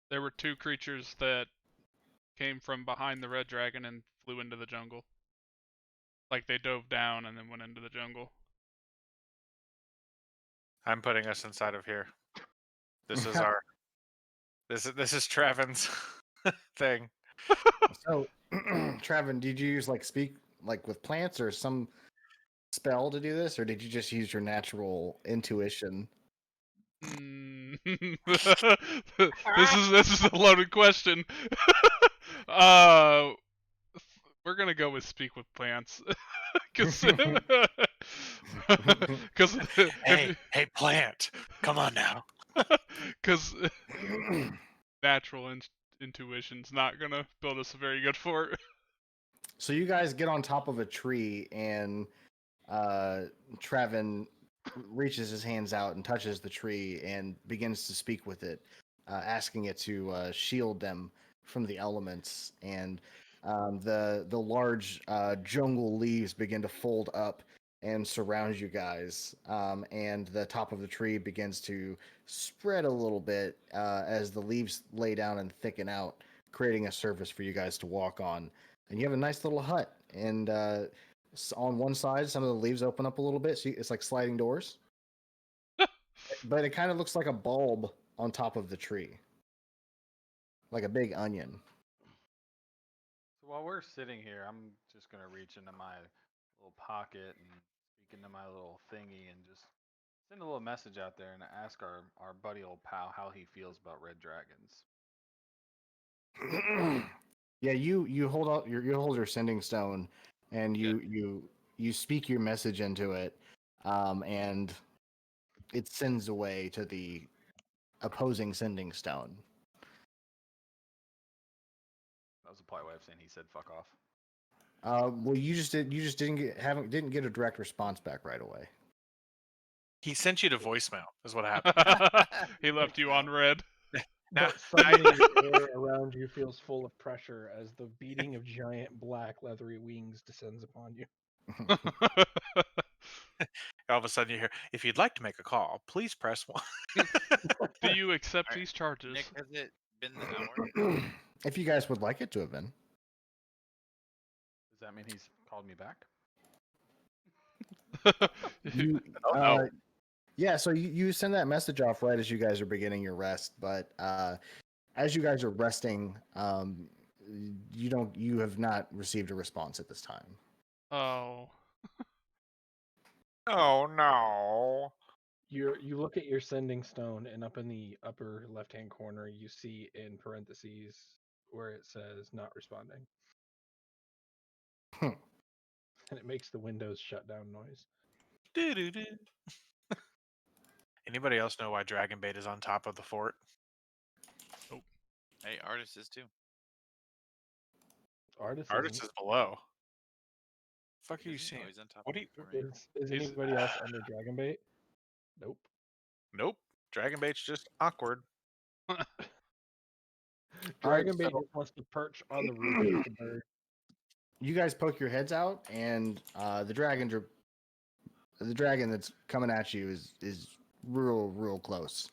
There were 2 creatures that came from behind the red dragon and flew into the jungle. Like they dove down and then went into the jungle. I'm putting us inside of here. This is our. This is Travin's thing. So, Travin, did you use like speak like with plants or some spell to do this, or did you just use your natural intuition? This is a loaded question. We're gonna go with speak with plants, because Hey, plant, come on now. Because natural intuition's not gonna build us a very good fort. So you guys get on top of a tree, and Travin reaches his hands out and touches the tree and begins to speak with it, asking it to shield them from the elements. And the large jungle leaves begin to fold up and surround you guys. And the top of the tree begins to spread a little bit as the leaves lay down and thicken out, creating a surface for you guys to walk on. And you have a nice little hut. And on one side, some of the leaves open up a little bit, so it's like sliding doors. But it kind of looks like a bulb on top of the tree, like a big onion. So while we're sitting here, I'm just gonna reach into my little pocket and speak into my little thingy and just send a little message out there and ask our buddy old pal how he feels about red dragons. Yeah, you hold out you hold your sending stone, and you speak your message into it, and it sends away to the opposing sending stone. That was a polite way of saying he said fuck off. Well, you just didn't get a direct response back right away. He sent you to voicemail. Is what happened. He left you on red. Now, But suddenly the air around you feels full of pressure as the beating of giant black leathery wings descends upon you. all of a sudden you hear, if you'd like to make a call, please press 1. Do you accept Alright, these charges? Nick, has it been the hour? If you guys would like it to have been. Does that mean he's called me back? You, Oh, no. Yeah, so you send that message off right as you guys are beginning your rest, but as you guys are resting, you have not received a response at this time. Oh. Oh no. You look at your sending stone, and up in the upper left-hand corner, you see in parentheses where it says "not responding," Hmm. and it makes the Windows shutdown noise. Doo-doo-doo. Anybody else know why Dragonbait is on top of the fort? Hey, artist is too. Artist, Artist is below. Fuck are you Is he? seeing? Oh, he's on top What of are you? me for me. is He's- anybody else under Dragon Bait? Nope. Nope. Dragon bait's just awkward. All right, Dragon Bait so just wants to perch on the roof like a bird. you guys poke your heads out, and the dragon that's coming at you is real close.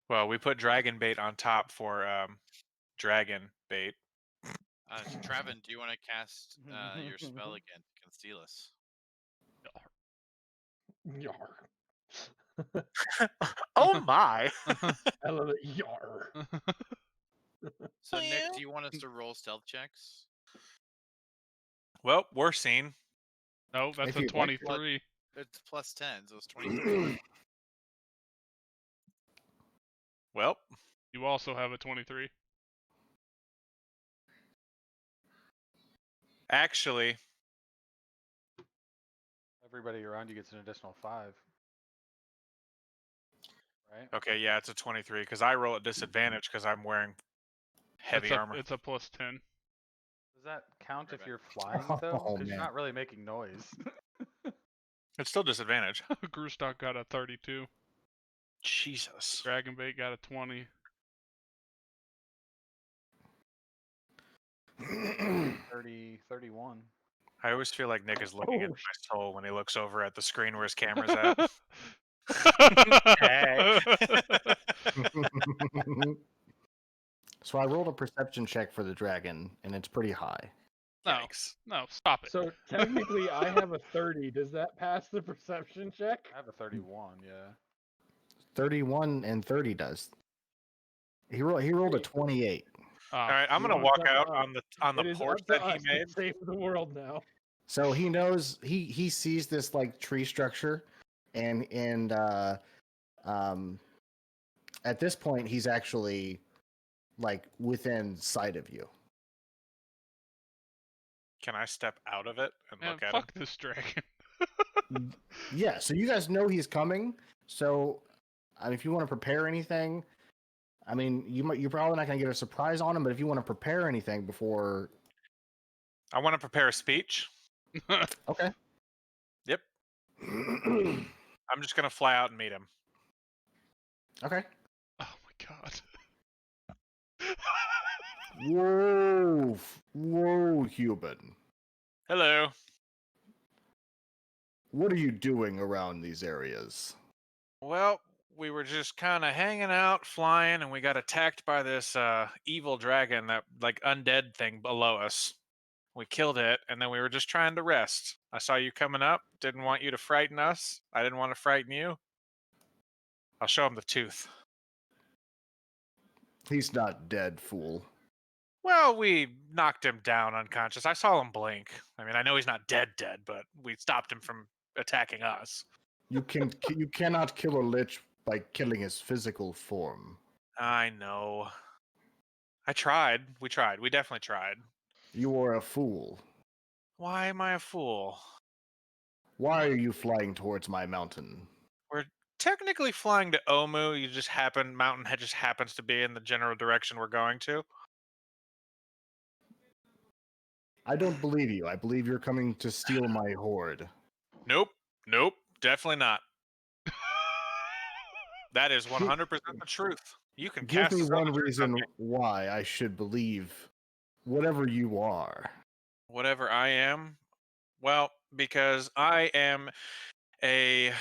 Well, we put dragon bait on top for dragon bait. Travin, do you want to cast your spell again? Conceal us. Yar. Oh my! I love it. Yar. So Nick, do you want us to roll stealth checks? Well, we're seen. No, that's If a you'd like to. 23. It's plus 10, so it's 23. Well, You also have a 23. actually, Everybody around you gets an additional 5. Right? okay, yeah, it's a 23 because I roll at disadvantage because I'm wearing heavy armor. It's a plus 10. Does that count Right if you're flying though? Oh, Because you're man. not really making noise. It's still disadvantage. Groostock got a 32. Jesus. Dragon Bait got a 20. 30, 31. I always feel like Nick is looking at Oh, my soul when he looks over at the screen where his camera's at. So I rolled a perception check for the dragon, and it's pretty high. No, Yikes. no, stop it. so technically, I have a 30. Does that pass the perception check? I have a 31, yeah. 31 and 30 does. He rolled a Great. 28. All right, I'm It gonna is walk up to out us. on the It is porch up to that he us to made. save the world now. So he knows he sees this like tree structure, and at this point he's actually like within sight of you. Can I step out of it and Man, look at fuck this dragon. Yeah, so you guys know he's coming. So I mean, if you want to prepare anything, I mean, you're probably not going to get a surprise on him, but if you want to prepare anything before, him? I want to prepare a speech. okay. Yep. I'm just gonna fly out and meet him. Okay. Oh my god. Whoa, human. Hello. What are you doing around these areas? Well, we were just kind of hanging out, flying, and we got attacked by this evil dragon, that like undead thing below us. We killed it, and then we were just trying to rest. I saw you coming up. Didn't want you to frighten us. I didn't want to frighten you. I'll show him the tooth. He's not dead, fool. Well, we knocked him down unconscious. I saw him blink. I mean, I know he's not dead, but we stopped him from attacking us. You cannot kill a lich by killing his physical form. I know. I tried. We tried. We definitely tried. You are a fool. Why am I a fool? Why are you flying towards my mountain? We're technically flying to Omu. Mountain head just happens to be in the general direction we're going to. I don't believe you. I believe you're coming to steal my horde. Nope. Definitely not. That is 100% the truth. You can Give cast me this on one the reason truth. why I should believe whatever you are. Whatever I am. Well, because I am a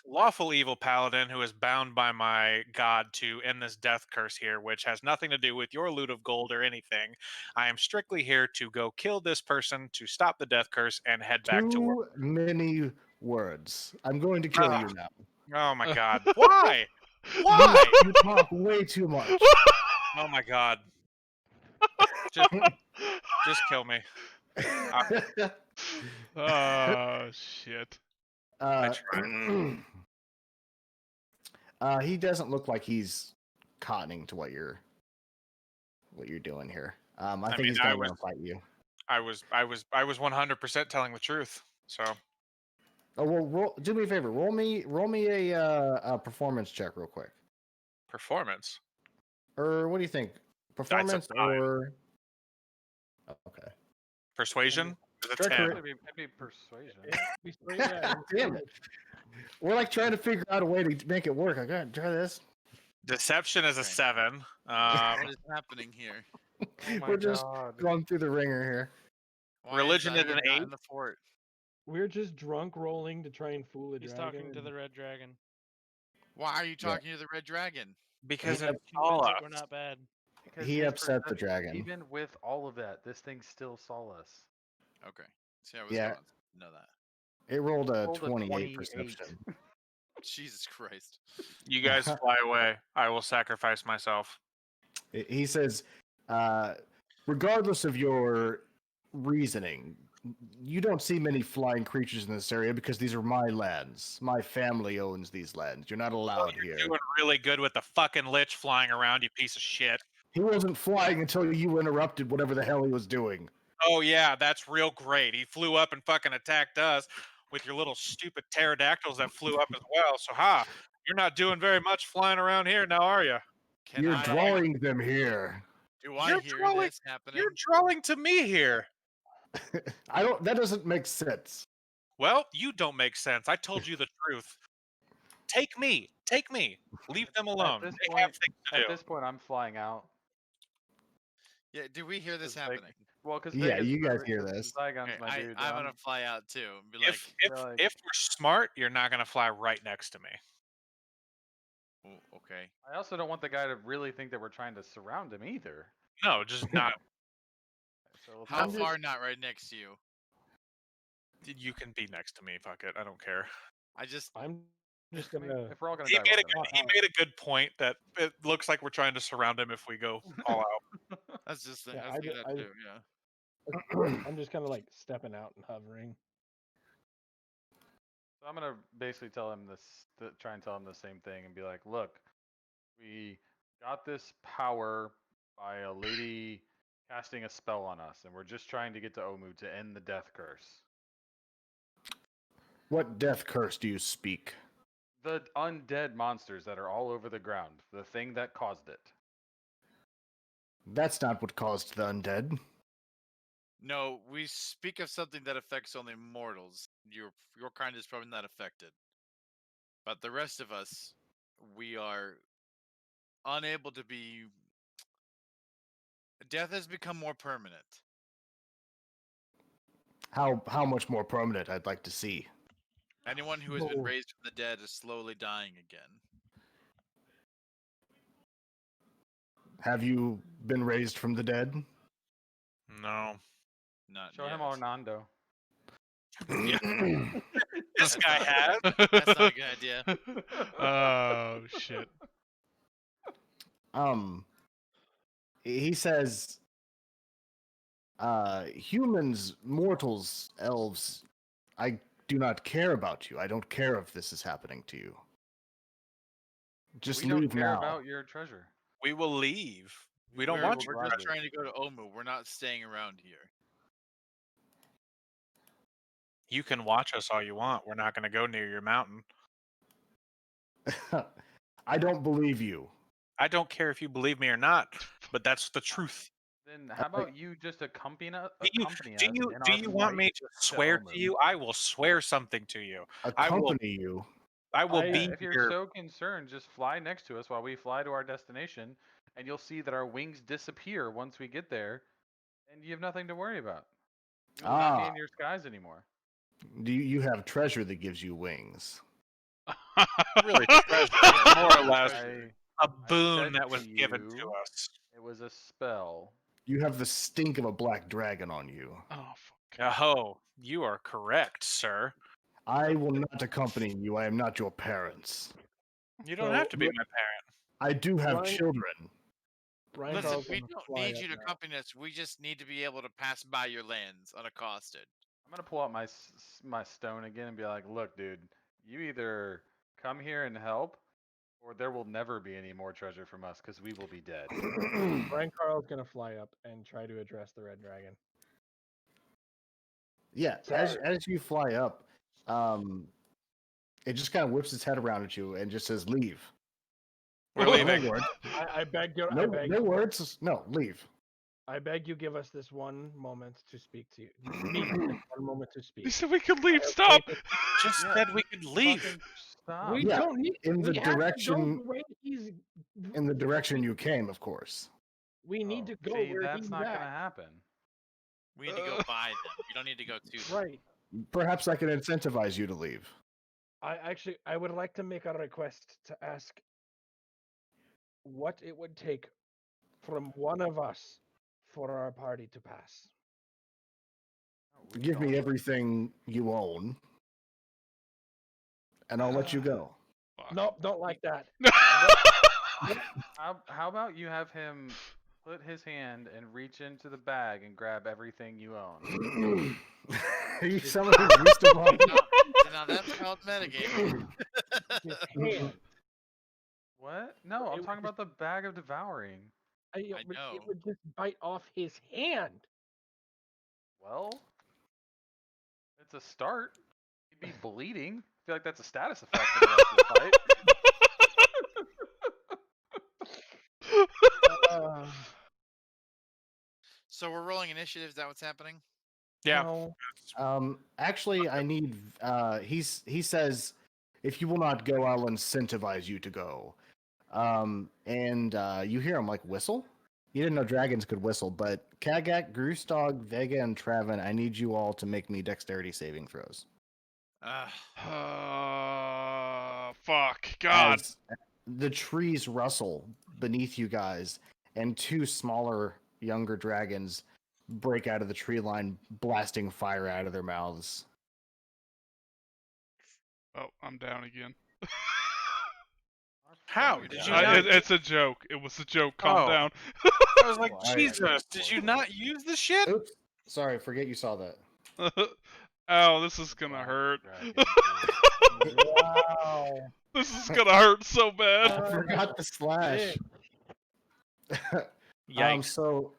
lawful evil paladin who is bound by my god to end this death curse here, which has nothing to do with your loot of gold or anything. I am strictly here to go kill this person to stop the death curse and head back to work. Too many words. I'm going to kill you now. Oh my god. Why? Why? You talk way too much. Oh my god. Just kill me. Oh shit. Uh, tried. he doesn't look like he's cottoning to what you're doing here. I think mean, he's I going to was- fight you. I was 100% telling the truth. So Oh well, do me a favor. Roll me a performance check real quick, performance. Or what do you think? Performance 5. or okay? Persuasion is a Try 10. It'd be persuasion. Yeah, Damn it! We're like trying to figure out a way to make it work. I gotta try this. Deception is a Okay. 7. What is happening here? Oh my We're just god. going through the ringer here. Why Religion is Isaiah an not 8. in the fort? We're just drunk rolling to try and fool a He's dragon. talking to and- the red dragon. Why are you Yeah. talking to the red dragon? Because He it's up- all Convince us. it we're not bad. Because He his upset the perception- dragon. Even with all of that, this thing still saw us. Okay. See how it was Yeah. going. Know that. It rolled a Rolled a 28 28. perception. Jesus Christ. You guys fly away. I will sacrifice myself. He says, regardless of your reasoning, you don't see many flying creatures in this area because these are my lands. My family owns these lands. You're not allowed here. You're doing really good with the fucking lich flying around, you piece of shit. He wasn't flying until you interrupted whatever the hell he was doing. Oh yeah, that's real great. He flew up and fucking attacked us with your little stupid pterodactyls that flew up as well. So you're not doing very much flying around here now, are you? Can You're I drawing them here. do I You're hear drawing- this happening? You're drawing to me here. I don't. That doesn't make sense. Well, you don't make sense. I told you the truth. Take me. Take me. Leave them alone. this They have point- things to At do. this point, I'm flying out. Yeah, do we hear this 'cause Veg- happening? Well, because Yeah, you guys hear this. Zygon's Okay, my dude. I'm and gonna fly out too. And be like, If we're smart, you're not gonna fly right next to me. "Oh, okay. I also don't want the guy to really think that we're trying to surround him either. No, just not. So let's How go. far not right next to you? You can be next to me. Fuck it. I don't care. I just I'm just I mean, gonna. if we're all gonna He die, made, a we're all good, gonna he made a good point that it looks like we're trying to surround him if we go all out. that's just Yeah, I I think ju- that I- too, yeah. I'm just kind of like stepping out and hovering. So I'm gonna basically tell him this, try and tell him the same thing, and be like, "Look, we got this power by a lady casting a spell on us, and we're just trying to get to Omu to end the death curse. What death curse do you speak? The undead monsters that are all over the ground, the thing that caused it. That's not what caused the undead. No, we speak of something that affects only mortals. Your kind is probably not affected. But the rest of us, we are unable to be. Death has become more permanent. How much more permanent? I'd like to see. Anyone who has been Whoa. raised from the dead is slowly dying again. Have you been raised from the dead? No. Not Show yet. him Orlando. This guy has. That's not a good idea. Oh shit. He says, humans, mortals, elves, I do not care about you. I don't care if this is happening to you. Just we don't leave care now. about your treasure. We will leave. We don't we're, want you. We're to just gladly. trying to go to Omu. We're not staying around here. You can watch us all you want. We're not going to go near your mountain. I don't believe you. I don't care if you believe me or not, but that's the truth. Then how about you just accompany us? Do you in do our you want flight me to swear Omu? to you? I will swear something to you. I will- Accompany you. I will Yeah, be if you're here. so concerned, just fly next to us while we fly to our destination, and you'll see that our wings disappear once we get there, and you have nothing to worry about. You will not be Ah. in your skies anymore. Do you have treasure that gives you wings? Really, treasure, it's more or less I, a boon said that to was given to you- us. it was a spell. You have the stink of a black dragon on you. Oh fuck. Oh, you are correct, sir. I will not accompany you. I am not your parents. You don't So, have to be look- my parent. I do have Ryan- children. Ryan Listen, Carl's we gonna don't fly need up you to now. accompany us. We just need to be able to pass by your lands unaccosted. I'm gonna pull out my stone again and be like, "Look, dude, you either come here and help, or there will never be any more treasure from us because we will be dead." Ryan Carl's gonna fly up and try to address the red dragon. Yeah, as you fly up, it just kind of whips its head around at you and just says, "Leave." We're Well, leaving. No words. I beg you. No, I beg. no words. No, leave. I beg you, give us this one moment to speak to you. Me, this one moment to He speak. said we could leave. I Stop. take it- Just Yeah. said we could leave. Fucking stop. We Yeah, don't need. in the we have to go direction where he's. in the direction you came, of course. We need to go See, where that's he's not at. gonna happen. We need to go by them. We don't need to go to them. Right. Perhaps I can incentivize you to leave. I would like to make a request to ask what it would take from one of us for our party to pass. Oh, we Give me don't- everything you own, and I'll let you go. Fuck. Nope, don't like that. How about you have him put his hand and reach into the bag and grab everything you own? Are you someone who used to bomb? Now that's called metagaming. His hand. What? No, It I'm would talking about the bag of devouring. It know. would just bite off his hand. Well, it's a start. He'd be bleeding. I feel like that's a status effect for the rest of the fight. Uh, So we're rolling initiative. Is that what's happening? Yeah. no. Actually, I need. He says, if you will not go, I'll incentivize you to go. And you hear him like whistle. You didn't know dragons could whistle, but Kagak, Groostog, Vega, and Traven, I need you all to make me dexterity saving throws. Fuck. God. As the trees rustle beneath you guys, and two smaller, younger dragons break out of the tree line, blasting fire out of their mouths. Oh, I'm down again. How? You're Did down. you not? It's a joke. It was a joke. Calm Oh. down. I was like, Well, I- Jesus, did you not use the shit? Oops. Sorry, forget you saw that. Oh, this is gonna Black hurt. dragon, Wow. This is gonna hurt so bad. I forgot the slash. Yikes. So,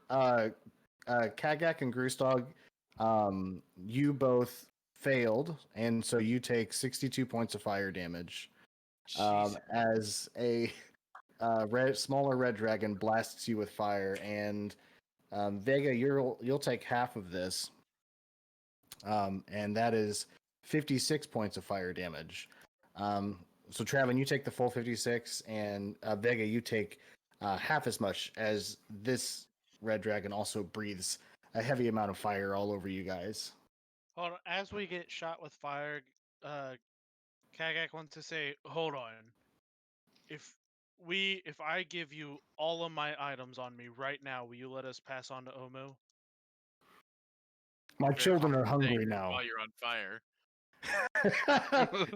Kagak and Groostog, you both failed, and so you take 62 points of fire damage. As a smaller red dragon blasts you with fire, and Vega, you'll take half of this, and that is 56 points of fire damage. So Traven, you take the full 56, and Vega, you take half as much, as this red dragon also breathes a heavy amount of fire all over you guys. Hold on. As we get shot with fire, Kagak wants to say, "Hold on. If I give you all of my items on me right now, will you let us pass on to Omu?" My Very children are common thing hungry now. While you're on fire.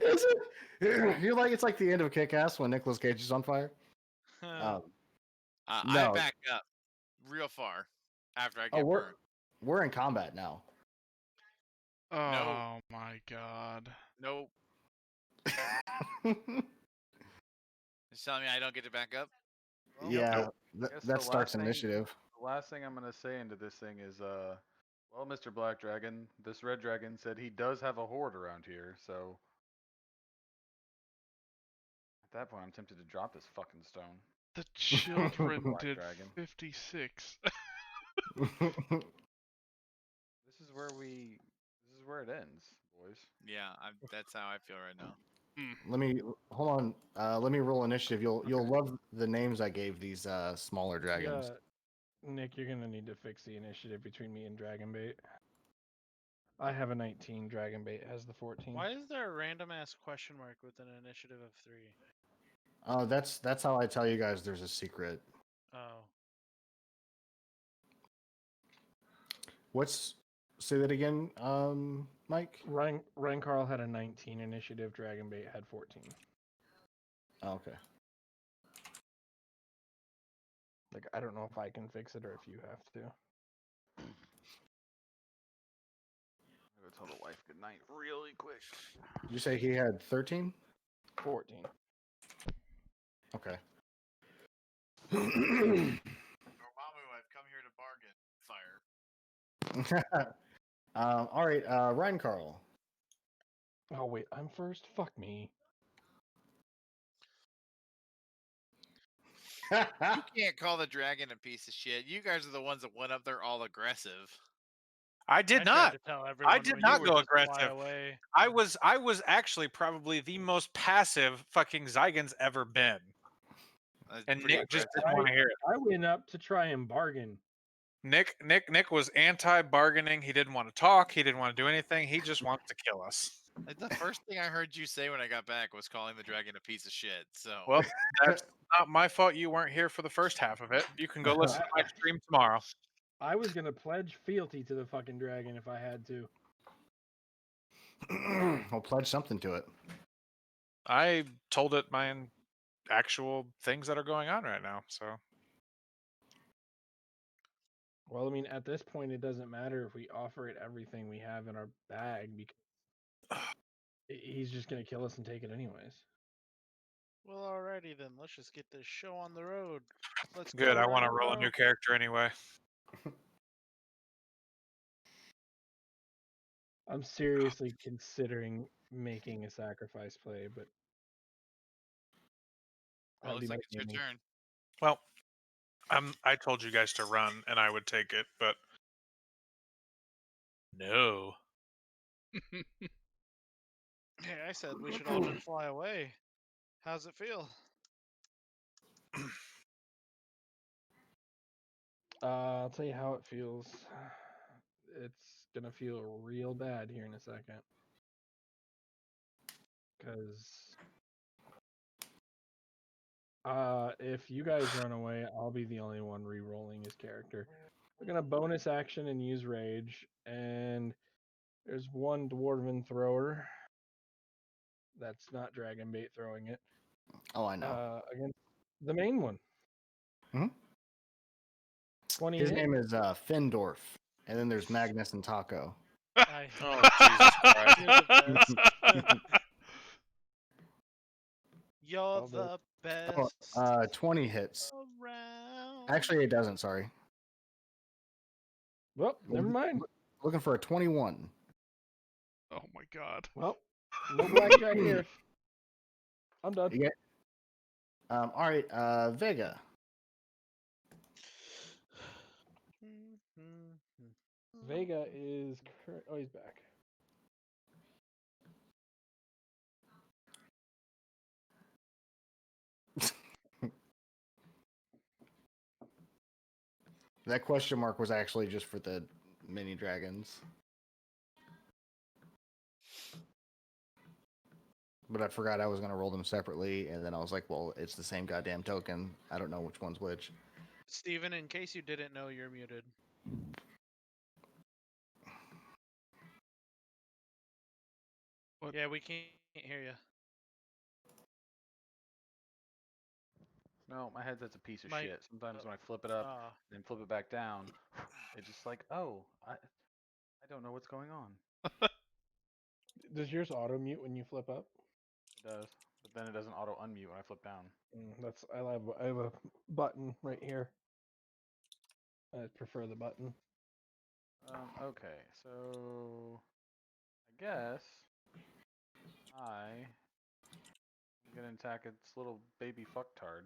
Is it? You're like, it's like the end of Kick-Ass when Nicolas Cage is on fire. Huh. I No. back up real far after I Oh, get we're burned. we're in combat now. Oh my god. Nope. It's telling me I don't get to back up. Well, Yeah, guess that the starts last thing- initiative. The last thing I'm gonna say into this thing is, well, Mr. Black Dragon, this red dragon said he does have a horde around here, so at that point, I'm tempted to drop this fucking stone. The children Black did dragon. 56. This is where it ends, boys. Yeah, that's how I feel right now. Let me hold on. Let me roll initiative. You'll love the names I gave these smaller dragons. Nick, you're gonna need to fix the initiative between me and Dragonbait. I have a 19. Dragonbait has the 14. Why is there a random ass question mark with an initiative of 3? Oh, that's how I tell you guys there's a secret. Oh. Say that again, Mike? Ryan Carl had a 19 initiative. Dragonbait had 14. Oh, okay. Like, I don't know if I can fix it or if you have to. I'm gonna tell the wife good night really quick. Did you say he had 13? 14. Okay. Dormammu, I've come here to bargain. Fire. All right, Ryan Carl. Oh wait, I'm first. Fuck me. You can't call the dragon a piece of shit. You guys are the ones that went up there all aggressive. I I did tried not. to tell everyone did when not you would go just fly aggressive. away. I was actually probably the most passive fucking Zygon's ever been. That's And pretty Nick just aggressive. didn't want to hear it. I went up to try and bargain. Nick was anti-bargaining. He didn't want to talk. He didn't want to do anything. He just wants to kill us. Like, the first thing I heard you say when I got back was calling the dragon a piece of shit. So Well, that's not my fault. You weren't here for the first half of it. You can go listen to my stream tomorrow. I was gonna pledge fealty to the fucking dragon if I had to. I'll pledge something to it. I told it my actual things that are going on right now. So Well, I mean, at this point, it doesn't matter if we offer it everything we have in our bag because he's just gonna kill us and take it anyways. Well, alrighty then. Let's just get this show on the road. Let's good. go, I want to roll a Rambo. new character anyway. I'm seriously considering making a sacrifice play, but well, that'd looks be like it's your metagaming. turn. Well, I told you guys to run, and I would take it, but no. Hey, I said we should all just fly away. How's it feel? I'll tell you how it feels. It's gonna feel real bad here in a second. Because if you guys run away, I'll be the only one re-rolling his character. We're gonna bonus action and use rage, and there's one dwarven thrower. That's not dragon bait throwing it. Oh, I know. Against the main one. Mhm. 20 His hit. name is Findorf, and then there's Magnus and Taco. I Oh, Jesus Christ. You're the best. You're All the Oh, best 20 hits. around. Actually, it doesn't. Sorry. Well, never mind. Looking for a 21. Oh my god. Well, no blackjack here. I'm done. You get. All right. Vega. Vega is. Oh, he's back. That question mark was actually just for the mini dragons. But I forgot I was going to roll them separately, and then I was like, well, it's the same goddamn token. I don't know which one's which. Steven, in case you didn't know, you're muted. What? Yeah, we can't hear you. No, my headset's a piece of My- shit. Sometimes when I flip it up and flip it back down, it's just like, oh, I don't know what's going on. Does yours auto mute when you flip up? It does, but then it doesn't auto unmute when I flip down. I have a button right here. I prefer the button. Okay, so I guess I'm gonna attack its little baby fucktard.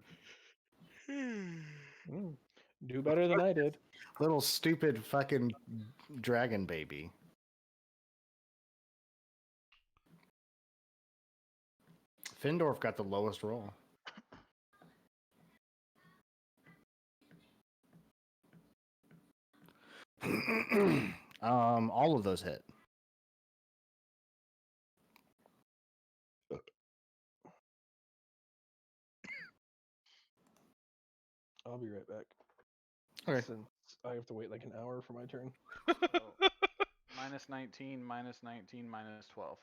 Do better than I did. Little stupid fucking dragon baby. Findorf got the lowest roll. All of those hit. I'll be right back. Okay. Since I have to wait like an hour for my turn. So, minus 19, minus 19, minus 12.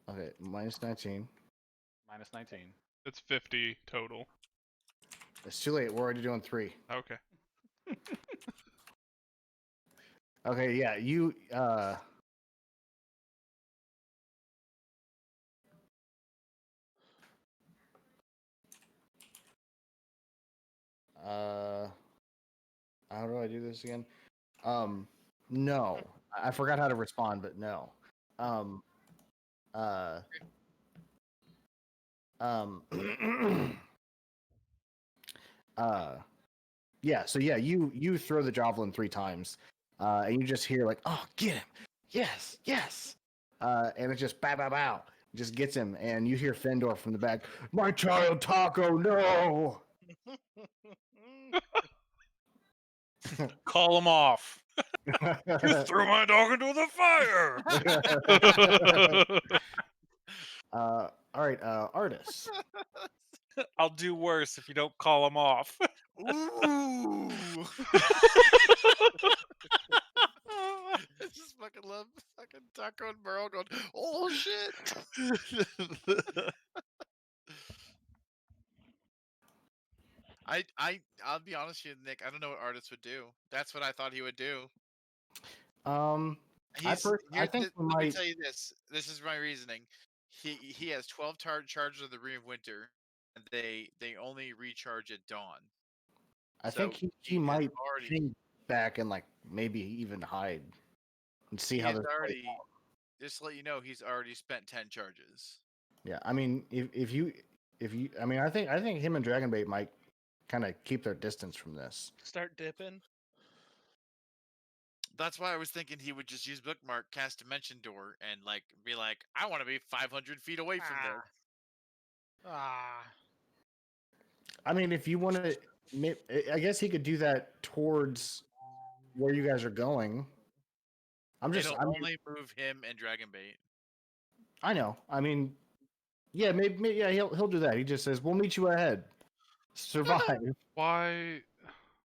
Okay, minus 19. Minus 19. It's 50 total. It's too late. We're already doing 3. Okay. Okay, yeah, you how do I do this again? No. I forgot how to respond, but no. Um, yeah. So yeah, you throw the javelin 3 times, and you just hear like, "Oh, get him! Yes, yes!" And it just bow, bow, bow, just gets him, and you hear Fendor from the back, "My child Taco, no!" Call him off. You threw my dog into the fire. All right, Artis. I'll do worse if you don't call him off. Ooh. I just fucking love fucking Taco and Burrow going, oh shit. I'll be honest with you, Nick. I don't know what Artist would do. That's what I thought he would do. I He's think we let me might. tell you this. This is my reasoning. He has 12 charges of the Ring of Winter, and they only recharge at dawn. I So think he has might already hang back and like maybe even hide and see he how has this plays already out. just to let you know he's already spent 10 charges. Yeah, I mean, if you, I mean, I think him and Dragonbait might kind of keep their distance from this. Start dipping. That's why I was thinking he would just use Bookmark, cast Dimension Door, and like be like, I want to be 500 feet away from this. Ah. I mean, if you want to, I guess he could do that towards where you guys are going. It'll only move him and Dragonbait. I know. I mean, yeah, maybe yeah, he'll do that. He just says, "We'll meet you ahead. Survive." Why?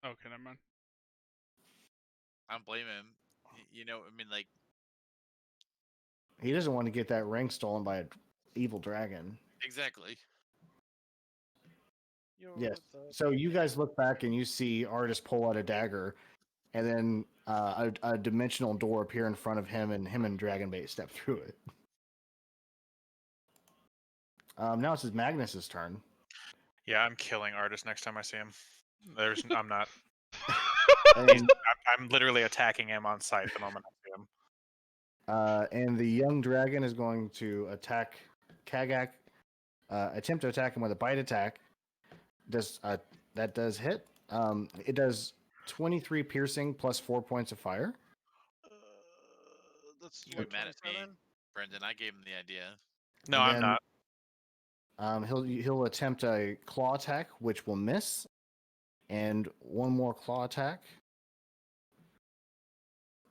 Okay, never mind. I don't blame him. You know, I mean, like, He doesn't want to get that ring stolen by an evil dragon. exactly. Yes. So you guys look back and you see Artis pull out a dagger, and then a dimensional door appear in front of him, and Dragonbait step through it. Now it's Magnus's turn. Yeah, I'm killing Artist next time I see him. I'm not. And, I'm literally attacking him on sight the moment I see him. and the young dragon is going to attack Kagak. Attempt to attack him with a bite attack. That does hit. It does 23 piercing plus 4 points of fire. That's You what, get mad at me, 27? Brendan. I gave him the idea. No, I'm not. He'll attempt a claw attack, which will miss, and one more claw attack,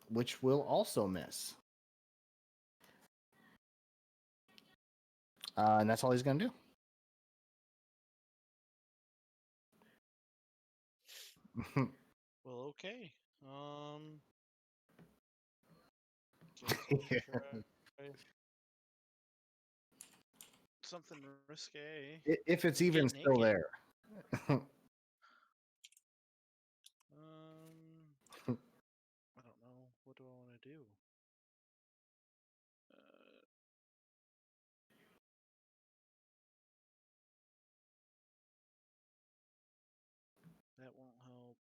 which will also miss. And that's all he's gonna do. Well, okay. Guess I'll try something risque. If it's even Get still naked. there. I don't know. What do I want to do? That won't help.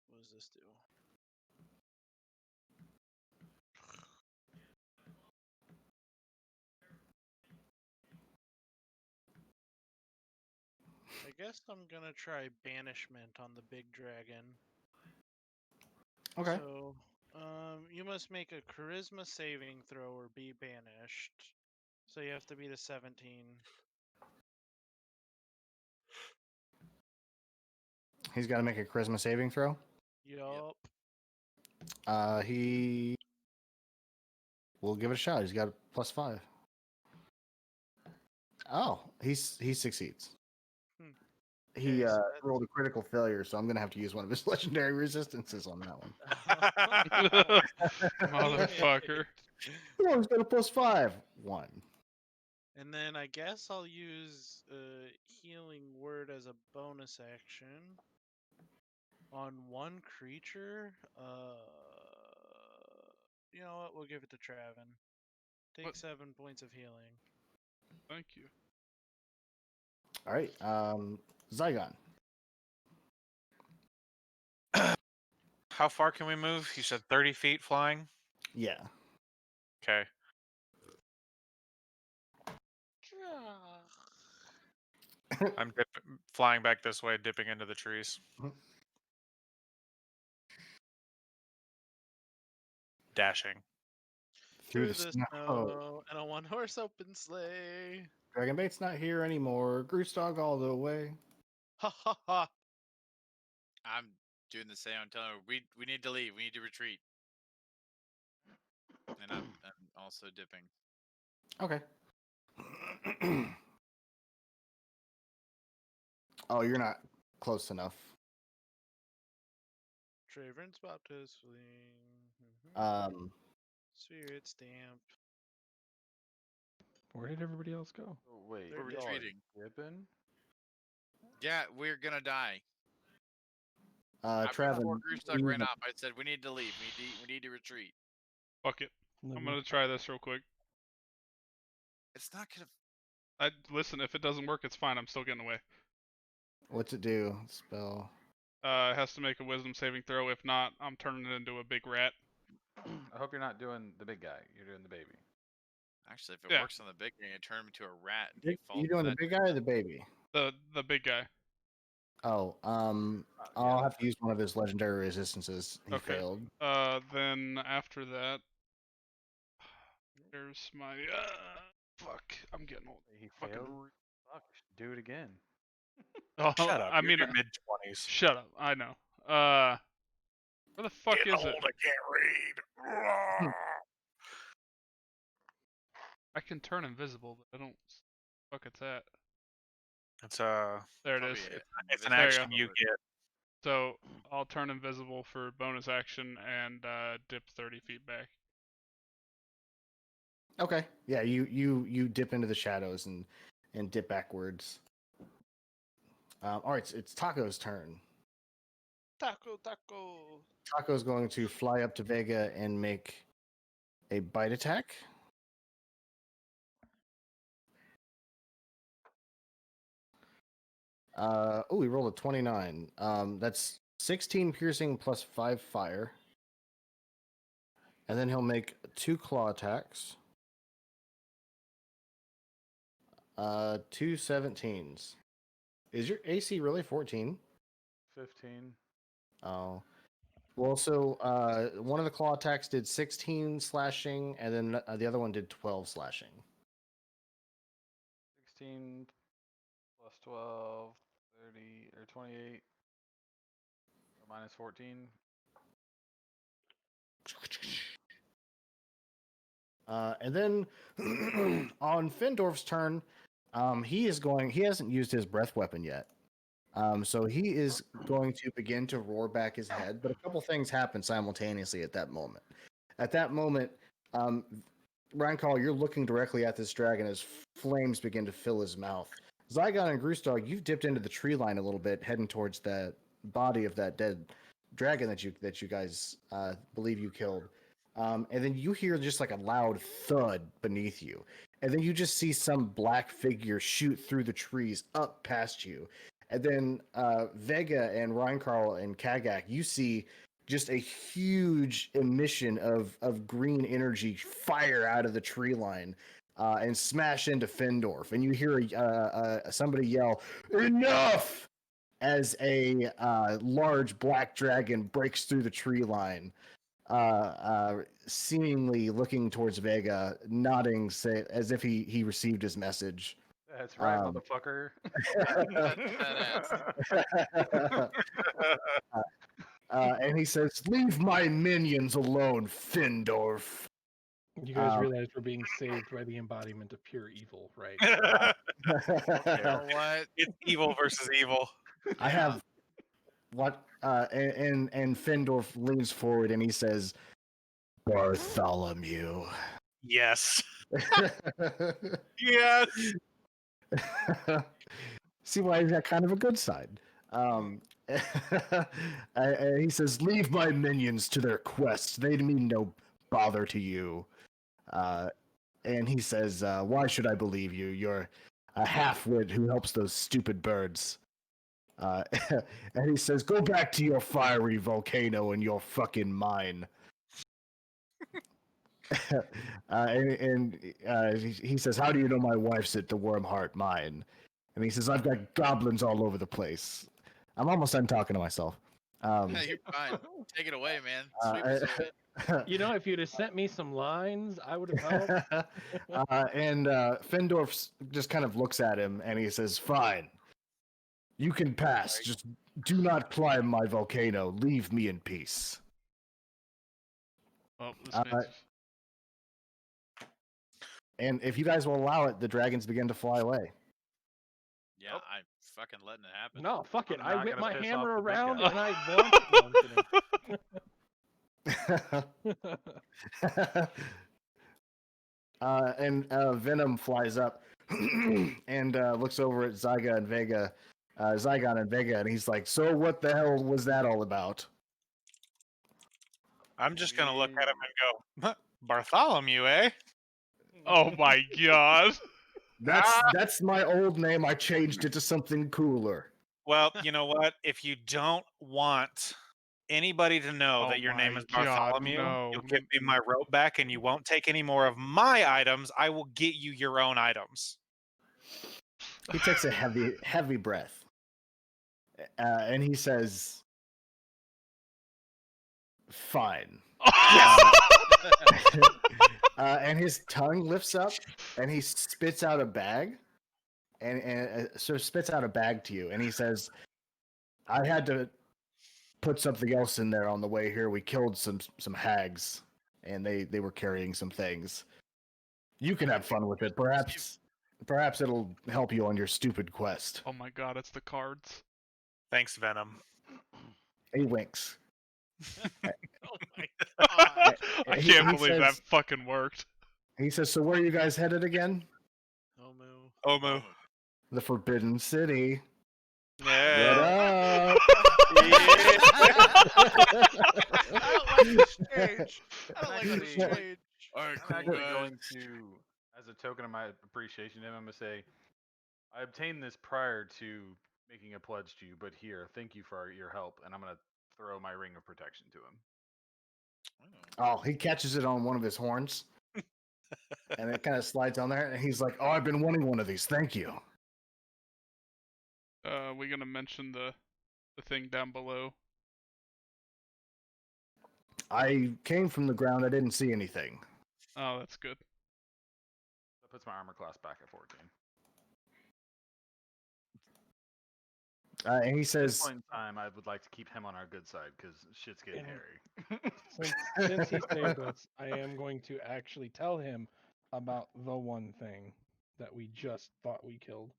What does this do? I guess I'm gonna try banishment on the big dragon. Okay. So, you must make a charisma saving throw or be banished. So you have to beat a 17. He's got to make a charisma saving throw. Yup. He will give it a shot. He's got a +5. Oh, he succeeds. He Okay, so rolled a critical failure, so I'm gonna have to use one of his legendary resistances on that one. Motherfucker. Oh, he's got a +5. 1. And then I guess I'll use healing word as a bonus action on one creature. You know what? We'll give it to Traven. Take What? 7 points of healing. Thank you. All right, Zygon. How far can we move? You said 30 feet flying? Yeah. Okay. I'm flying back this way, dipping into the trees. Dashing. Through the the snow. snow and a one-horse open sleigh. Dragonbait's not here anymore. Groostog all the way. Ha ha ha. I'm doing the same. I'm telling her we need to leave. We need to retreat. And I'm also dipping. Okay. Oh, you're not close enough. Travern's about to swing. Um, Spirit stamp. Where did everybody else go? Oh, wait, We're y'all are retreating. dipping? Yeah, we're gonna die. Before Travis. Groostug ran off, I said we need to leave. We need to retreat. Fuck it. I'm gonna try this real quick. It's not gonna. Listen, if it doesn't work, it's fine. I'm still getting away. What's it do? Spell. It has to make a wisdom saving throw. If not, I'm turning it into a big rat. I hope you're not doing the big guy. You're doing the baby. Actually, if it Yeah. works on the big guy, you turn him into a rat. And You default doing the that big to- guy or the baby? The big guy. Oh, I'll have to use one of his legendary resistances. He Okay. failed. Then after that, there's my fuck. I'm getting old. He Fucking failed. Fuck, do it again. Oh, Shut up. I mean, you're mid 20s. shut up. I know. Where the fuck is it? I can't read. I can turn invisible, but I don't. Fuck, it's at. It's There it probably is. it. it's an There you action go. you get. So I'll turn invisible for bonus action and dip 30 feet back. Okay. Yeah, you dip into the shadows and dip backwards. All right, it's Taco's turn. Taco. Taco's going to fly up to Vega and make a bite attack. We rolled a 29. That's 16 piercing plus 5 fire. And then he'll make 2 claw attacks. 2 17s. Is your AC really 14? 15. Oh. Well, so one of the claw attacks did 16 slashing, and then the other one did 12 slashing. 16 plus 12, 30, or 28. So minus 14. And then on Findorf's turn, he hasn't used his breath weapon yet. So he is going to begin to roar back his head, but a couple things happen simultaneously at that moment. At that moment, Rankal, you're looking directly at this dragon as flames begin to fill his mouth. Zygon and Groostog, you've dipped into the tree line a little bit, heading towards that body of that dead dragon that you guys believe you killed. And then you hear just like a loud thud beneath you. And then you just see some black figure shoot through the trees up past you. And then Vega and Reinkarl and Kagak, you see just a huge emission of green energy fire out of the tree line and smash into Findorf. And you hear somebody yell, "Enough!" as a large black dragon breaks through the tree line. Seemingly looking towards Vega, nodding, as if he received his message. That's right, motherfucker. And he says, "Leave my minions alone, Findorf." You guys realize we're being saved by the embodiment of pure evil, right? You know what? It's evil versus evil. I have what? And Findorf leans forward and he says, "Bartholomew." Yes. Yes. See why he's got kind of a good side. He says, "Leave my minions to their quest. They mean no bother to you." And he says, "Why should I believe you? You're a half-wit who helps those stupid birds." And he says, "Go back to your fiery volcano and your fucking mine." he says, "How do you know my wife's at the Wormheart mine?" And he says, "I've got goblins all over the place." I'm almost done talking to myself. You're fine. Take it away, man. Sweep us away. You know, if you'd have sent me some lines, I would have helped. and Findorf just kind of looks at him and he says, "Fine, you can pass. Just do not climb my volcano. Leave me in peace." Well, this Uh, man's And if you guys will allow it, the dragons begin to fly away. Yeah, Nope. I'm fucking letting it happen. No, fuck it. I'm I not whip gonna my piss hammer off the big around guy. and I launch it. No, I'm kidding. And Venom flies up and looks over at Zygon and Vega, and he's like, "So what the hell was that all about?" I'm just gonna look at him and go, Bartholomew, eh? Oh my god. That's my old name. I changed it to something cooler. Well, you know what? If you don't want anybody to know Oh that your name my is God, Bartholomew, no. you'll give me my rope back and you won't take any more of my items. I will get you your own items. He takes a heavy breath, and he says, "Fine." And his tongue lifts up, and he spits out a bag, and so spits out a bag to you, and he says, "I had to put something else in there on the way here. We killed some hags, and they were carrying some things. You can have fun with it. Perhaps it'll help you on your stupid quest." Oh my god, it's the cards. Thanks, Venom. He winks. Oh my god. I He- can't he believe that says- fucking worked. He says, "So where are you guys headed again?" Oh moo. Omu. "The Forbidden City." Yeah. What up? I don't like this change. I don't like this Actually- change. Alright, I'm cool actually guys. going to, as a token of my appreciation to him, I'm gonna say, I obtained this prior to making a pledge to you, but here, thank you for your help, and I'm gonna throw my ring of protection to him. Oh, he catches it on one of his horns, and it kind of slides on there, and he's like, "Oh, I've been wanting one of these. Thank you." We gonna mention the thing down below. "I came from the ground. I didn't see anything." Oh, that's good. That puts my armor class back at 14. And he At this says, point in time, I would like to keep him on our good side because shit's getting Yeah. hairy. Since he saved us, I am going to actually tell him about the one thing that we just thought we killed.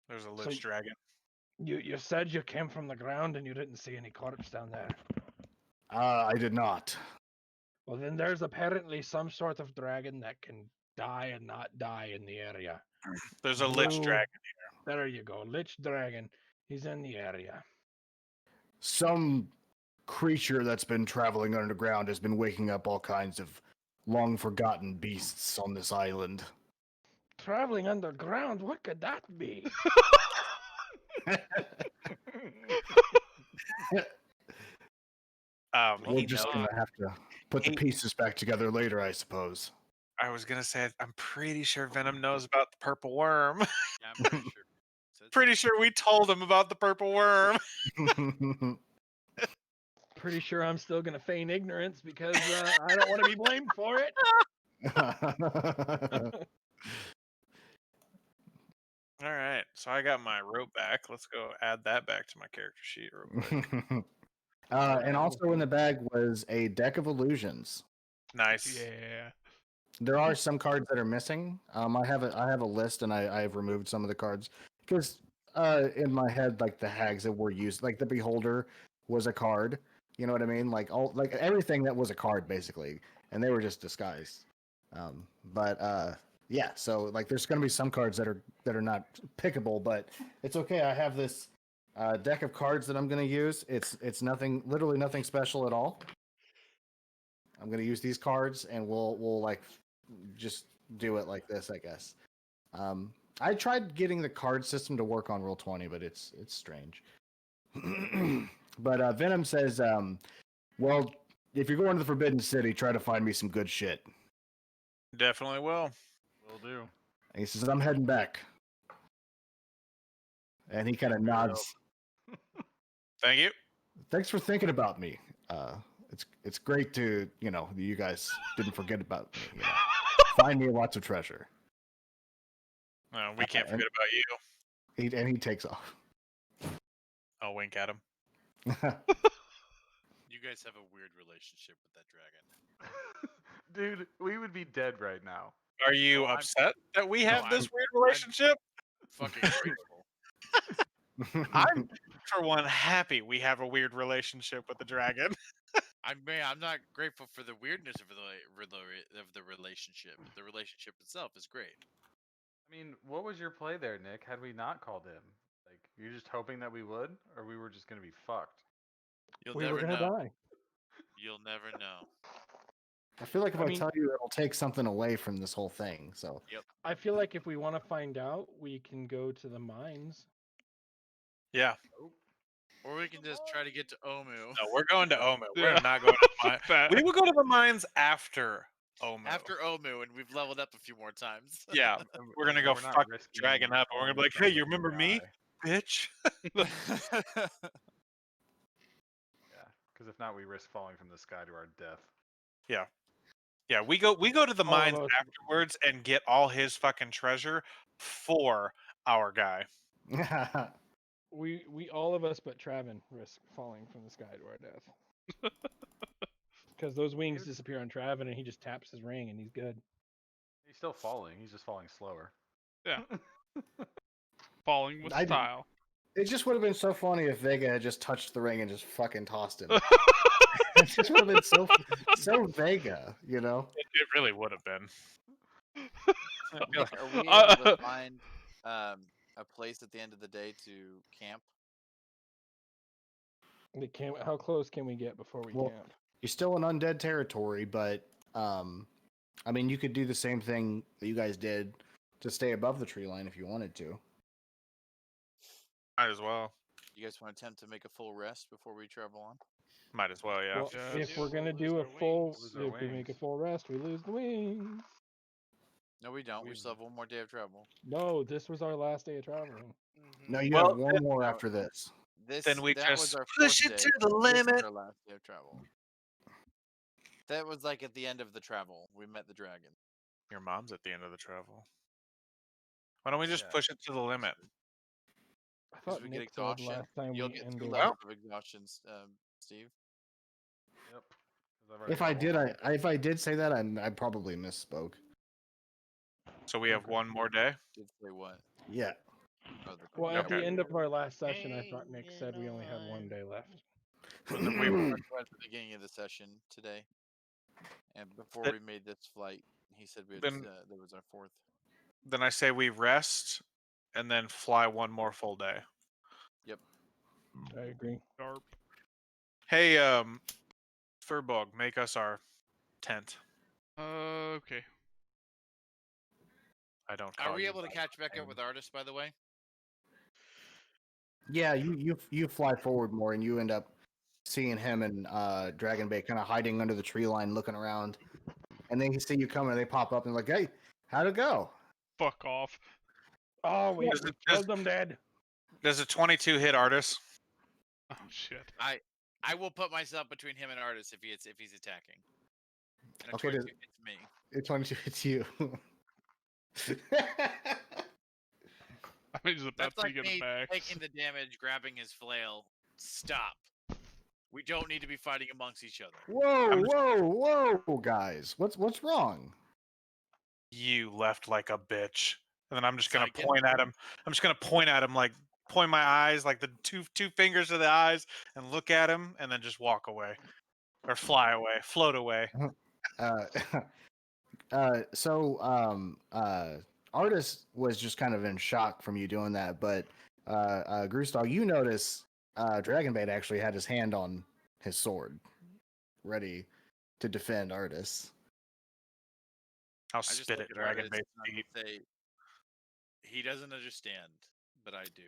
There's a lich dragon. You said you came from the ground and you didn't see any corpse down there. "I did not." Well, then there's apparently some sort of dragon that can die and not die in the area. There's a lich Blue- dragon. There you go, Lich Dragon. He's in the area. Some creature that's been traveling underground has been waking up all kinds of long forgotten beasts on this island. Traveling underground, what could that be? We're He just knows. gonna have to put the He- pieces back together later, I suppose. I was gonna say I'm pretty sure Venom knows about the purple worm. Yeah, I'm pretty sure. Says- Pretty sure we told him about the purple worm. Pretty sure I'm still gonna feign ignorance because I don't want to be blamed for it. All right, so I got my rope back. Let's go add that back to my character sheet real quick. And also in the bag was a deck of illusions. Nice. Yeah. There are some cards that are missing. I have a list, and I've removed some of the cards because in my head, like the hags that were used, like the Beholder was a card. You know what I mean? Like everything that was a card basically, and they were just disguised. Yeah, so like there's going to be some cards that are not pickable, but it's okay. I have this deck of cards that I'm going to use. It's literally nothing special at all. I'm going to use these cards, and we'll like just do it like this, I guess. I tried getting the card system to work on Roll20, but it's strange. But Venom says, well, if you're going to the Forbidden City, try to find me some good shit. Definitely will. Will do. And he says, I'm heading back. And he kind of Very well. nods. Thank you. Thanks for thinking about me. It's great to, you guys didn't forget about me. Find me lots of treasure. No, we can't and- forget about you. And he takes off. I'll wink at him. You guys have a weird relationship with that dragon. Dude, we would be dead right now. Are you I'm- upset that we have I'm- this weird relationship? Fucking grateful. I'm, for one, happy we have a weird relationship with the dragon. I'm not grateful for the weirdness of the relationship. The relationship itself is great. I mean, what was your play there, Nick? Had we not called him? Like, you're just hoping that we would, or we were just gonna be fucked? You'll We never were gonna know. die. You'll never know. I feel like if I I mean- tell you, it'll take something away from this whole thing. So I feel like if we want to find out, we can go to the mines. Yeah. Or we can just try to get to Omu. No, we're going to Omu. We're Yeah. not going to the mines. Fuck that. We will go to the mines after Omu. After Omu, and we've leveled up a few more times. Yeah. We're going to go We're not fuck the risking dragon up. And we're going to be like, hey, you remember me, bitch? Yeah, because if not, we risk falling from the sky to our death. Yeah, we go to the All of mines us. afterwards and get all his fucking treasure for our guy. We all of us but Travin risk falling from the sky to our death. Because those wings disappear on Travin and he just taps his ring and he's good. He's still falling. He's just falling slower. Yeah. Falling with I didn't- style. it just would have been so funny if Vega had just touched the ring and just fucking tossed him. It just would have been so Vega, It really would have been. Nick, are we able to find a place at the end of the day to camp? How close can we get before we Well, camp? You're still in undead territory, but I mean, you could do the same thing that you guys did to stay above the tree line if you wanted to. Might as well. You guys want to attempt to make a full rest before we travel on? Might as well, yeah. Well, Yeah, if we're we'll gonna lose do a our full, wings. Lose our if we make a wings. full rest, we lose the wings. No, we don't. We We- still have one more day of travel. No, this was our last day of traveling. No, you Well, have one more after this. This Then we that was just our push fourth it day. to the This is limit. our last day of travel. That was like at the end of the travel. We met the dragon. Your mom's at the end of the travel. Why don't we just Yeah. push it to the limit? I Because thought we get Nick said exhaustion. last time You'll we get 2 ended. levels of exhaustion, Steve. Yep. 'cause I've already If I got did, one. if I did say that, I probably misspoke. So we have Okay. one more day. Did say what? Yeah. Oh, the Well, at Okay. the end of our last session, I thought Nick Hanging said we only had one on. day left. We talked about at the beginning of the session today, and before That- we made this flight, he said we had, Then- that was our fourth. Then I say we rest and then fly one more full day. I agree. Darp. Hey, Furbog, make us our tent. Okay. I don't. Are call we you able to by catch back name. up with artists, by the way? Yeah, you fly forward more, and you end up seeing him and Dragon Bay kind of hiding under the tree line, looking around, and then you see you coming, and they pop up and like, "Hey, how'd it go?" Fuck off. Oh, we Does it- killed them dead. Does a 22 hit artist? Oh shit. I will put myself between him and artists if he's attacking. And a Okay, 22 hits me. It's 22 hits you. I mean, he's about That's to like get me it back. taking the damage, grabbing his flail. Stop. We don't need to be fighting amongst each other. Whoa, I'm just- whoa, guys! What's wrong? You left like a bitch. And then I'm just gonna Psychic. point at him. I'm just gonna point at him, like point my eyes, like the two fingers to the eyes, and look at him, and then just walk away, or fly away, float away. Uh, Artis was just kind of in shock from you doing that, but Grusdog, you notice Dragonbait actually had his hand on his sword, ready to defend Artis. I'll I just spit look at at artists Dragon and Bait. say, he doesn't understand, but I do.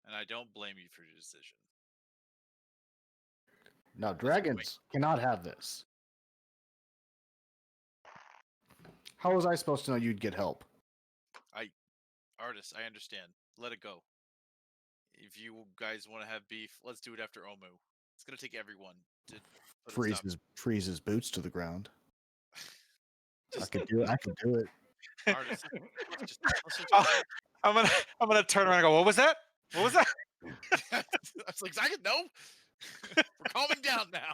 And I don't blame you for your decision. No, That's a good point. dragons cannot have this. How was I supposed to know you'd get help? Artist, I understand. Let it go. If you guys want to have beef, let's do it after Omu. It's gonna take everyone to put a stop. Freeze his boots to the ground. I could do it. I could do it. Artist, let's just Oh, I'm gonna turn around and go, what was that? What was that? I was like, I know. We're calming down now.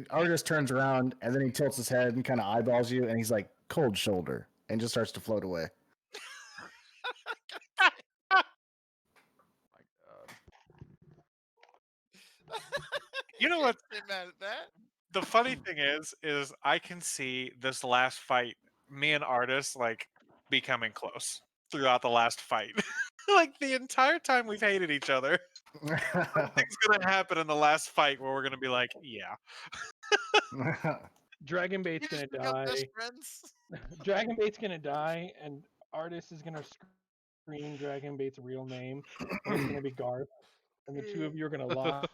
Argus turns around and then he tilts his head and kind of eyeballs you, and he's like, "Cold shoulder," and just starts to float away. My God. You know what? Ain't mad at that. The funny thing is I can see this last fight, me and Artis like becoming close throughout the last fight. Like the entire time we've hated each other. Something's gonna happen in the last fight where we're gonna be like, yeah. Dragonbait's You gonna just become die. best friends. Dragonbait's gonna die, and Artist is gonna scream Dragonbait's real name. And it's gonna be Garth, and the two of you are gonna lie.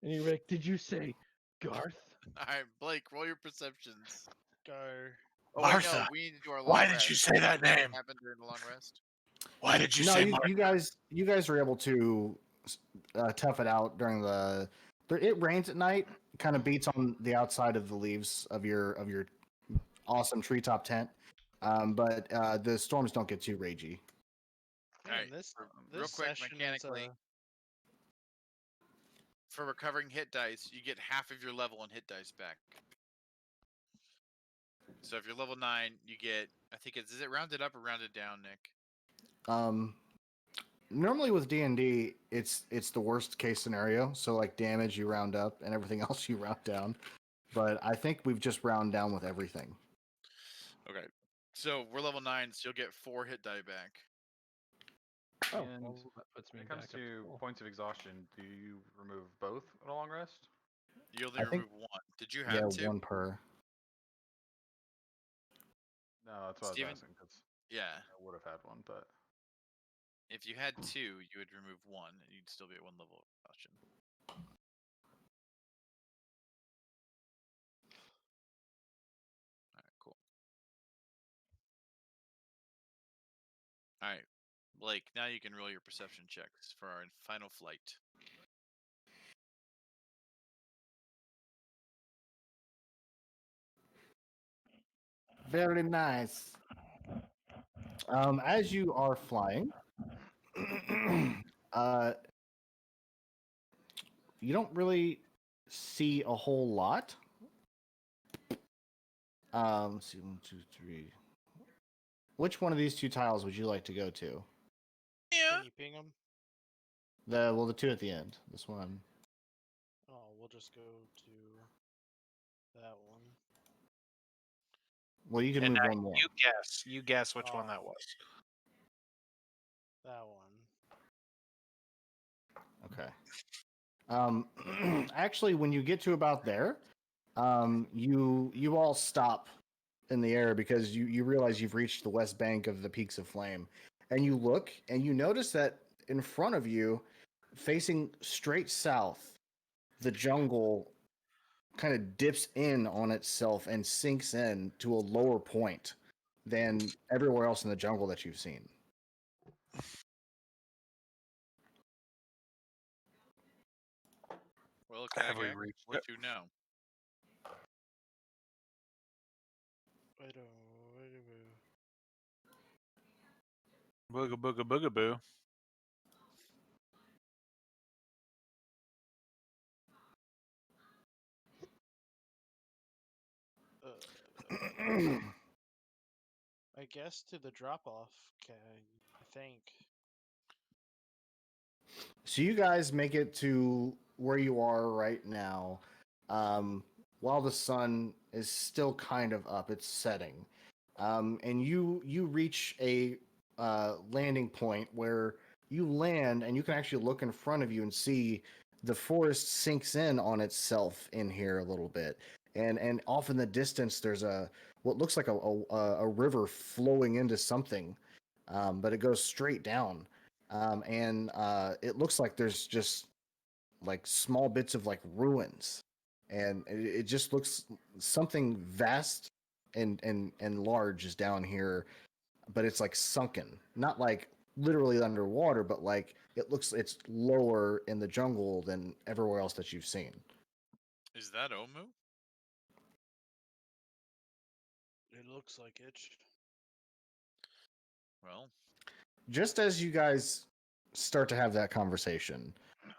And you're like, "Did you say Garth?" All right, Blake, roll your perceptions. Go. Oh wait, no, Martha, we need to do our long why rest. did you say that What name? happened during the long rest? Why did you no, say you guys were able to tough it out during the. It rains at night. Kind of beats on the outside of the leaves of your awesome treetop tent, but the storms don't get too ragey. Man, Alright, this real this quick, session mechanically, for recovering hit dice, you get half of your level and hit dice back. So if you're level 9, you get, I think is it rounded up or rounded down, Nick? Normally with D&D, it's the worst case scenario. So like damage you round up and everything else you round down. But I think we've just round down with everything. Okay. So we're level 9, so you'll get 4 hit die back. Oh, And well, that puts me when it back comes up to to full. points of exhaustion, do you remove both at a long rest? You only I think- remove 1. Did you Yeah, have 2? one per. No, that's what Steven? I was asking because Yeah. I would have had one, but If you had 2, you would remove 1, and you'd still be at 1 level of exhaustion. Alright, cool. Alright, Blake, now you can roll your perception checks for our final flight. Very nice. As you are flying, you don't really see a whole lot. Let's see, 1, 2, 3. Which one of these 2 tiles would you like to go to? Can you ping them? The 2 at the end. This one. Oh, we'll just go to that one. Well, you can And move one more. you guess which one that Oh. was. That one. Okay. Actually, when you get to about there, you all stop in the air because you realize you've reached the west bank of the Peaks of Flame, and you look and you notice that in front of you, facing straight south, the jungle kind of dips in on itself and sinks in to a lower point than everywhere else in the jungle that you've seen. Well, Have we Kagak, reached what it? you know? Wait a minute. Booga booga booga boo. I guess to the drop off. Okay, I think. So you guys make it to where you are right now, while the sun is still kind of up. It's setting, and you reach a landing point where you land, and you can actually look in front of you and see the forest sinks in on itself in here a little bit, and off in the distance there's what looks like a river flowing into something, but it goes straight down. and it looks like there's just like small bits of like ruins, and it just looks something vast and large is down here, but it's like sunken, not like literally underwater, but like it's lower in the jungle than everywhere else that you've seen. Is that Omu? It looks like it. Well, Just as you guys start to have that conversation,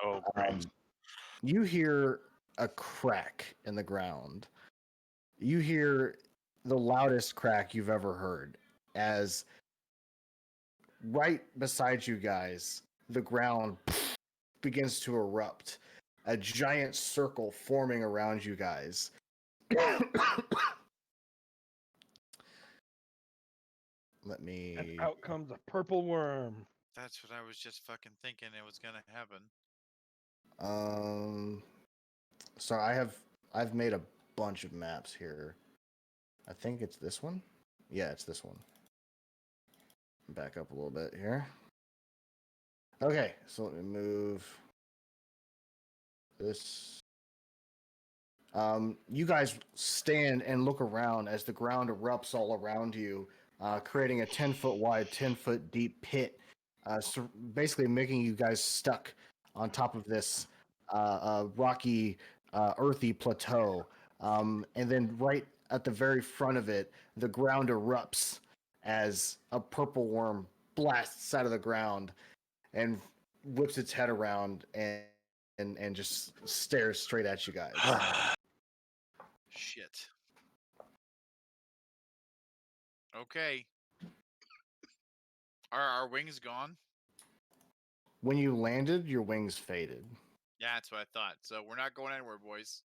Oh, great. you hear a crack in the ground. You hear the loudest crack you've ever heard as right beside you guys, the ground begins to erupt, a giant circle forming around you guys. Let And me. out comes a purple worm. that's what I was just fucking thinking it was gonna happen. So I've made a bunch of maps here. I think it's this one. Yeah, it's this one. Back up a little bit here. Okay, so let me move this. You guys stand and look around as the ground erupts all around you, creating a 10-foot wide, 10-foot deep pit, so basically making you guys stuck on top of this rocky, earthy plateau. And then right at the very front of it, the ground erupts as a purple worm blasts out of the ground and whips its head around and just stares straight at you guys. Shit. Okay. Are our wings gone? When you landed, your wings faded. Yeah, that's what I thought. So we're not going anywhere, boys.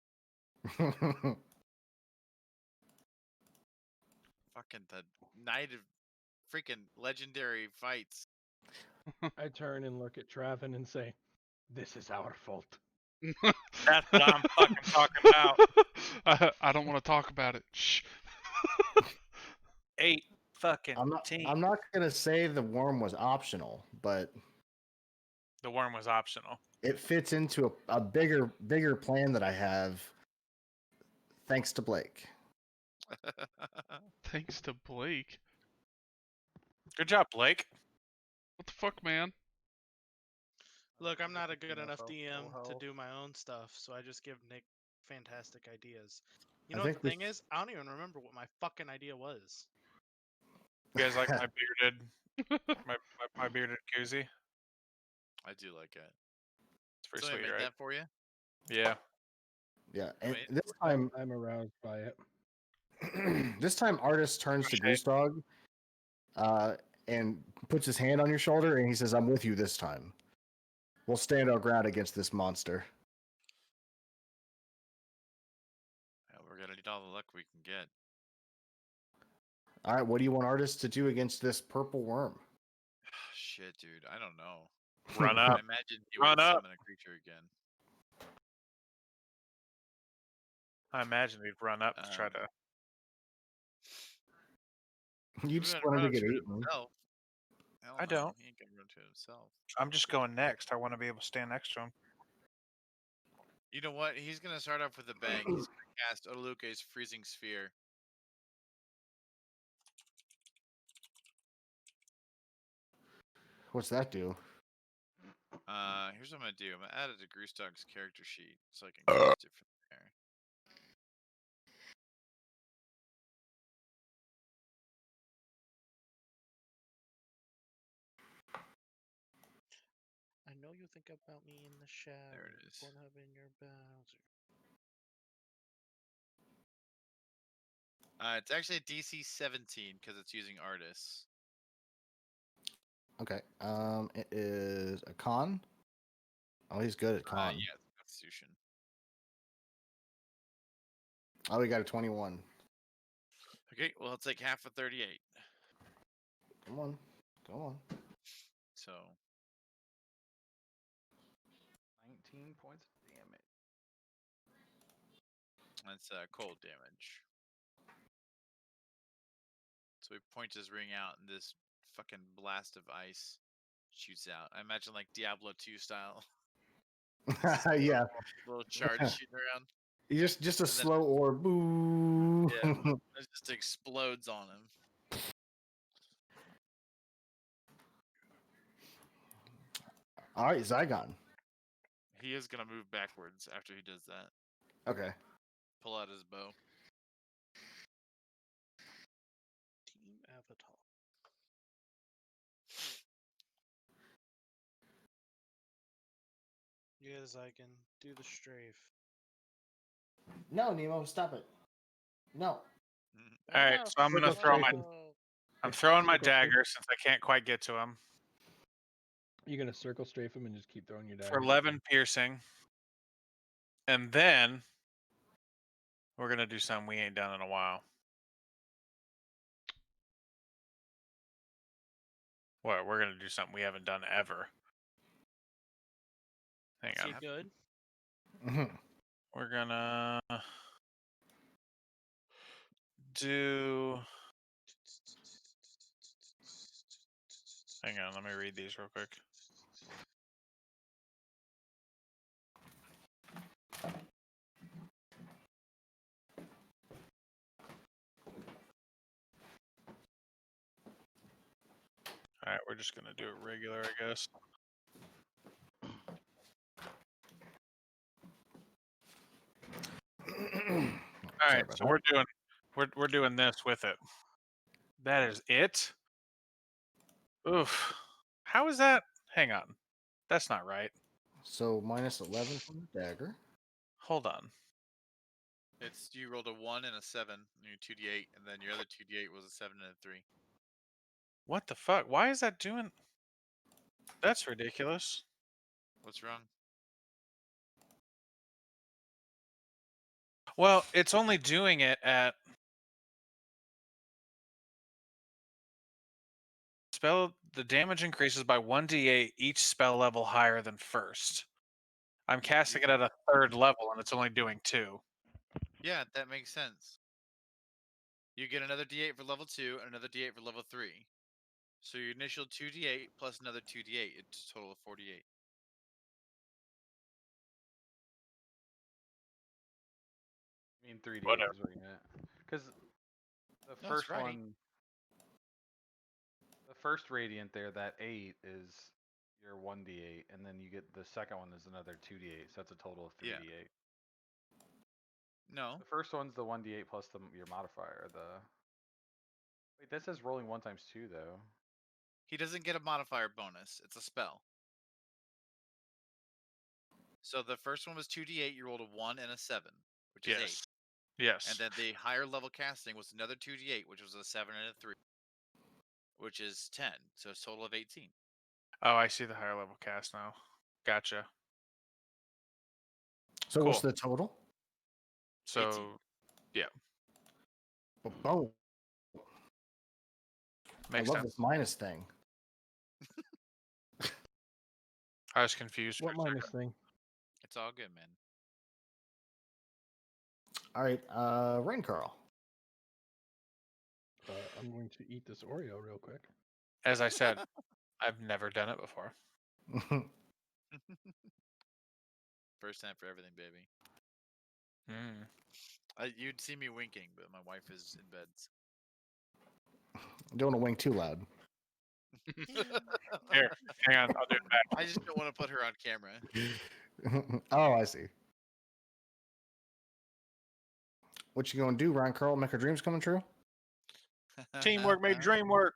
Fucking the night of freaking legendary fights. I turn and look at Travin and say, "This is our fault." That's what I'm fucking talking about. I don't want to talk about it. Shh. 8 fucking I'm not. teams. I'm not gonna say the worm was optional, but The worm was optional. it fits into a bigger plan that I have. Thanks to Blake. Thanks to Blake. Good job, Blake. What the fuck, man? Look, I'm not a good Enough enough health, full DM to health. do my own stuff, so I just give Nick fantastic ideas. You I know what think the we thing is? I don't even remember what my fucking idea was. You guys like my bearded koozie? I do like it. It's pretty Somebody sweet, made right? that for you? Yeah. Yeah, and Wait. this time, I'm aroused by it. this time, artist turns to Okay. Goose Dog, and puts his hand on your shoulder, and he says, "I'm with you this time. We'll stand our ground against this monster." Yeah, we're gonna need all the luck we can get. All right, what do you want artist to do against this purple worm? Shit, dude. I don't know. Run I up. imagine he Run would up. summon a creature again. I imagine he'd run up to try Um, to. You He just wouldn't wanted run to up get to it eaten. himself. Hell I no, don't. he ain't gonna run to it himself. I'm just going next. I want to be able to stand next to him. You know what? He's gonna start off with a bang. He's gonna cast Oluke's Freezing Sphere. What's that do? Here's what I'm gonna do. I'm gonna add it to Goose Dog's character sheet so I can cast it from there. I know you think about me in the shower. There it is. Pornhub in your browser. It's actually a DC 17 because it's using artists. Okay. It is a con. Oh, he's good at con. Yeah, it's Constitution. Oh, we got a 21. Okay, well, it's like half of 38. Come on. Come on. So 19 points of damage. that's cold damage. So he points his ring out in this fucking blast of ice. shoots out. I imagine like Diablo 2 style. Yeah, Little charge shooting around. you just a And then- slow orb. Boo. Yeah. It just explodes on him. All right, Zygon. He is gonna move backwards after he does that. Okay. Pull out his bow. Team Avatar. Yes, I can do the strafe. No, Nemo, stop it. No. All right, so I'm gonna Circle throw my. strafe him. I'm throwing my Circle strafe. dagger since I can't quite get to him You're gonna circle strafe him and just keep throwing your dagger. for 11 piercing, and then we're gonna do something we ain't done in a while. What? We're gonna do something we haven't done ever. Hang Is on. he good? Mhm. We're gonna do. Hang on, let me read these real quick. All right, we're just gonna do it regular, I guess. All Sorry right, about so that. we're doing this with it. That is it. Oof. How is that? Hang on. That's not right. So minus 11 from the dagger. Hold on. It's you rolled a 1 and a 7 on your 2d8, and then your other 2d8 was a 7 and a 3. What the fuck? Why is that doing? That's ridiculous. What's wrong? Well, it's only doing it at spell. The damage increases by 1d8 each spell level higher than first. I'm casting it at a 3rd level, and it's only doing 2. Yeah, that makes sense. You get another d8 for level 2 and another d8 for level 3. So your initial 2d8 plus another 2d8, it's a total of 48. I mean 3D Whatever. is where you're at. Because the No, first it's right. one, the first radiant there, that 8 is your 1d8, and then you get the second one is another 2d8, so that's a total of 3d8. Yeah. No, The first one's the 1d8 plus your modifier. Wait, that says rolling 1 times 2 though. he doesn't get a modifier bonus. It's a spell. So the first one was 2d8. You rolled a 1 and a 7, which is 8. Yes. Yes. And then the higher level casting was another 2d8, which was a 7 and a 3, which is 10. So it's a total of 18. Oh, I see the higher level cast now. Gotcha. So what's Cool. the total? So, Oh, makes I love sense. this minus thing. I was confused. What minus thing? It's all good, man. All right, Rain Carl. I'm going to eat this Oreo real quick. As I said, I've never done it before. First time for everything, baby. Mm. You'd see me winking, but my wife is in bed. Don't want to wink too loud. Here, hang on. I'll do it back. I just don't want to put her on camera. Oh, I see. What you gonna do, Ryan Carl? Make our dreams coming true? Teamwork made dream work.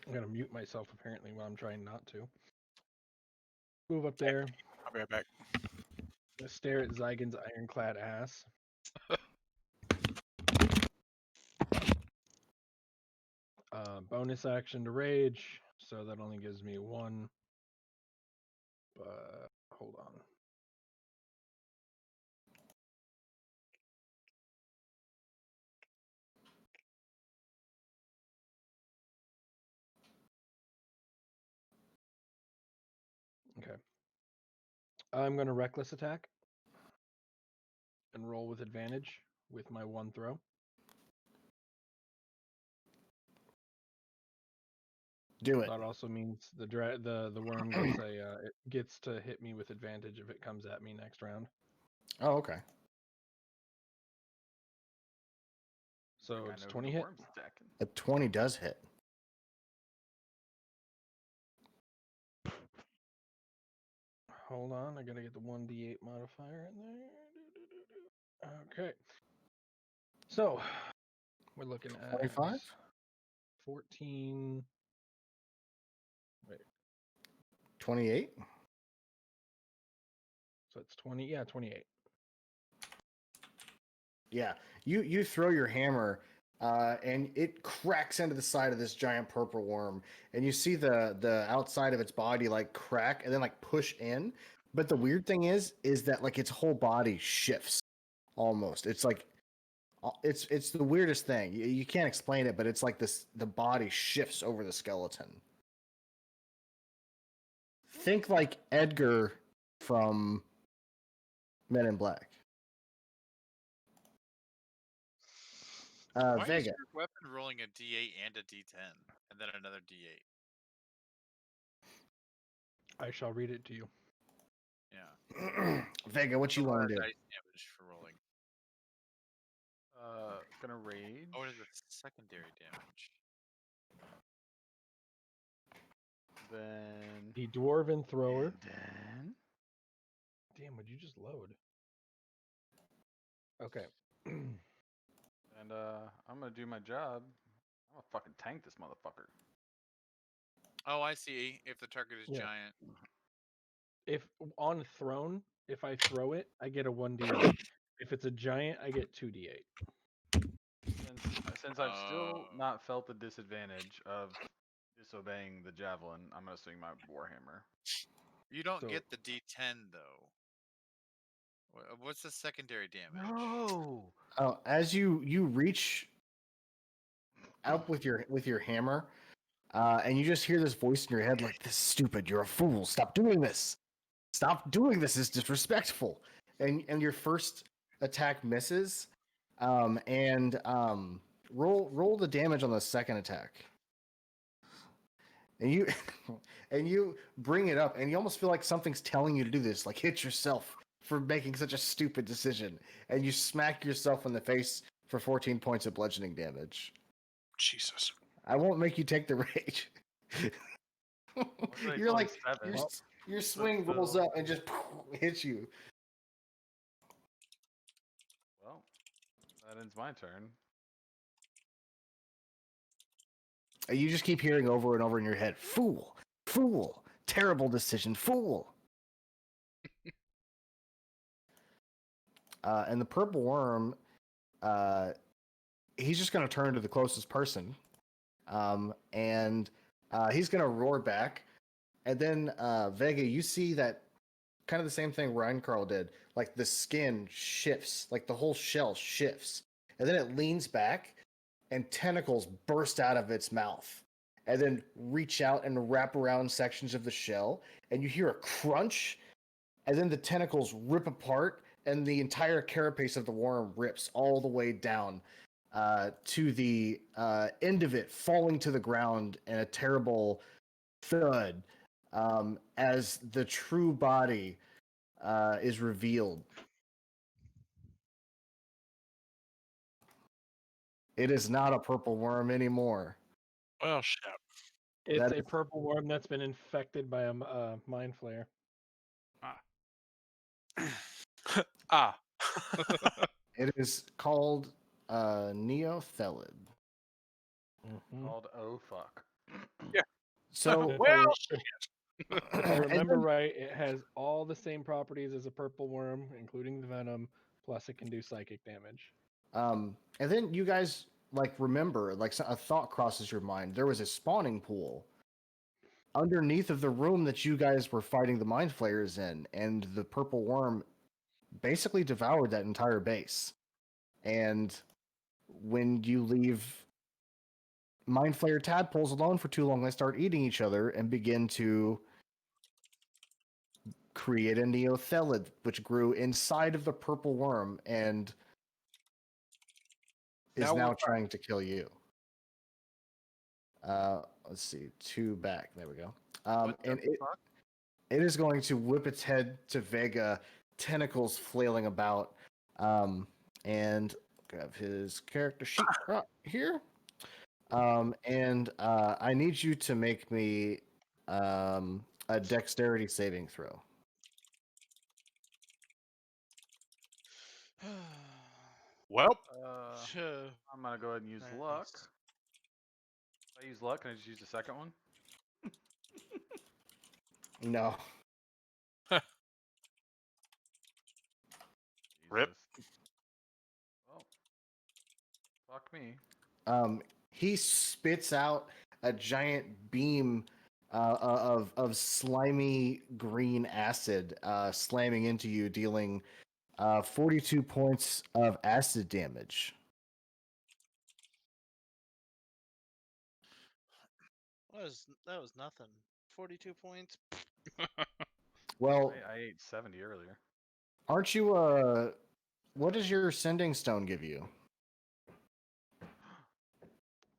I'm gonna mute myself apparently when I'm trying not to. Move up there. I'll be right back. Gonna stare at Zygon's ironclad ass. Bonus action to rage, so that only gives me 1. But hold on. Okay. I'm gonna reckless attack and roll with advantage with my 1 throw. Do it. That also means the worm gets it gets to hit me with advantage if it comes at me next round. Oh, okay. So Think I it's know who 20 the hit. worm's attacking. A 20 does hit. Hold on, I gotta get the 1d8 modifier in there. Okay. So we're looking at 25? 14. 28? So it's 20. Yeah, 28. Yeah. You throw your hammer, and it cracks into the side of this giant purple worm, and you see the outside of its body like crack and then like push in. But the weird thing is that like its whole body shifts almost. It's like it's the weirdest thing. You can't explain it, but it's like this the body shifts over the skeleton. Think like Edgar from Men in Black. Why is Vega. your weapon rolling a D8 and a D10, and then another D8? I shall read it to you. Yeah. Vega, what you A lot want of to do? dice damage for rolling. Gonna rage. Oh, what is the secondary damage? Then. The dwarven thrower. And then. Damn, would you just load? Okay. And I'm gonna do my job. I'm gonna fucking tank this motherfucker. Oh, I see. If the target is Yeah. giant. If on thrown, if I throw it, I get a 1d8. If it's a giant, I get 2d8. Since I've still not felt the disadvantage of disobeying the javelin, I'm gonna swing my warhammer. You don't So- get the D10 though. What's the secondary damage? No. Oh, as you reach up with your hammer, and you just hear this voice in your head like, "This is stupid. You're a fool. Stop doing this. Stop doing this. It's disrespectful." And your first attack misses, and roll the damage on the second attack. And you and you bring it up, and you almost feel like something's telling you to do this, like hit yourself for making such a stupid decision, and you smack yourself in the face for 14 points of bludgeoning damage. Jesus. I won't make you take the rage. like You're like 27. your swing rolls still- up and just hits you. Well, that ends my turn. And you just keep hearing over and over in your head, "Fool, fool, terrible decision, fool." And the purple worm, he's just going to turn to the closest person, and he's going to roar back. And then Vega, you see that kind of the same thing Reinkarl did. Like the skin shifts, like the whole shell shifts, and then it leans back, and tentacles burst out of its mouth, and then reach out and wrap around sections of the shell, and you hear a crunch, and then the tentacles rip apart, and the entire carapace of the worm rips all the way down to the end of it, falling to the ground in a terrible thud as the true body is revealed. It is not a purple worm anymore. Well, shit. It's That a is- purple worm that's been infected by a mind flare. Ah. It is called Neothelid. Mhm. Called oh fuck. So, If Well, if I remember right, it has all the same properties as a purple worm, including the venom. Plus, it can do psychic damage. and then you guys like remember, like a thought crosses your mind. There was a spawning pool underneath of the room that you guys were fighting the mind flayers in, and the purple worm basically devoured that entire base. And when you leave mind flayer tadpoles alone for too long, they start eating each other and begin to create a neothelid, which grew inside of the purple worm and is Now now we're- trying to kill you. Let's see, 2 back. There we go. What And the fuck? it is going to whip its head to Vega, tentacles flailing about, and grab his character sheet right here. And I need you to make me a dexterity saving throw. Well, Phew. I'm gonna go ahead and use luck. Nice. If I use luck, can I just use the second one? No. Rip. Jesus. Well, fuck me. He spits out a giant beam of slimy green acid, slamming into you, dealing 42 points of acid damage. That was nothing. 42 points. Well, I ate 70 earlier. aren't you? What does your sending stone give you?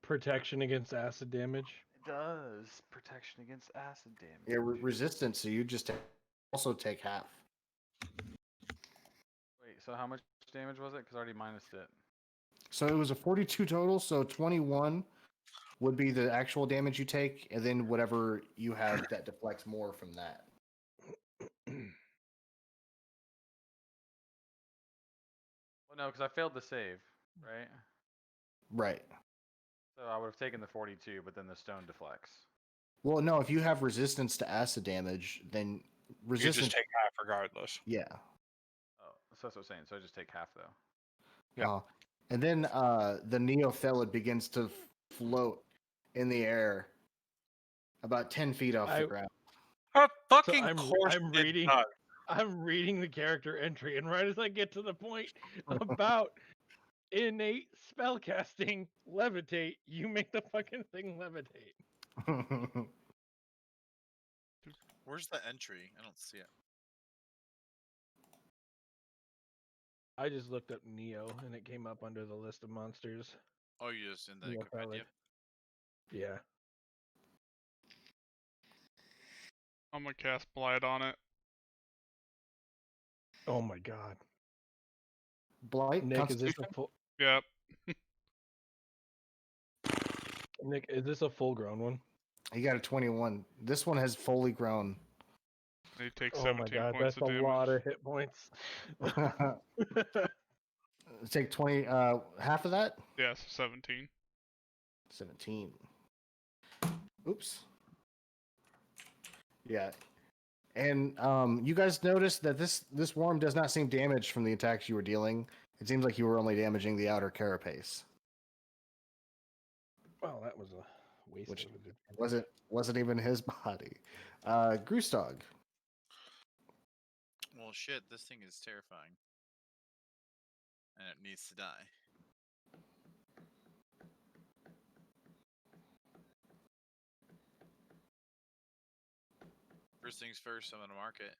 Protection against acid damage. It does protection against acid damage. Yeah, resistance. So you just also take half. Wait, so how much damage was it? Because I already minused it. So it was a 42 total. So 21 would be the actual damage you take, and then whatever you have that deflects more from that. Well, no, because I failed the save, right? Right. So I would have taken the 42, but then the stone deflects. Well, no, if you have resistance to acid damage, then you resistance. just take half regardless. Yeah. Oh, so that's what I'm saying. So I just take half though. Yeah. And then the neothelid begins to float in the air about 10 feet off the ground. Of So fucking course I'm it reading. does. I'm reading the character entry, and right as I get to the point about innate spellcasting, levitate, you make the fucking thing levitate. Where's the entry? I don't see it. I just looked up Neo, and it came up under the list of monsters. Oh, you just in the Neophelid. compendium? Yeah. I'm gonna cast Blight on it. Oh my god. Blight, Nick, is this a Constitution? full? Yep. Nick, is this a full-grown one? You got a 21. This one has fully grown. They take Oh my 17 god, points that's of a damage. lot of hit points. Take 20, half of that? Yeah, so 17. 17. Oops. Yeah. And you guys noticed that this worm does not seem damaged from the attacks you were dealing. It seems like you were only damaging the outer carapace, Well, that was a waste which of a good. wasn't even his body. Groostog. Well, shit, this thing is terrifying. And it needs to die. First things first, I'm gonna mark it.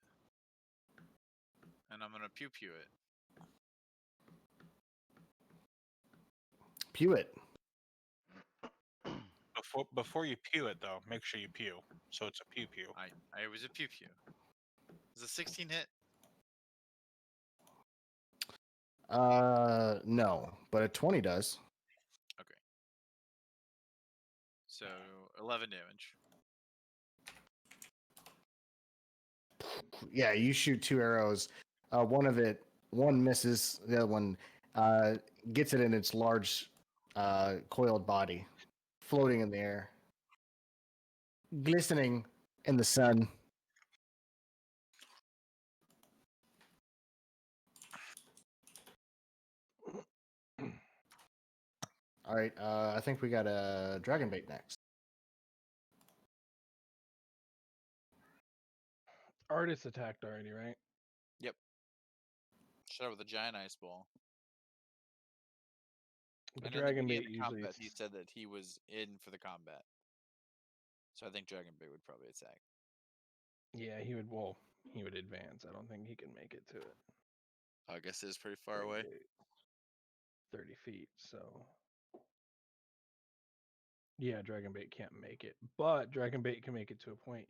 And I'm gonna pew pew it. Pew it. Before you pew it though, make sure you pew. So it's a pew pew. I was a pew pew. Is a 16 hit? No, but a 20 does. Okay. So 11 damage. Yeah, you shoot 2 arrows. One misses, the other one gets it in its large coiled body, floating in the air, glistening in the sun. All right, I think we got a dragon bait next. Artist attacked already, right? Yep. Shot with a giant ice ball. The And in dragon beginning bait of the usually. combat, he said that he was in for the combat. So I think Dragon Bait would probably attack. Yeah, he would advance. I don't think he can make it to it. I guess it is pretty far away. 30 feet, so Yeah, Dragonbait can't make it, but Dragonbait can make it to a point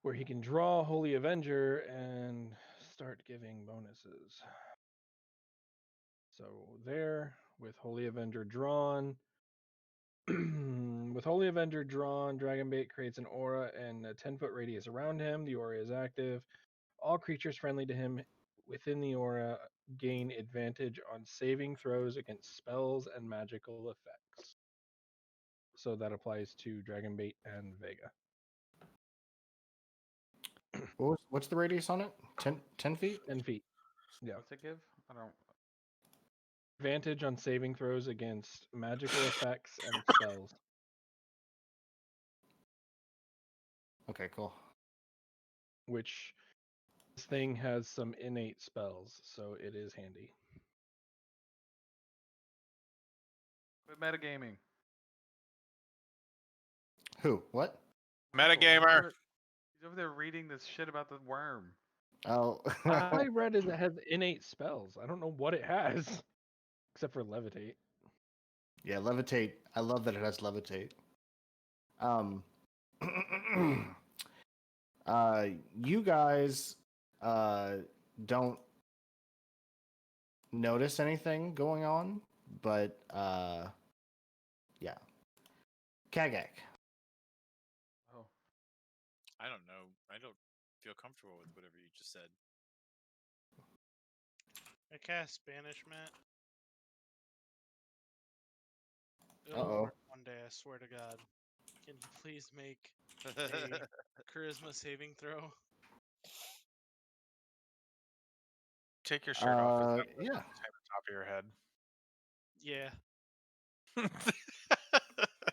where he can draw Holy Avenger and start giving bonuses. So there, with Holy Avenger drawn, with Holy Avenger drawn, Dragonbait creates an aura and a 10-foot radius around him. The aura is active. All creatures friendly to him within the aura gain advantage on saving throws against spells and magical effects. So that applies to Dragonbait and Vega. What's the radius on it? 10 feet? 10 feet. Yeah. What's it give? I don't. Advantage on saving throws against magical effects and spells. Okay, cool. Which this thing has some innate spells, so it is handy. Quit metagaming. Who? What? Metagamer. He's over there reading this shit about the worm. Oh. All I read is it has innate spells. I don't know what it has, except for levitate. Yeah, levitate. I love that it has levitate. You guys don't notice anything going on, but yeah. Kagak. Oh. I don't know. I don't feel comfortable with whatever you just said. I cast banishment. It'll Uh-oh. work one day, I swear to God. Can you please make a charisma saving throw? Take your shirt off. Is that Yeah. the top of your head? Yeah.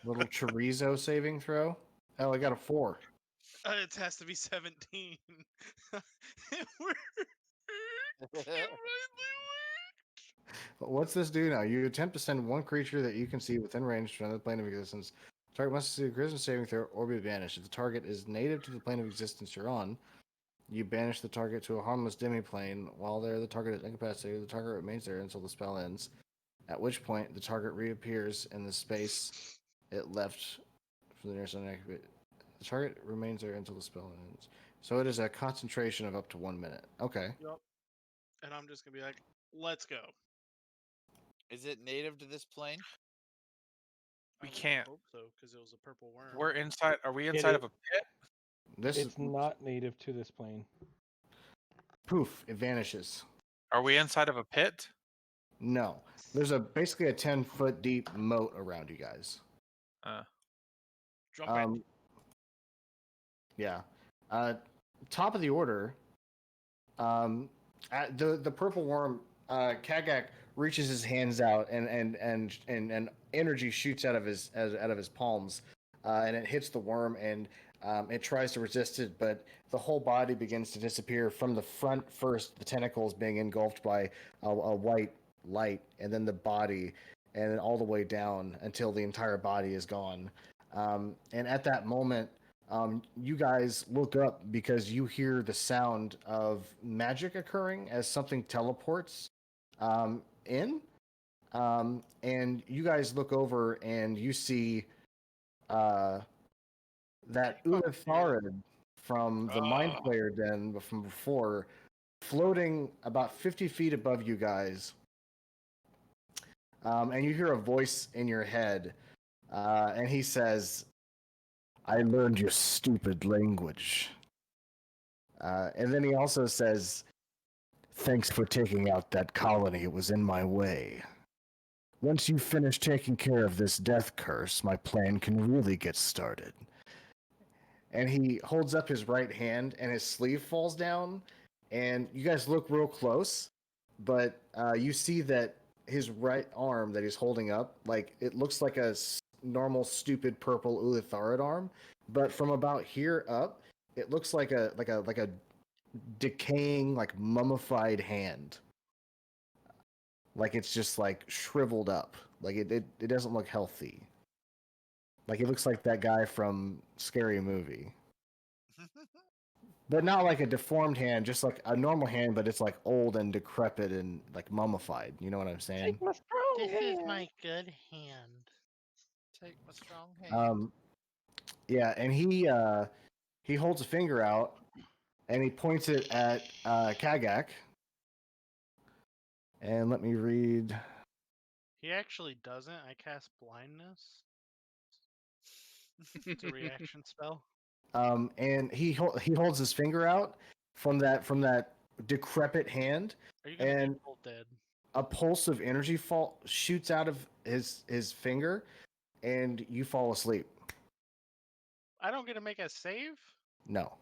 Little chorizo saving throw. Oh, I got a 4. It has to be 17. It worked. It really What's this do now? You attempt to send one creature that you can see within range to another plane of existence. Target must succeed a charisma saving throw or be banished. If the target is native to the plane of existence you're on, you banish the target to a harmless demi-plane. While there, the target is incapacitated. The target remains there until the spell ends, at which point the target reappears in the space it left from the nearest unactivated. The target remains there until the spell ends. So it is a concentration of up to 1 minute. Okay. Yep. And I'm just gonna be like, let's go. Is it native to this plane? We I would can't. hope so, because it was a purple worm. We're inside. Are we inside is. of a pit? This It's not native to this plane. poof, it vanishes. Are we inside of a pit? No. There's basically a 10-foot deep moat around you guys. Jump it. Yeah. Top of the order. The purple worm, Kagak reaches his hands out and energy shoots out of his palms, and it hits the worm and it tries to resist it, but the whole body begins to disappear from the front first. The tentacles being engulfed by a white light, and then the body, and then all the way down until the entire body is gone. And at that moment, you guys look up because you hear the sound of magic occurring as something teleports in. And you guys look over and you see that Ulatharid from the Mind Player Den from before, floating about 50 feet above you guys. And you hear a voice in your head, and he says, "I learned your stupid language." And then he also says, "Thanks for taking out that colony. It was in my way. Once you finish taking care of this death curse, my plan can really get started." And he holds up his right hand, and his sleeve falls down, and you guys look real close, but you see that his right arm that he's holding up, like, it looks like a normal, stupid purple Ulatharid arm, but from about here up, it looks like a decaying, like, mummified hand. Like, it's just like shriveled up. Like, it doesn't look healthy. Like, it looks like that guy from Scary Movie. But not like a deformed hand, just like a normal hand, but it's like old and decrepit and like mummified. You know what I'm saying? This is my good hand. take my strong hand. Yeah, and he holds a finger out and he points it at Kagak. And let me read. He actually doesn't. I cast blindness. It's a reaction spell. And he holds his finger out from that decrepit hand, Are you gonna and get full dead? a pulse of energy shoots out of his finger, and you fall asleep. I don't get to make a save. No.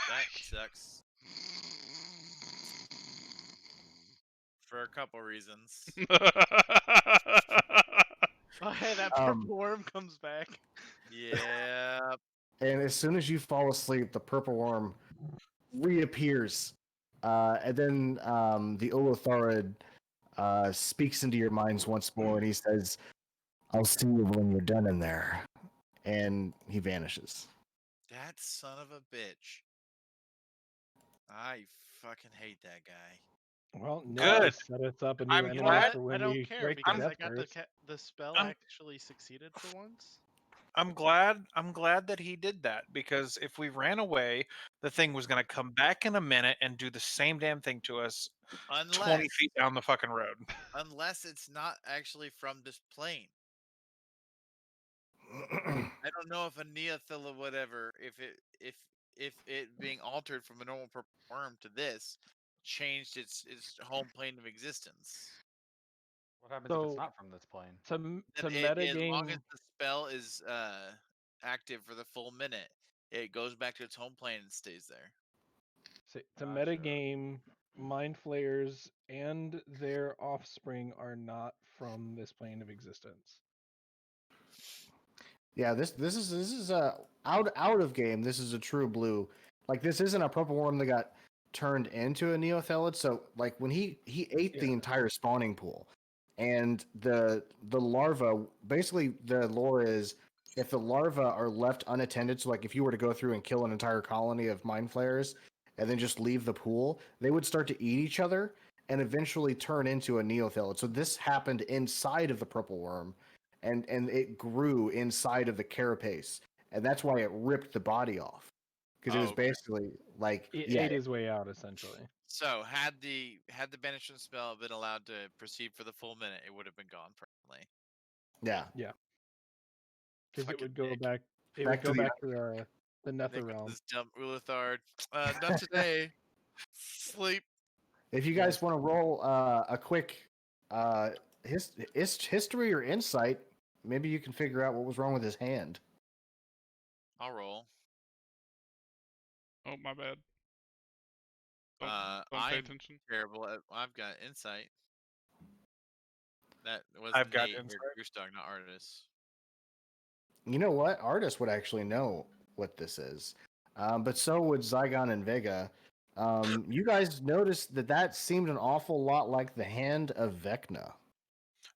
That sucks for a couple reasons. Oh, hey, that Um, purple worm comes back. Yeah. And as soon as you fall asleep, the purple worm reappears, and then the Olotharid speaks into your minds once more, and he says, "I'll see you when you're done in there," and he vanishes. That son of a bitch. I fucking hate that guy. Well, Nick Good. just set us up a new I'm enemy You know glad- what? for I when don't we care break the because I death got curse. the spell I'm- actually succeeded for once. I'm glad that he did that, because if we ran away, the thing was going to come back in a minute and do the same damn thing to us 20 Unless feet down the fucking road. it's not actually from this plane. I don't know if a Neothil or whatever, if it being altered from a normal purple worm to this changed its home plane of existence. What happens if it's So not from this plane? to Then as long as metagame, the spell is active for the full minute, it goes back to its home plane and stays there. to Gotcha. metagame, mind flayers and their offspring are not from this plane of existence. Yeah, this is out of game. This is a true blue. Like this isn't a purple worm that got turned into a neothelid. So like when he ate the Yeah. entire spawning pool, and the larva, basically the lore is if the larvae are left unattended, so like if you were to go through and kill an entire colony of mind flayers and then just leave the pool, they would start to eat each other and eventually turn into a neothelid. So this happened inside of the purple worm, and it grew inside of the carapace, and that's why it ripped the body off, because it was Oh, okay. basically like It yeah, ate his way out essentially. So had the banishment spell been allowed to proceed for the full minute, it would have been gone permanently. yeah. Because it Fucking would go Nick. back. It Back would to go the- back to the Nick Nether with realm. this dumb Ulithard. Not today. Sleep. If you Yeah. guys want to roll a quick history or insight, maybe you can figure out what was wrong with his hand. I'll roll. Oh, my bad. Don't pay I'm attention. terrible at. I've got insight. That was I've got Nate or insight. Goose Dog, not Artis. You know what? Artists would actually know what this is, but so would Zygon and Vega. You guys noticed that seemed an awful lot like the hand of Vecna.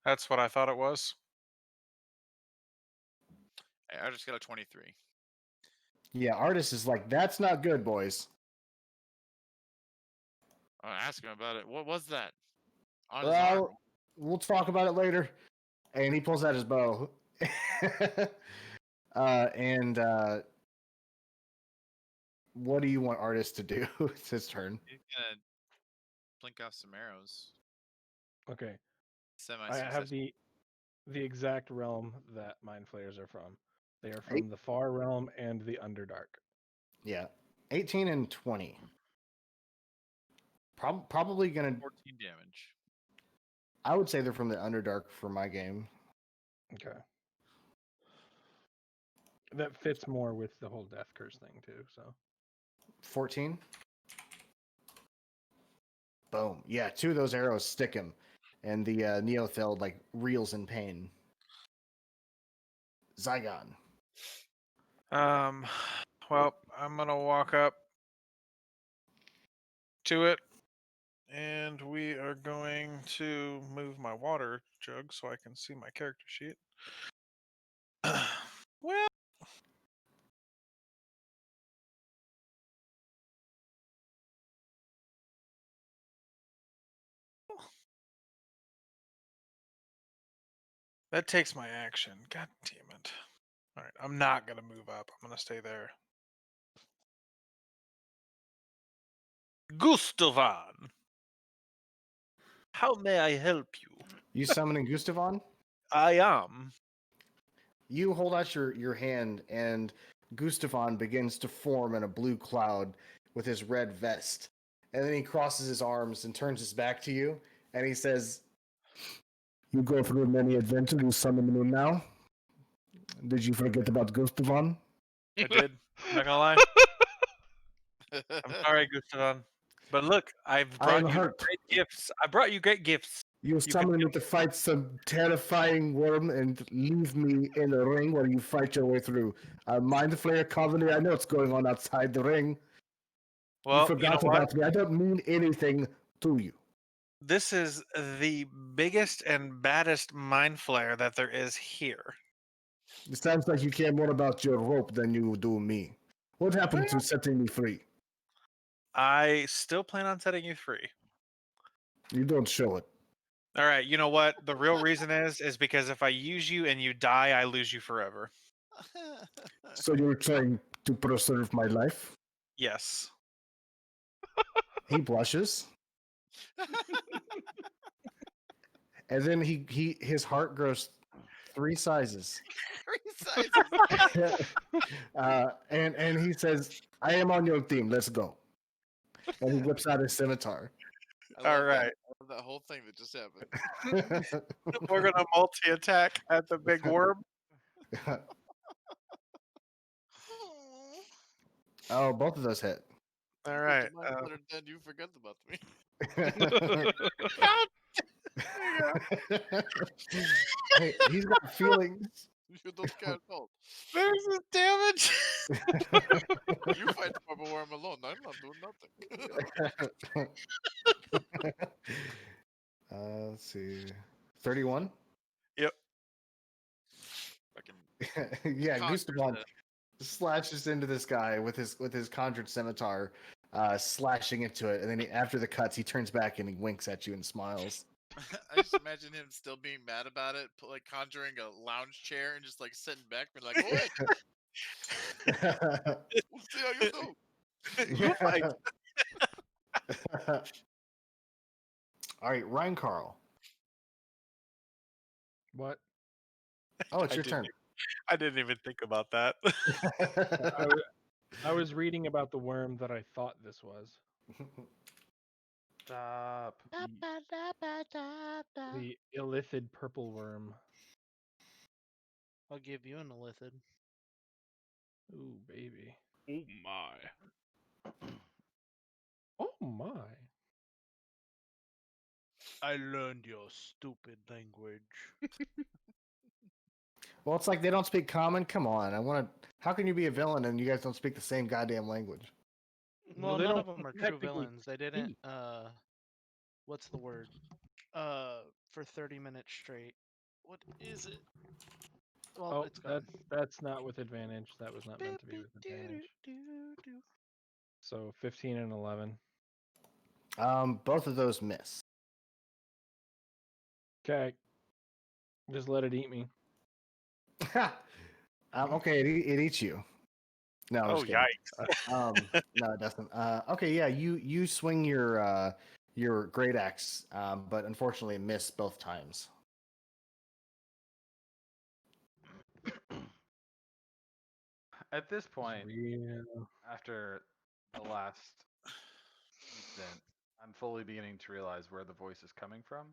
That's what I thought it was. I just got a 23. Yeah, Artist is like, that's not good, boys. I'll ask him about it. What was that? On his arm. Well, we'll talk about it later. And he pulls out his bow. And what do you want Artist to do? It's his turn. He's gonna blink off some arrows. Okay. Semi I have the exact realm that mind flayers are from. They are Eight. from the Far Realm and the Underdark. Yeah, 18 and 20. Probably gonna. 14 damage. I would say they're from the Underdark for my game. Okay. That fits more with the whole death curse thing too. So 14. Boom. Yeah, two of those arrows stick him, and the Neotheld like reels in pain. Zygon. Well, I'm gonna walk up to it, and we are going to move my water jug so I can see my character sheet. Well, That takes my action. God damn it. All right, I'm not gonna move up. I'm gonna stay there. Gustavan, how may I help you? You summoning Gustavon? I am. You hold out your hand, and Gustavon begins to form in a blue cloud with his red vest. And then he crosses his arms and turns his back to you, and he says, "You go through many adventures, you summon me now. Did you forget about Gustavon? I did. I'm not gonna lie. I'm sorry, Gustavan. But look, I've I am brought you hurt. great gifts. I brought you great gifts. You can summoned me do to fight some terrifying worm and leave me in a ring where you fight your way through. Mind Flayer Colony, I know what's going on outside the ring. You Well, you forgot know what? about me. I don't mean anything to you. This is the biggest and baddest mind flare that there is here. It sounds like you care more about your rope than you do me. What happened to setting me free? I still plan on setting you free. You don't show it. All right, you know what? The real reason is because if I use you and you die, I lose you forever. So you're trying to preserve my life? Yes. He blushes. And then his heart grows 3 sizes. 3 sizes. And he says, "I am on your team. Let's go." And he whips out his scimitar. All right. I love that whole thing that just happened. We're gonna multi-attack at the big worm. Oh, both of those hit. All right. Then you forgot about me. Hey, he's got feelings. You don't care at all. There's the damage. You fight the Bubble Worm alone. I'm not doing nothing. Let's see. 31? Yep. Fucking Yeah, conquers Gustavon the- slashes into this guy with his conjured scimitar, slashing into it, and then after the cuts, he turns back and he winks at you and smiles. I just imagine him still being mad about it, like conjuring a lounge chair and just like sitting back, being like, "Oh, we'll see how you do." You fight. All right, Ryan Carl. What? Oh, it's I your didn't turn. I didn't even think about that. I was reading about the worm that I thought this was. Stop. The illithid purple worm. I'll give you an illithid. Ooh, baby. Oh my. Oh my. I learned your stupid language. Well, it's like they don't speak common. Come on, I want to. How can you be a villain and you guys don't speak the same goddamn language? Well, they none don't of them are true technically villains. They didn't. speak. What's the word? For 30 minutes straight. What is it? Well, Oh, it's gone. that's not with advantage. That was not meant to be with advantage. So 15 and 11. Both of those miss. Okay. Just let it eat me. Okay, it eats you. No, I'm Oh, just kidding. yikes. No, it doesn't. Okay, yeah, you swing your great axe, but unfortunately miss both times. At this point, Yeah. after the last incident, I'm fully beginning to realize where the voice is coming from.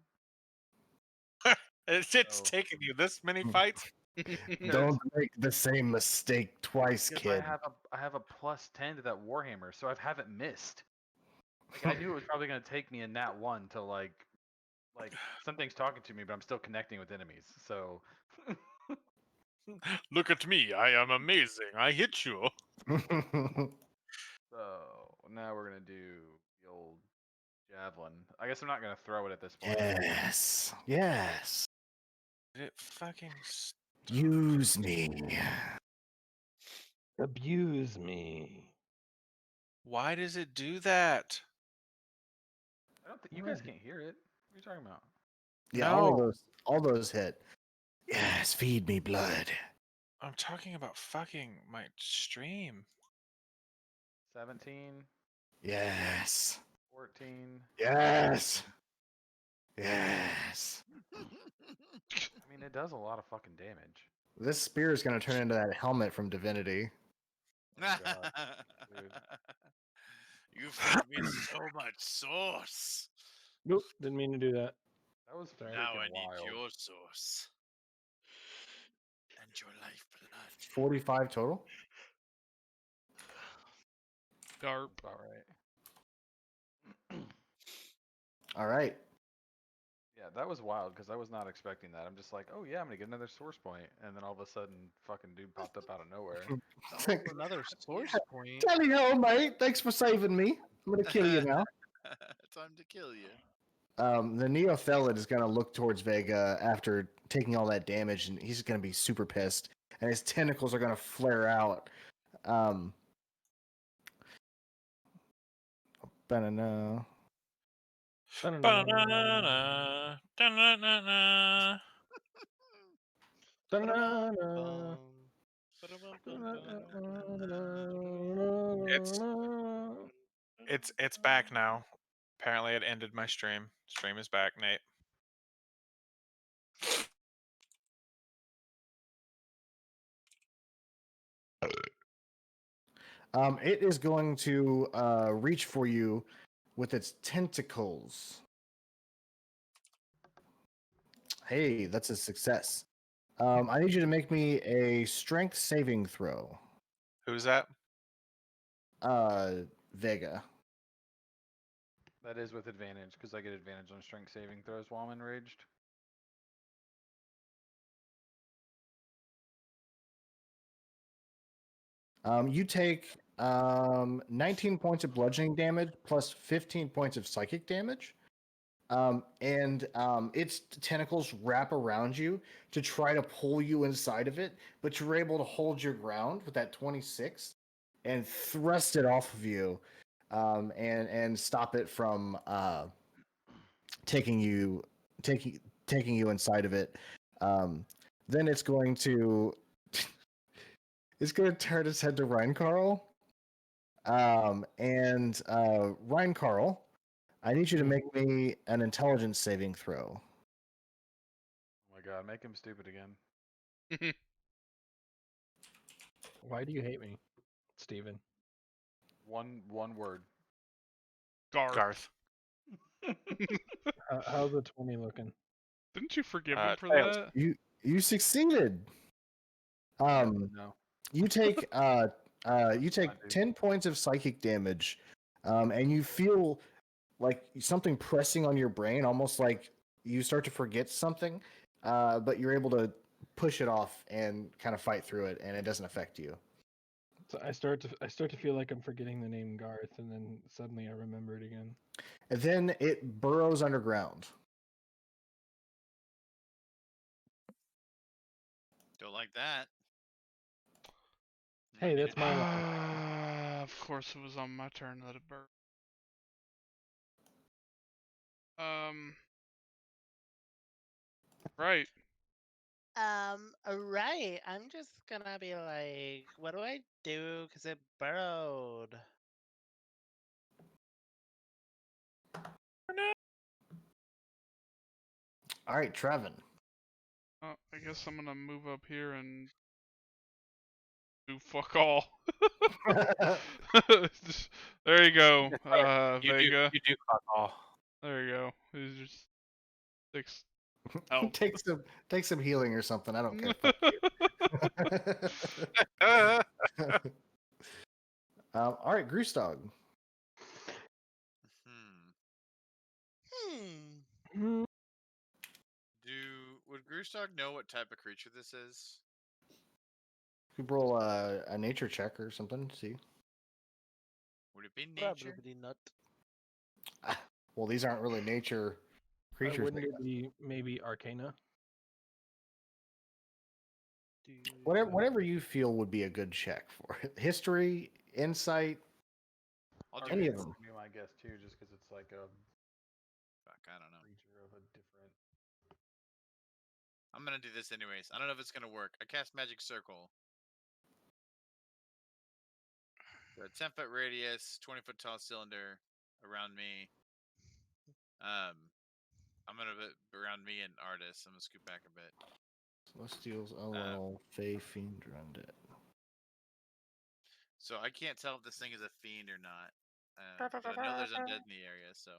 It's So- taken you this many fights. Don't make the same mistake twice, Because kid. I have a +10 to that Warhammer, so I haven't missed. Like I knew it was probably gonna take me a nat 1 to like something's talking to me, but I'm still connecting with enemies. So Look at me. I am amazing. I hit you. now we're gonna do the old javelin. I guess I'm not gonna throw it at this point. Yes. Yes. It fucking. Use me. Abuse me. Why does it do that? I don't think you guys can't hear it. What are you talking about? Yeah, No. all those hit. Yes, feed me blood. I'm talking about fucking my stream. 17, Yes. 14. Yes. Yes. I mean, it does a lot of fucking damage. This spear is going to turn into that helmet from Divinity. Oh god, dude. You fed me so much sauce. Nope, didn't mean to do that. That was Sorry. Now freaking I need wild. your sauce. And your lifeblood. 45 total. Darp. That's about right. All right. Yeah, that was wild because I was not expecting that. I'm just like, oh yeah, I'm gonna get another source point, and then all of a sudden, fucking dude popped up out of nowhere. Another source point. Tally ho, mate. Thanks for saving me. I'm going to kill you now. Time to kill you. The Neothelid is going to look towards Vega after taking all that damage, and he's going to be super pissed. And his tentacles are going to flare out. Banana. Ba-na-na, da-na-na-na. Ta-da-da. It's back now. Apparently, it ended my stream. Stream is back, Nate. It is going to reach for you with its tentacles. Hey, that's a success. I need you to make me a strength saving throw. Who's that? Vega. That is with advantage because I get advantage on strength saving throws while I'm enraged. You take 19 points of bludgeoning damage plus 15 points of psychic damage. And its tentacles wrap around you to try to pull you inside of it, but you're able to hold your ground with that 26 and thrust it off of you, and stop it from taking you inside of it. Then it's going to turn its head to Reinkarl. And Reinkarl, I need you to make me an intelligence saving throw. Oh my god, make him stupid again. Why do you hate me, Steven? One word. Garth. Garth. How's the 20 looking? Didn't you forgive him for Tails. that? You succeeded. No. You take Fine, 10 points of psychic damage, and you feel like something pressing on your brain, almost like you start to forget something, but you're able to push it off and kind of fight through it, and it doesn't affect you. So I start to feel like I'm forgetting the name Garth, and then suddenly I remember it again. And then it burrows underground. Don't like that. Hey, Need that's to my do- line. Of course, it was on my turn that it burnt. Right. Right. I'm just gonna be like, what do I do? Because it burrowed. All right, Trevin. I guess I'm gonna move up here and do fuck all. There you go, Vega. You do fuck all. There you go. He's just 6 health. Take some healing or something. I don't care. All right, Groostog. Hmm. Would Groostog know what type of creature this is? You roll a nature check or something. See. Would it be nature? Probably not. Well, these aren't really nature creatures. Wouldn't it be maybe Arcana? Whatever you feel would be a good check for it. History, insight, I'll do any it. of them. Be my guess too, just because it's like a Fuck, I don't know. creature of a different. I'm gonna do this anyways. I don't know if it's gonna work. I cast Magic Circle. A 10-foot radius, 20-foot tall cylinder around me. I'm gonna put around me and Artis. I'm gonna scoot back a bit. Celestials, LL, Fey, Fiend, or Undead. So I can't tell if this thing is a fiend or not. But I know there's undead in the area, so.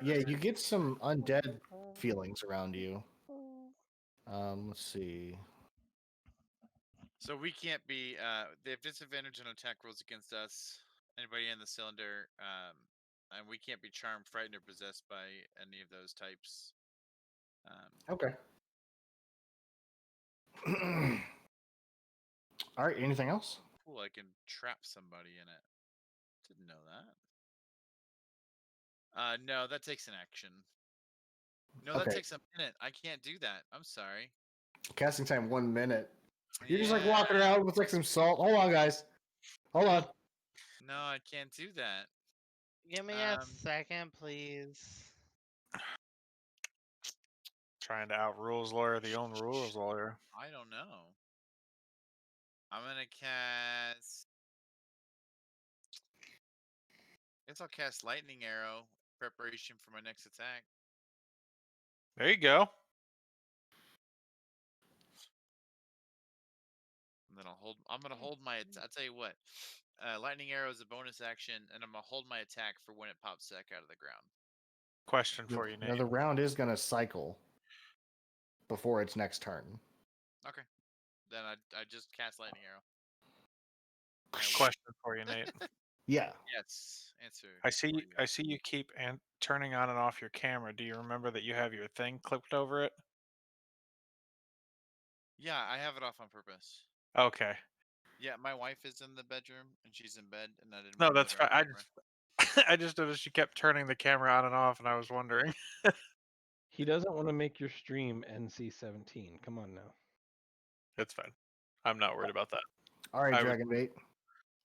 Yeah, you get some undead feelings around you. Let's see. So we can't be. They have disadvantage on attack rolls against us. Anybody in the cylinder, and we can't be charmed, frightened, or possessed by any of those types. Okay. All right. Anything else? Cool. I can trap somebody in it. Didn't know that. No, that takes an action. No, that Okay. takes a minute. I can't do that. I'm sorry. Casting time 1 minute. You're just like walking around with like some salt. Hold on, guys. Hold on. No, I can't do that. Give me a second, please. Trying to out rules lawyer the own rules lawyer. I don't know. I'm gonna cast. I guess I'll cast Lightning Arrow. Preparation for my next attack. There you go. And then I'll hold. I'm gonna hold my. I'll tell you what. Lightning Arrow is a bonus action, and I'm gonna hold my attack for when it pops back out of the ground. Question for you, Now Nate. the round is gonna cycle before its next turn. Okay. Then I just cast Lightning Arrow. And I wait. Question for you, Nate. Yeah. Yes. Answer. I see. for you. I see you keep turning on and off your camera. Do you remember that you have your thing clipped over it? Yeah, I have it off on purpose. Okay. Yeah, my wife is in the bedroom and she's in bed, and I didn't. No, want to that's let her fine. on camera. I just noticed you kept turning the camera on and off, and I was wondering. He doesn't want to make your stream NC-17. Come on now. It's fine. I'm not worried about that. All right, I Dragonbait.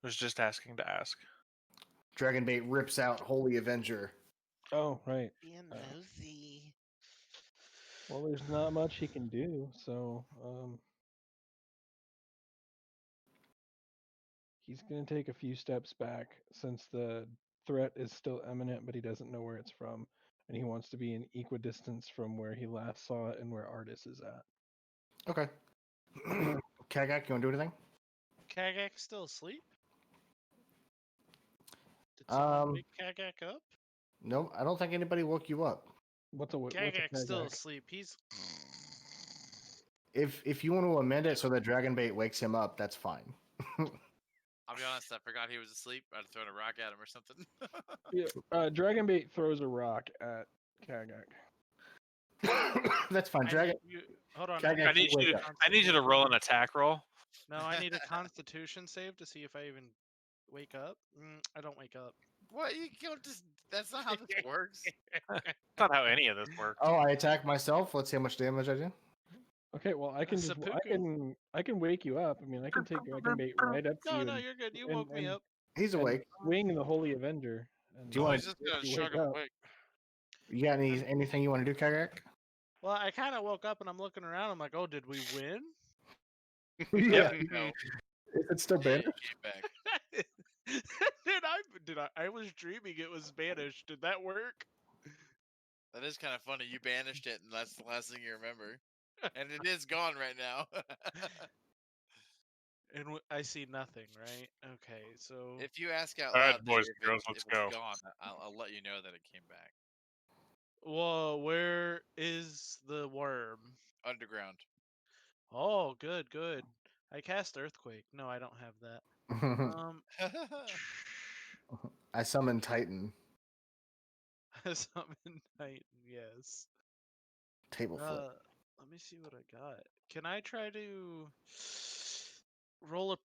was just asking to ask. Dragonbait rips out Holy Avenger. Oh, right. Being nosy. Well, there's not much he can do, so he's going to take a few steps back since the threat is still imminent, but he doesn't know where it's from, and he wants to be in equidistance from where he last saw it and where Artis is at. Okay. Kagak, you want to do anything? Kagak still asleep? Did someone wake Kagak up? No, I don't think anybody woke you up. What's a Kagak's still Kagak? asleep. He's If you want to amend it so that Dragonbait wakes him up, that's fine. I'll be honest. I forgot he was asleep. I'd thrown a rock at him or something. Yeah, Dragonbait throws a rock at Kagak. That's fine. hold on. Kagak, I need wake you. up. I need you to roll an attack roll. No, I need a Constitution save to see if I even wake up. I don't wake up. What? You don't just. That's not how this works. That's not how any of this works. Oh, I attack myself. Let's see how much damage I do. Okay, well I can just Seppuku. I can wake you up. I mean I can take Dragonbait right up to No, you no, and, you're good. You and- woke me and- up. He's and awake. swing the Holy Avenger. And Do you Oh, wanna- he's just gonna if you shrug wake him up- awake. You got anything you want to do, Kagak? Well, I kind of woke up and I'm looking around. I'm like, oh, did we win? Yeah. No, Is it still banished? came back. I was dreaming it was banished. Did that work? That is kind of funny. You banished it, and that's the last thing you remember. And it is gone right now. And I see nothing, right? Okay, so If you ask out All right, loud, boys Dave, and girls, if let's it's go. gone, I'll let you know that it came back. well, where is the worm? Underground. Oh, good, good. I cast Earthquake. No, I don't have that. I summon Titan. Summon Titan, yes. Table flip. Let me see what I got. Can I try to roll a?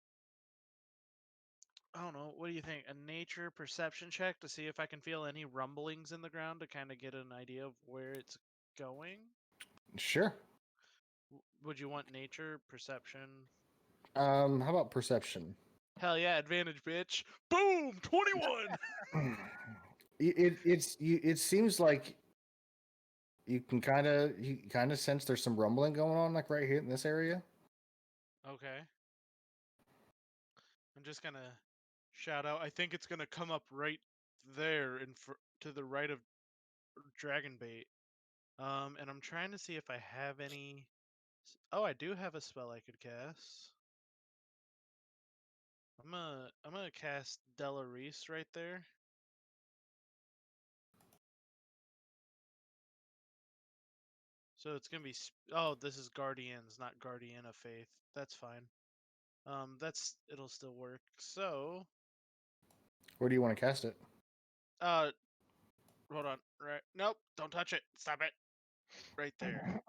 I don't know. What do you think? A nature perception check to see if I can feel any rumblings in the ground to kind of get an idea of where it's going. Sure. Would you want nature perception? How about perception? Hell yeah, advantage, bitch! Boom, 21. It seems like you can kind of sense there's some rumbling going on, like right here in this area. Okay. I'm just gonna shout out. I think it's gonna come up right there to the right of dragon bait. And I'm trying to see if I have any. Oh, I do have a spell I could cast. I'm gonna cast Delaris right there. So it's gonna be. Oh, this is Guardians, not Guardian of Faith. That's fine. It'll still work. So, Where do you want to cast it? hold on. Right. Nope. Don't touch it. Stop it. Right there.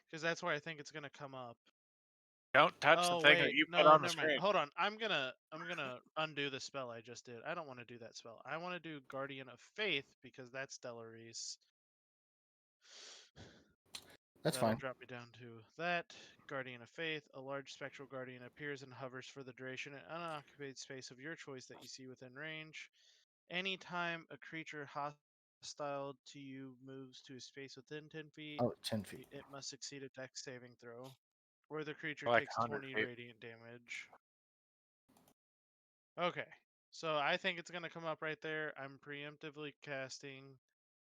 Because that's where I think it's gonna come up. Don't touch the Oh thing that wait, you put no, on the never mind. screen. Hold on. I'm gonna undo the spell I just did. I don't want to do that spell. I want to do Guardian of Faith because that's Delaris. That's That'll fine. drop me down to that. Guardian of Faith. A large spectral guardian appears and hovers for the duration in an unoccupied space of your choice that you see within range. Anytime a creature hostile to you moves to a space within 10 feet, Oh, 10 feet. it must succeed a dex saving throw, or the creature Like takes 100 20 feet. radiant damage. Okay, so I think it's gonna come up right there. I'm preemptively casting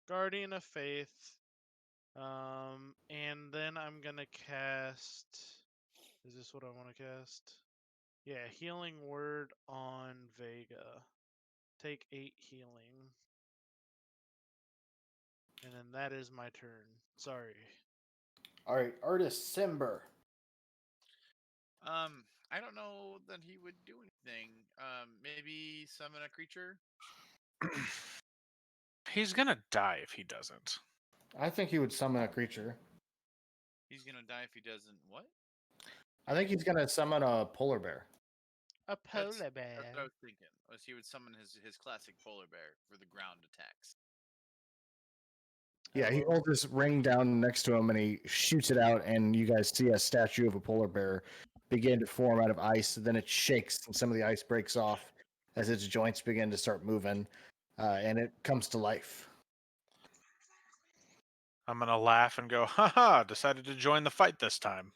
Guardian of Faith, and then I'm gonna cast. Is this what I want to cast? Yeah, Healing Word on Vega. Take 8 healing, and then that is my turn. Sorry. All right, artist Simber. I don't know that he would do anything. Maybe summon a creature. He's gonna die if he doesn't. I think he would summon a creature. He's gonna die if he doesn't. What? I think he's gonna summon a polar bear. A polar That's what bear. I was thinking. Was he would summon his classic polar bear for the ground attacks. Yeah, he Hello? holds this ring down next to him and he shoots it out, and you guys see a statue of a polar bear begin to form out of ice. Then it shakes, and some of the ice breaks off as its joints begin to start moving, and it comes to life. I'm gonna laugh and go, haha, decided to join the fight this time.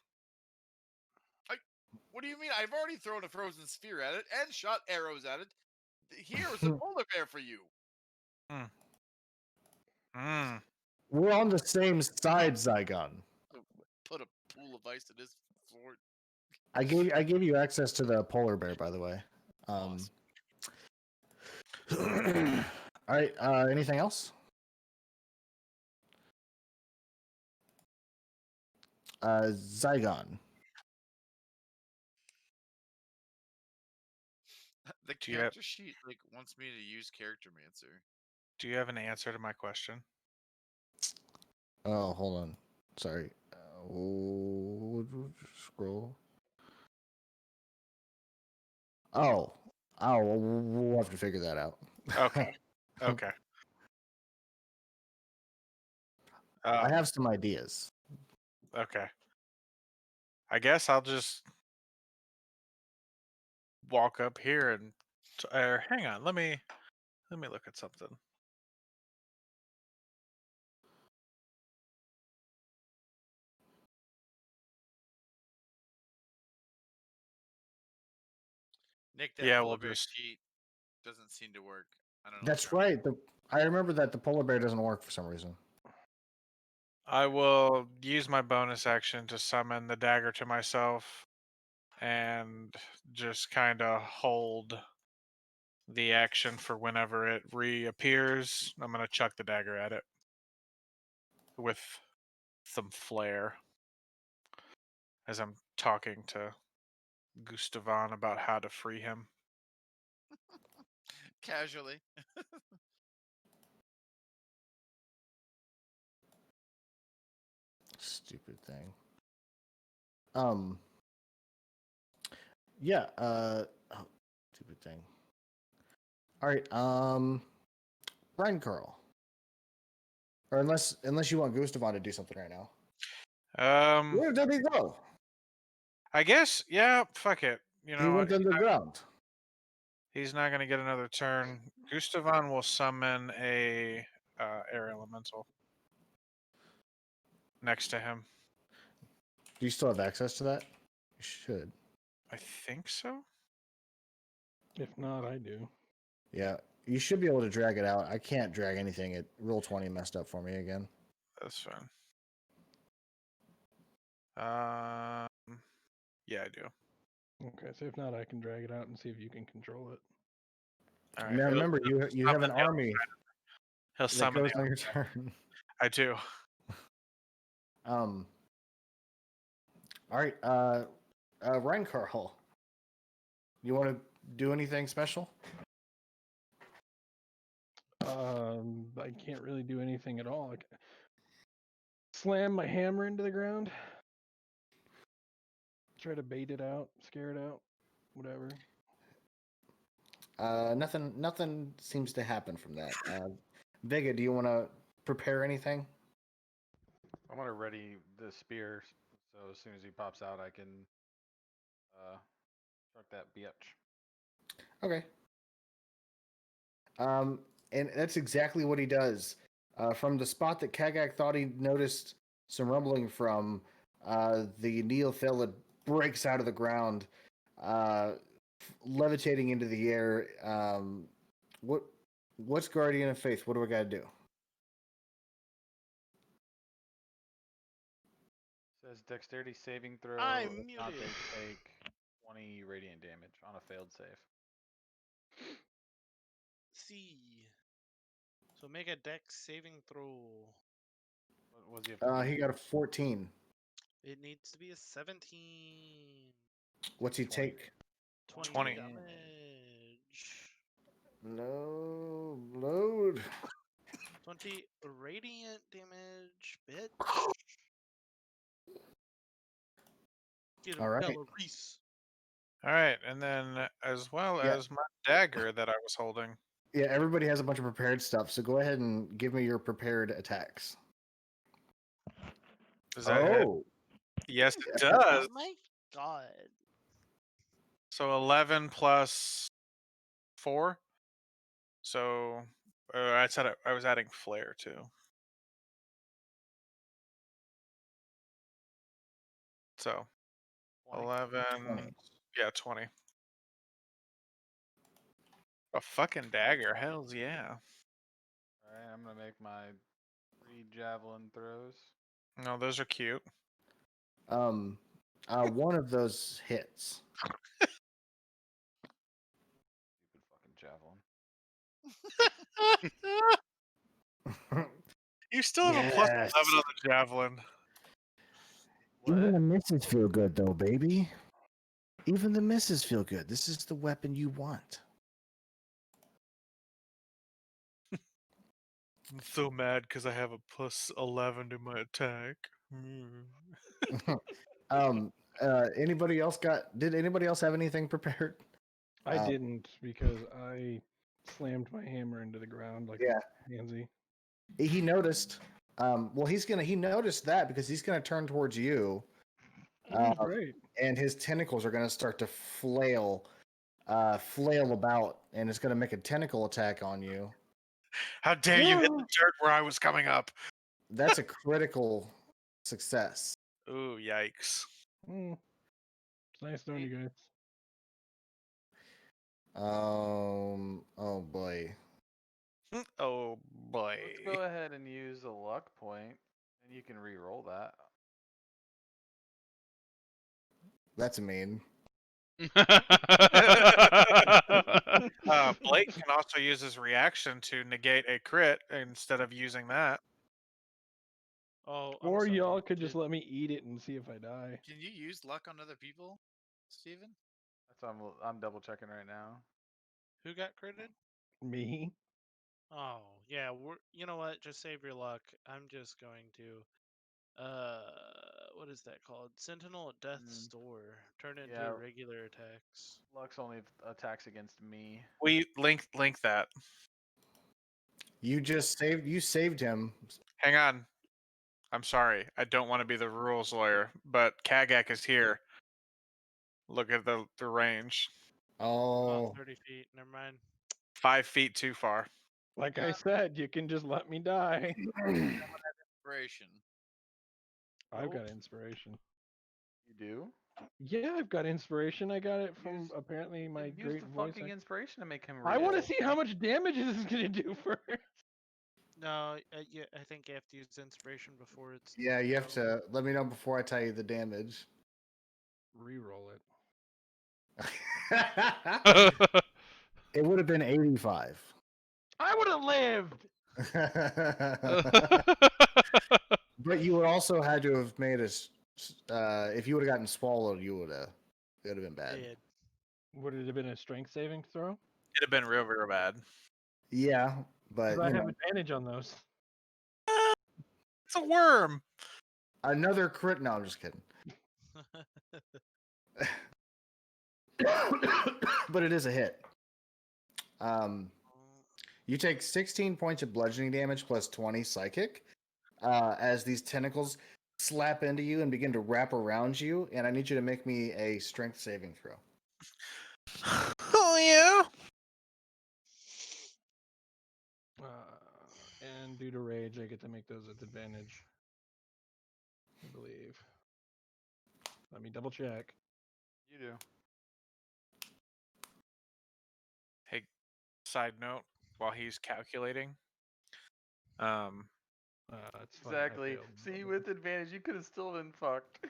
What do you mean? I've already thrown a frozen sphere at it and shot arrows at it. Here's a polar bear for you. Mm. We're on the same side, Zygon. Put a pool of ice in his fort. I gave you access to the polar bear, by the way. Awesome. All right. Anything else? Zygon. The Do you have- character sheet wants me to use character mancer. Do you have an answer to my question? Oh, hold on. Sorry. Scroll. Oh, we'll have to figure that out. Okay. Okay. I have some ideas. Okay. I guess I'll just walk up here and hang on. Let me look at something. Nick, that Yeah, polar we'll bear just- sheet doesn't seem to work. I don't know. That's right. I remember that the polar bear doesn't work for some reason. I will use my bonus action to summon the dagger to myself and just kind of hold the action for whenever it reappears. I'm going to chuck the dagger at it with some flair as I'm talking to Gustavan about how to free him. Casually. Stupid thing. Yeah. Stupid thing. All right. Brian Curl. Or unless you want Gustavan to do something right now. Where did he go? I guess, yeah, fuck it. You He know, went underground. he's not going to get another turn. Gustavan will summon a air elemental. next to him. Do you still have access to that? You should. I think so. If not, I do. Yeah, you should be able to drag it out. I can't drag anything. It Roll20 messed up for me again. That's fine. Yeah, I do. Okay, so if not, I can drag it out and see if you can control it. All right. Now, remember, you have an summon him. army He'll that summon goes him. on your turn. I do. All right, Ryan Carl, you want to do anything special? I can't really do anything at all. Slam my hammer into the ground. Try to bait it out, scare it out, whatever. Nothing seems to happen from that. Vega, do you want to prepare anything? I want to ready the spear, so as soon as he pops out, I can struck that bitch. Okay. And that's exactly what he does. From the spot that Kagak thought he noticed some rumbling from, the Neophyllid breaks out of the ground, levitating into the air. What's Guardian of Faith? What do we got to do? Says dexterity saving throw. I'm If not, they muted. take 20 radiant damage on a failed save. See. So make a dex saving throw. What does he have to beat? He got a 14. It needs to be a 17. What's he 20. take? 20. damage. No load. 20 radiant damage, bitch. Get him, All right. Belarus. All right, and then as well Yeah. as my dagger that I was holding. Yeah, everybody has a bunch of prepared stuff, so go ahead and give me your prepared attacks. Does that hit? Yes, it does. Oh my god. So 11 plus 4. So I said I was adding flare too. So 20. 11. 20. Yeah, 20. A fucking dagger. Hells yeah. Alright, I'm gonna make my 3 javelin throws. No, those are cute. One of those hits. Stupid fucking javelin. You still have a plus 11 Yes. on the javelin. Even What? the misses feel good, though, baby. Even the misses feel good. This is the weapon you want. I'm so mad because I have a plus 11 to my attack. Anybody else did anybody else have anything prepared? I didn't because I slammed my hammer into the ground like Yeah. Hansi. He noticed. Well, he noticed that because he's gonna turn towards you, Great. and his tentacles are gonna start to flail about, and it's gonna make a tentacle attack on you. How dare you hit the dirt where I was coming up? That's a critical success. Ooh, yikes. It's nice knowing you guys. Oh boy. Oh boy. Let's go ahead and use a luck point, and you can re-roll that. That's mean. Blake can also use his reaction to negate a crit instead of using that. Oh, I'm Or sorry, y'all could just did- let me eat it and see if I die. Can you use luck on other people, Steven? That's what I'm double checking right now. Who got critted? Me? Oh, yeah, you know what? Just save your luck. I'm just going to what is that called? Sentinel at Death's Door. Turn into Yeah. regular attacks. Luck's only attacks against me. We link that. You saved him. Hang on. I'm sorry. I don't want to be the rules lawyer, but Kagak is here. Look at the range. Oh, 30 feet. Never mind. 5 feet too far. Like I said, you can just let me die. Inspiration. I've got Nope. inspiration. You do? Yeah, I've got inspiration. I got it from Use- apparently my Then use great the voice. fucking inspiration to make him I want to re-roll. see how much damage this is gonna do first. No, yeah, I think you have to use inspiration before it's. Yeah, you have relevant. to let me know before I tell you the damage. Reroll it. It would have been 85. I would have lived. But you would also had to have made us. If you would have gotten swallowed, you would have. It would have been bad. Dead. Would it have been a strength saving throw? It'd have been real, real bad. Yeah, 'Cause but I you have know, advantage on those. It's a worm. another crit. No, I'm just kidding. But it is a hit. You take 16 points of bludgeoning damage plus 20 psychic as these tentacles slap into you and begin to wrap around you. And I need you to make me a strength saving throw. Oh yeah. And due to rage, I get to make those at advantage. I believe. Let me double check. You do. Hey, side note, while he's calculating, It's fine, I Exactly. failed. See, with advantage, you could have still been fucked.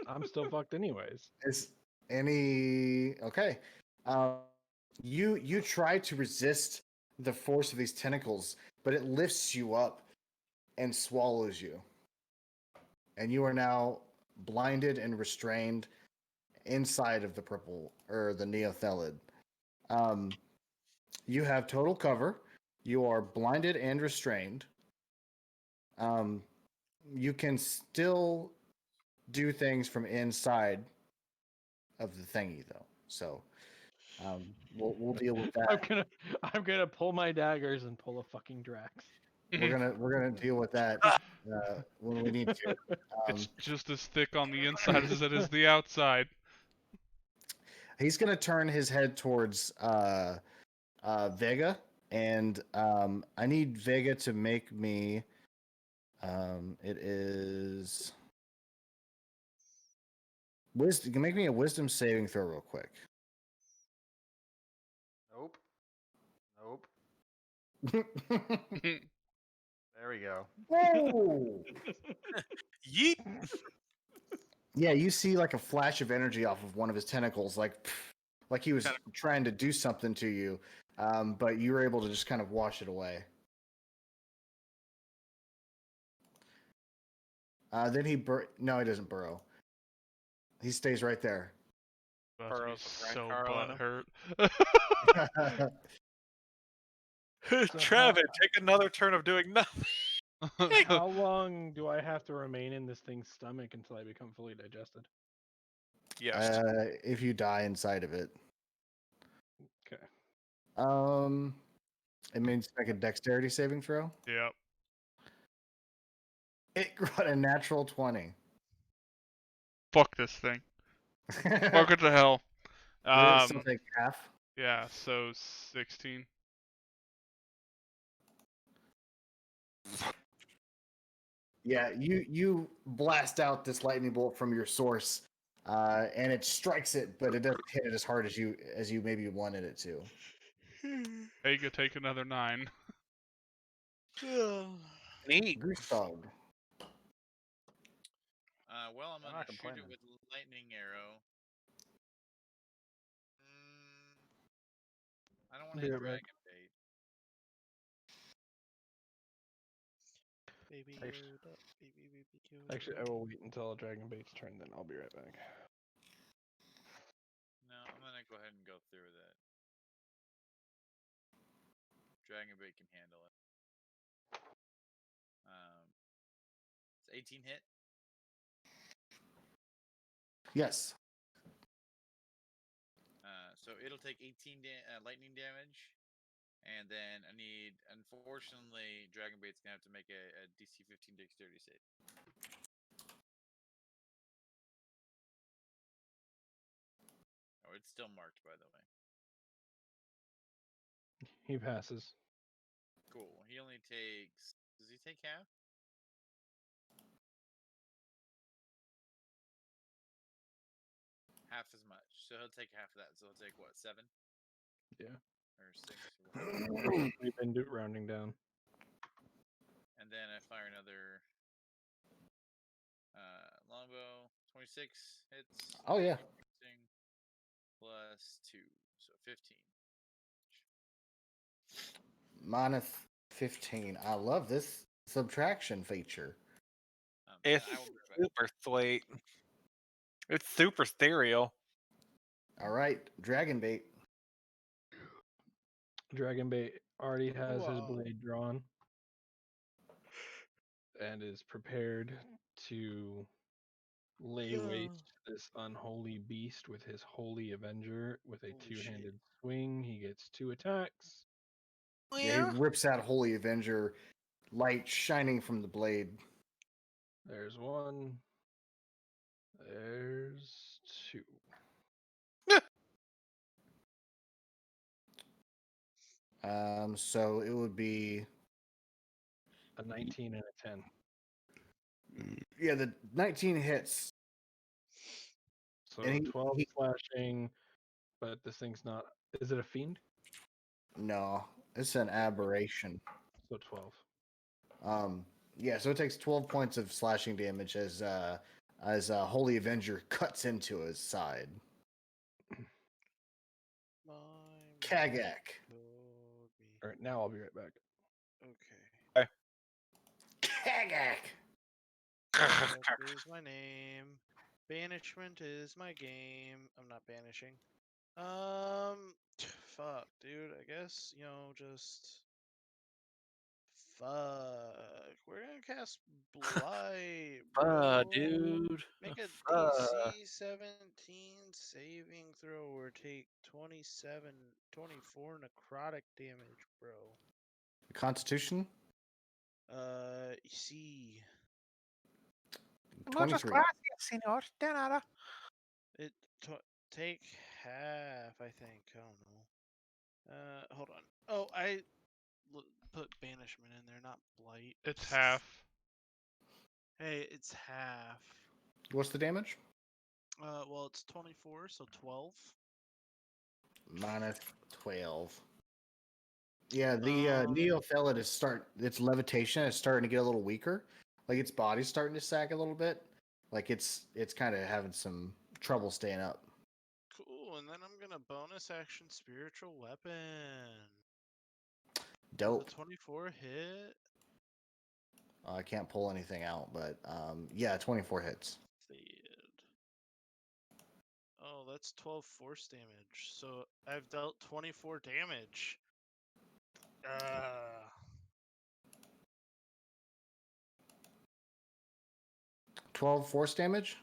I'm still fucked anyways. Is any okay? You try to resist the force of these tentacles, but it lifts you up and swallows you, and you are now blinded and restrained inside of the purple or the neothelid. You have total cover. You are blinded and restrained. Um, you can still do things from inside of the thingy, though. So we'll deal with that. I'm gonna pull my daggers and pull a fucking Drax. We're gonna deal with that when we need to. It's just as thick on the inside as it is the outside. He's gonna turn his head towards Vega, and I need Vega to make me. It is wisdom. You can make me a wisdom saving throw real quick. Nope. Nope. There we go. Whoa! yeet. Yeah, you see like a flash of energy off of one of his tentacles, like he was trying to do something to you, but you were able to just kind of wash it away. Then no, he doesn't burrow. He stays right there. About to be Burrows with so Ryan butthurt. Travis, take another turn of doing nothing. How long do I have to remain in this thing's stomach until I become fully digested? Yes. If you die inside of it. Okay. It means make a dexterity saving throw. Yep. It got a natural 20. Fuck this thing. Fuck it to hell. Did it still take half? Yeah, so 16. Yeah, you blast out this lightning bolt from your source, and it strikes it, but it doesn't hit it as hard as you maybe wanted it to. Vega, take another 9. Neat. Goose dog. Well, I'm I'm gonna not shoot it complaining. with lightning arrow. I don't want to Yeah, dragon right. bait. Baby Actu- Yoda, baby Yoda. Actually, I will wait until Dragon Bait's turn, then I'll be right back. No, I'm gonna go ahead and go through with it. Dragon bait can handle it. It's 18 hit. Yes. So it'll take 18 lightning damage, and then I need. Unfortunately, Dragon Bait's gonna have to make a DC 15 Dexterity save. Oh, it's still marked, by the way. He passes. Cool. He only takes. Does he take half? half as much. So he'll take half of that. So he'll take what, 7? Yeah. Or 6 or whatever. We've been rounding down. And then I fire another longbow. 26 hits. Oh, yeah. Plus 2. So 15. Minus 15. I love this subtraction feature. It's I will be right back. super sweet. It's super ethereal. All right, Dragon Bait. Dragonbait already has his Whoa. blade drawn and is prepared to lay waste to this unholy beast with his holy avenger with a Holy two-handed swing. He gets 2 attacks. Yeah, he rips out Holy Avenger, light shining from the blade. There's 1. There's 2. So it would be A 19 and a 10. yeah, the 19 hits. So And 12 slashing, but this thing's not. Is it a fiend? No, it's an aberration. So 12. Yeah, so it takes 12 points of slashing damage as Holy Avenger cuts into his side. Kagak. All right, now I'll be right back. Okay. Kagak. That is my name. Banishment is my game. I'm not banishing. Fuck, dude. I guess, just fuck. We're gonna cast Blight, bro. Dude. Make a Fuck. DC 17 saving throw or take 24 necrotic damage, bro. Constitution. C. 23. senor. De nada. It take half, I think. I don't know. Hold on. Oh, I put banishment in there, not blight. It's half. Hey, it's half. What's the damage? Well, it's 24, so 12. Minus 12. Yeah, the Neophyllid its levitation is starting to get a little weaker. Like its body's starting to sag a little bit. Like it's kind of having some trouble staying up. Cool, and then I'm gonna bonus action spiritual weapon. Dope. The 24 hit. I can't pull anything out, but yeah, 24 hits. Oh, that's 12 force damage. So I've dealt 24 damage. 12 force damage?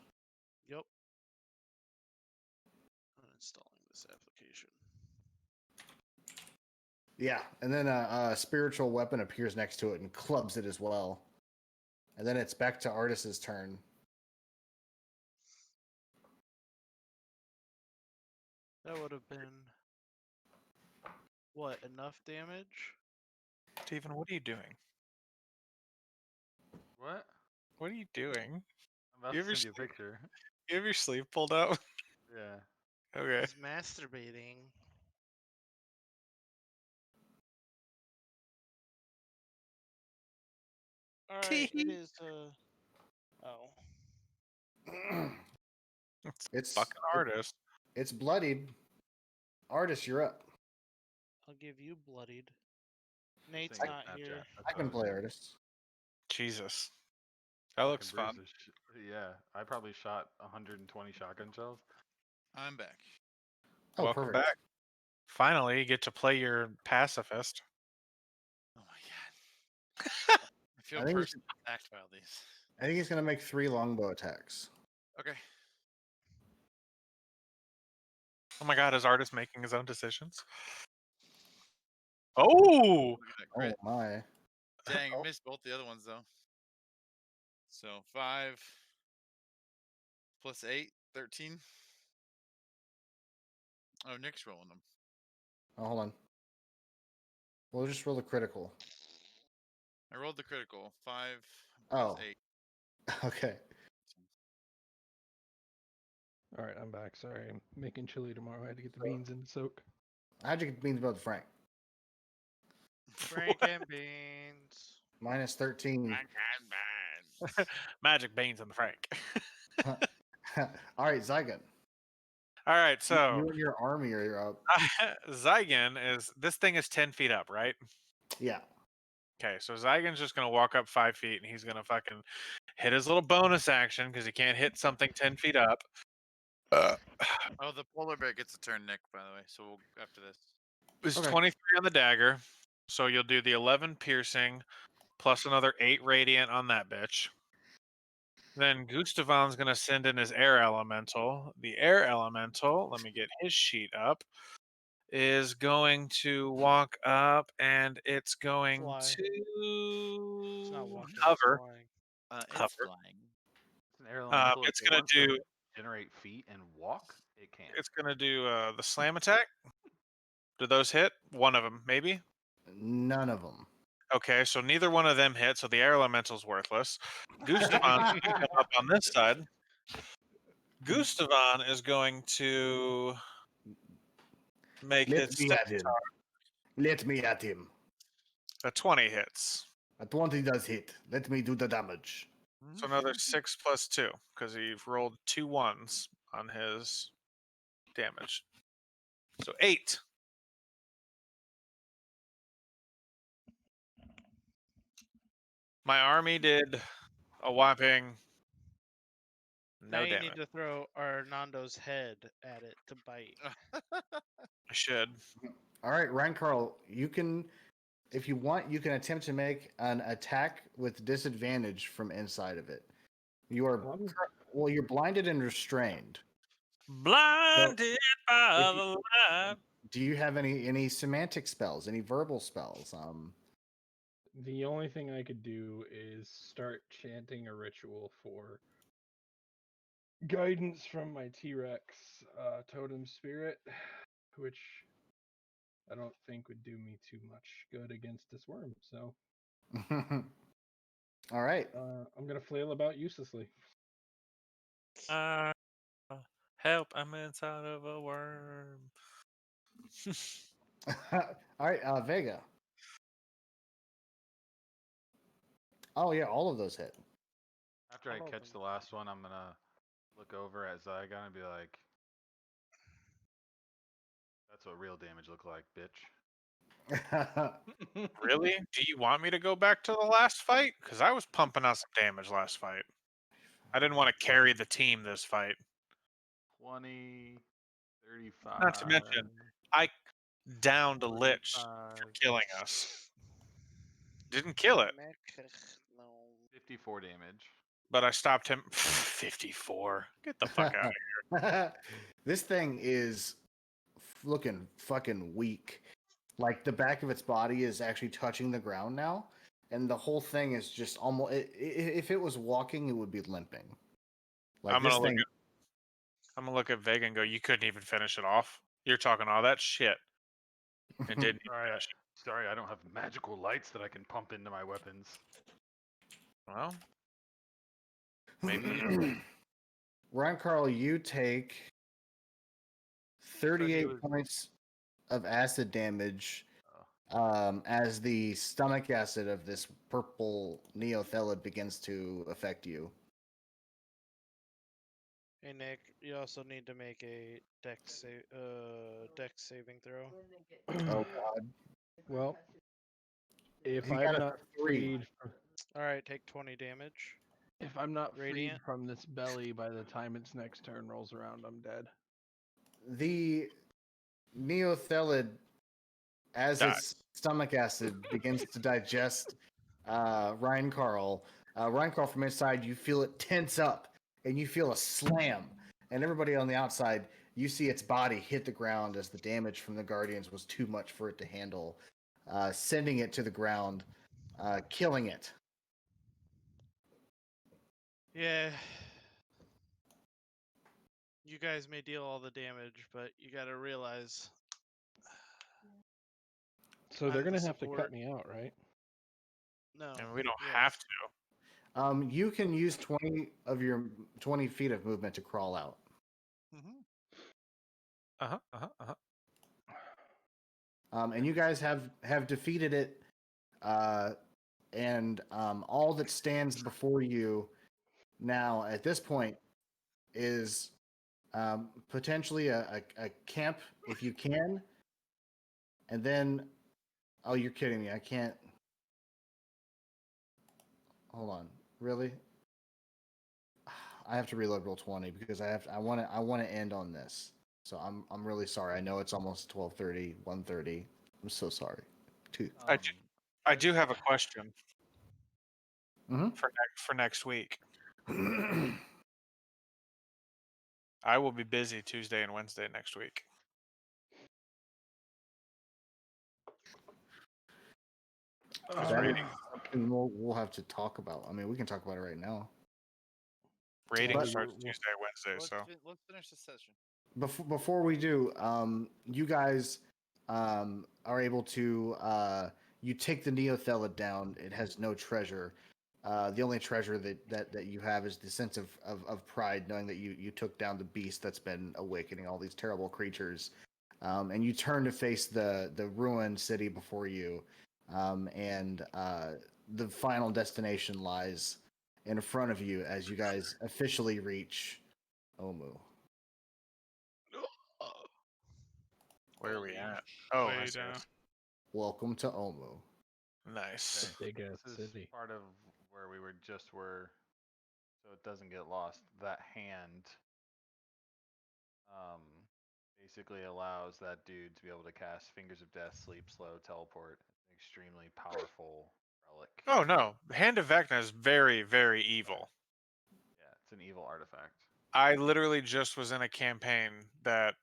Yep. I'm installing this application. Yeah, and then a spiritual weapon appears next to it and clubs it as well. And then it's back to Artis's turn. That would have been what, enough damage? Steven, what are you doing? What? What are you doing? I'm about You to ever send you a sleep? picture. You have your sleeve pulled out? Yeah. Okay. He's masturbating. Alright, it is oh. It's Fucking artist. It's bloodied. Artist, you're up. I'll give you bloodied. Nate's Saying not Snapchat, here. that's I what can was play doing. Artist. Jesus. That looks Fucking fun. Bruce is yeah, I probably shot 120 shotgun shells. I'm back. Oh, Welcome perfect. back. Finally, you get to play your pacifist. Oh my god. I feel I think he's- personally attacked by all these. I think he's gonna make 3 longbow attacks. Okay. Oh my god, is artist making his own decisions? Oh! Look at that Oh crit. my. Dang, Oh. missed both the other ones though. So 5 plus 8, 13. Oh, Nick's rolling them. Oh, hold on. We'll just roll the critical. I rolled the critical. 5 Oh. plus 8. Okay. All right, I'm back. Sorry, I'm making chili tomorrow. I had to get the beans in to soak. How'd you get the beans above Frank? Frank and beans. Minus 13. Magic beans and the Frank. All right, Zygon. All right, You so and your army are up. Zygon is this thing is 10 feet up, right? Yeah. Okay, so Zygon's just gonna walk up 5 feet and he's gonna fucking hit his little bonus action because he can't hit something 10 feet up. Oh, the polar bear gets a turn, Nick. By the way, so we'll, after this. It's Okay. 23 on the dagger, so you'll do the 11 piercing plus another 8 radiant on that bitch. Then Gustavan's gonna send in his air elemental. The air elemental, let me get his sheet up, is going to walk up and it's going Fly. to It's not walking. hover. It's flying. It's Hover. flying. It's an air elemental. It's if it gonna wants to do generate feet and walk. It can. it's gonna do the slam attack. Do those hit? One of them, maybe. None of them. Okay, so neither one of them hit, so the air elemental's worthless. Gustavan's gonna come up on this side. Gustavan is going to make Let his me step at him. Let me at him. a 20 hits. A 20 does hit. Let me do the damage. So another 6 plus 2, because he rolled 2 1s on his damage. So 8. My army did a whopping Now no you damage. need to throw Arnando's head at it to bite. I should. All right, Ryan Carl, you can, if you want, you can attempt to make an attack with disadvantage from inside of it. You are, well, you're blinded and restrained. Blinded by if the light. Do you have any semantic spells, any verbal spells? The only thing I could do is start chanting a ritual for guidance from my T-Rex totem spirit, which I don't think would do me too much good against this worm. So All right. I'm gonna flail about uselessly. Help, I'm inside of a worm. All right, Vega. Oh yeah, all of those hit. After I All of catch them. the last one, I'm gonna look over at Zygon and be like, "That's what real damage look like, bitch." Really? Do you want me to go back to the last fight? Because I was pumping out some damage last fight. I didn't want to carry the team this fight. 20, 35. Not to mention, I downed a lich for 45, killing us. Didn't kill it, No. 54 damage. but I stopped him. 54. Get the fuck out of here. This thing is looking fucking weak. Like the back of its body is actually touching the ground now, and the whole thing is just almost. If it was walking, it would be limping. Like I'm this gonna thing. look at Vega and go, you couldn't even finish it off. You're talking all that shit and didn't even Sorry, finish it. sorry, I don't have magical lights that I can pump into my weapons. Well, maybe. Ryan Carl, you take 38 points of acid damage as the stomach acid of this purple neothelid begins to affect you. Hey Nick, you also need to make a dex saving throw. Oh God! Well, if He I'm got a not 3. freed, All right, take 20 damage. if I'm not freed Radiant. from this belly by the time its next turn rolls around, I'm dead. The neothelid, as Die. its stomach acid begins to digest Ryan Carl, from inside, you feel it tense up, and you feel a slam. And everybody on the outside, you see its body hit the ground as the damage from the Guardians was too much for it to handle, sending it to the ground, killing it. Yeah. You guys may deal all the damage, but you gotta realize. So I'm they're the gonna have to support. cut me out, right? No. And we don't yes. have to. You can use 20 feet of movement to crawl out. And you guys have defeated it, and all that stands before you now at this point is potentially a camp if you can, and then oh, you're kidding me! I can't. Hold on, really? I have to reload Roll20 because I want to end on this. So I'm really sorry. I know it's almost 12:30, 1:30. I'm so sorry. I do have a question Mm-hmm. for next week. I will be busy Tuesday and Wednesday next week. Something we'll have to talk about. I mean, we can talk about it right now. Rating But- starts Tuesday, Wednesday, so Let's finish this session. Before we do, you guys are able to you take the Neothelid down. It has no treasure. The only treasure that you have is the sense of pride, knowing that you took down the beast that's been awakening all these terrible creatures. And you turn to face the ruined city before you, and the final destination lies in front of you as you guys officially reach Omu. where are we at? Oh, I Way see down. it. Welcome to Omu. Nice. Okay, Big ass this is city. part of where we were, so it doesn't get lost. That hand um, basically allows that dude to be able to cast Fingers of Death, Sleep, Slow, Teleport. It's an extremely powerful relic. Oh no, Hand of Vecna is very, very evil. Yeah, it's an evil artifact. I literally just was in a campaign that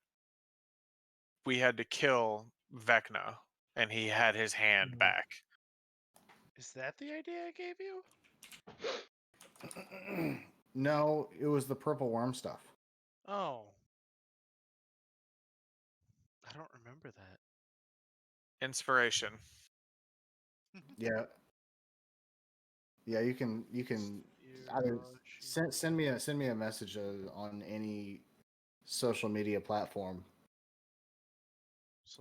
we had to kill Vecna, and he had his hand back. Is that the idea I gave you? No, it was the purple worm stuff. Oh. I don't remember that. Inspiration. Yeah. Yeah, you can either send me a message on any social media platform.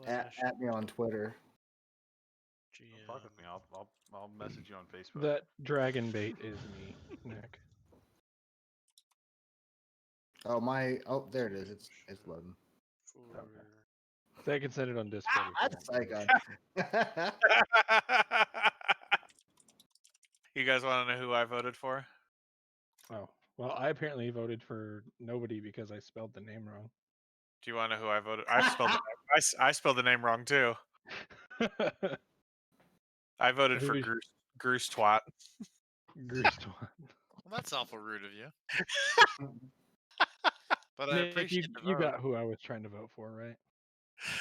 At me on Twitter. Don't fuck with me. I'll message you on Facebook. That dragon bait is me, Nick. Oh there it is. It's loading. So I can send it on Discord. That's Saigon. You guys want to know who I voted for? Oh, well, I apparently voted for nobody because I spelled the name wrong. Do you want to know who I voted? I spelled the name wrong too. I voted for Who- Groose Twat. Well, that's awful rude of you. But I Nick, appreciate you the vote. got who I was trying to vote for,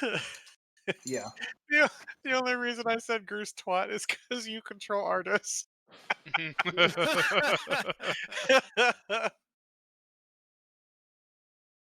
right? Yeah. The only reason I said Groose Twat is because you control artists.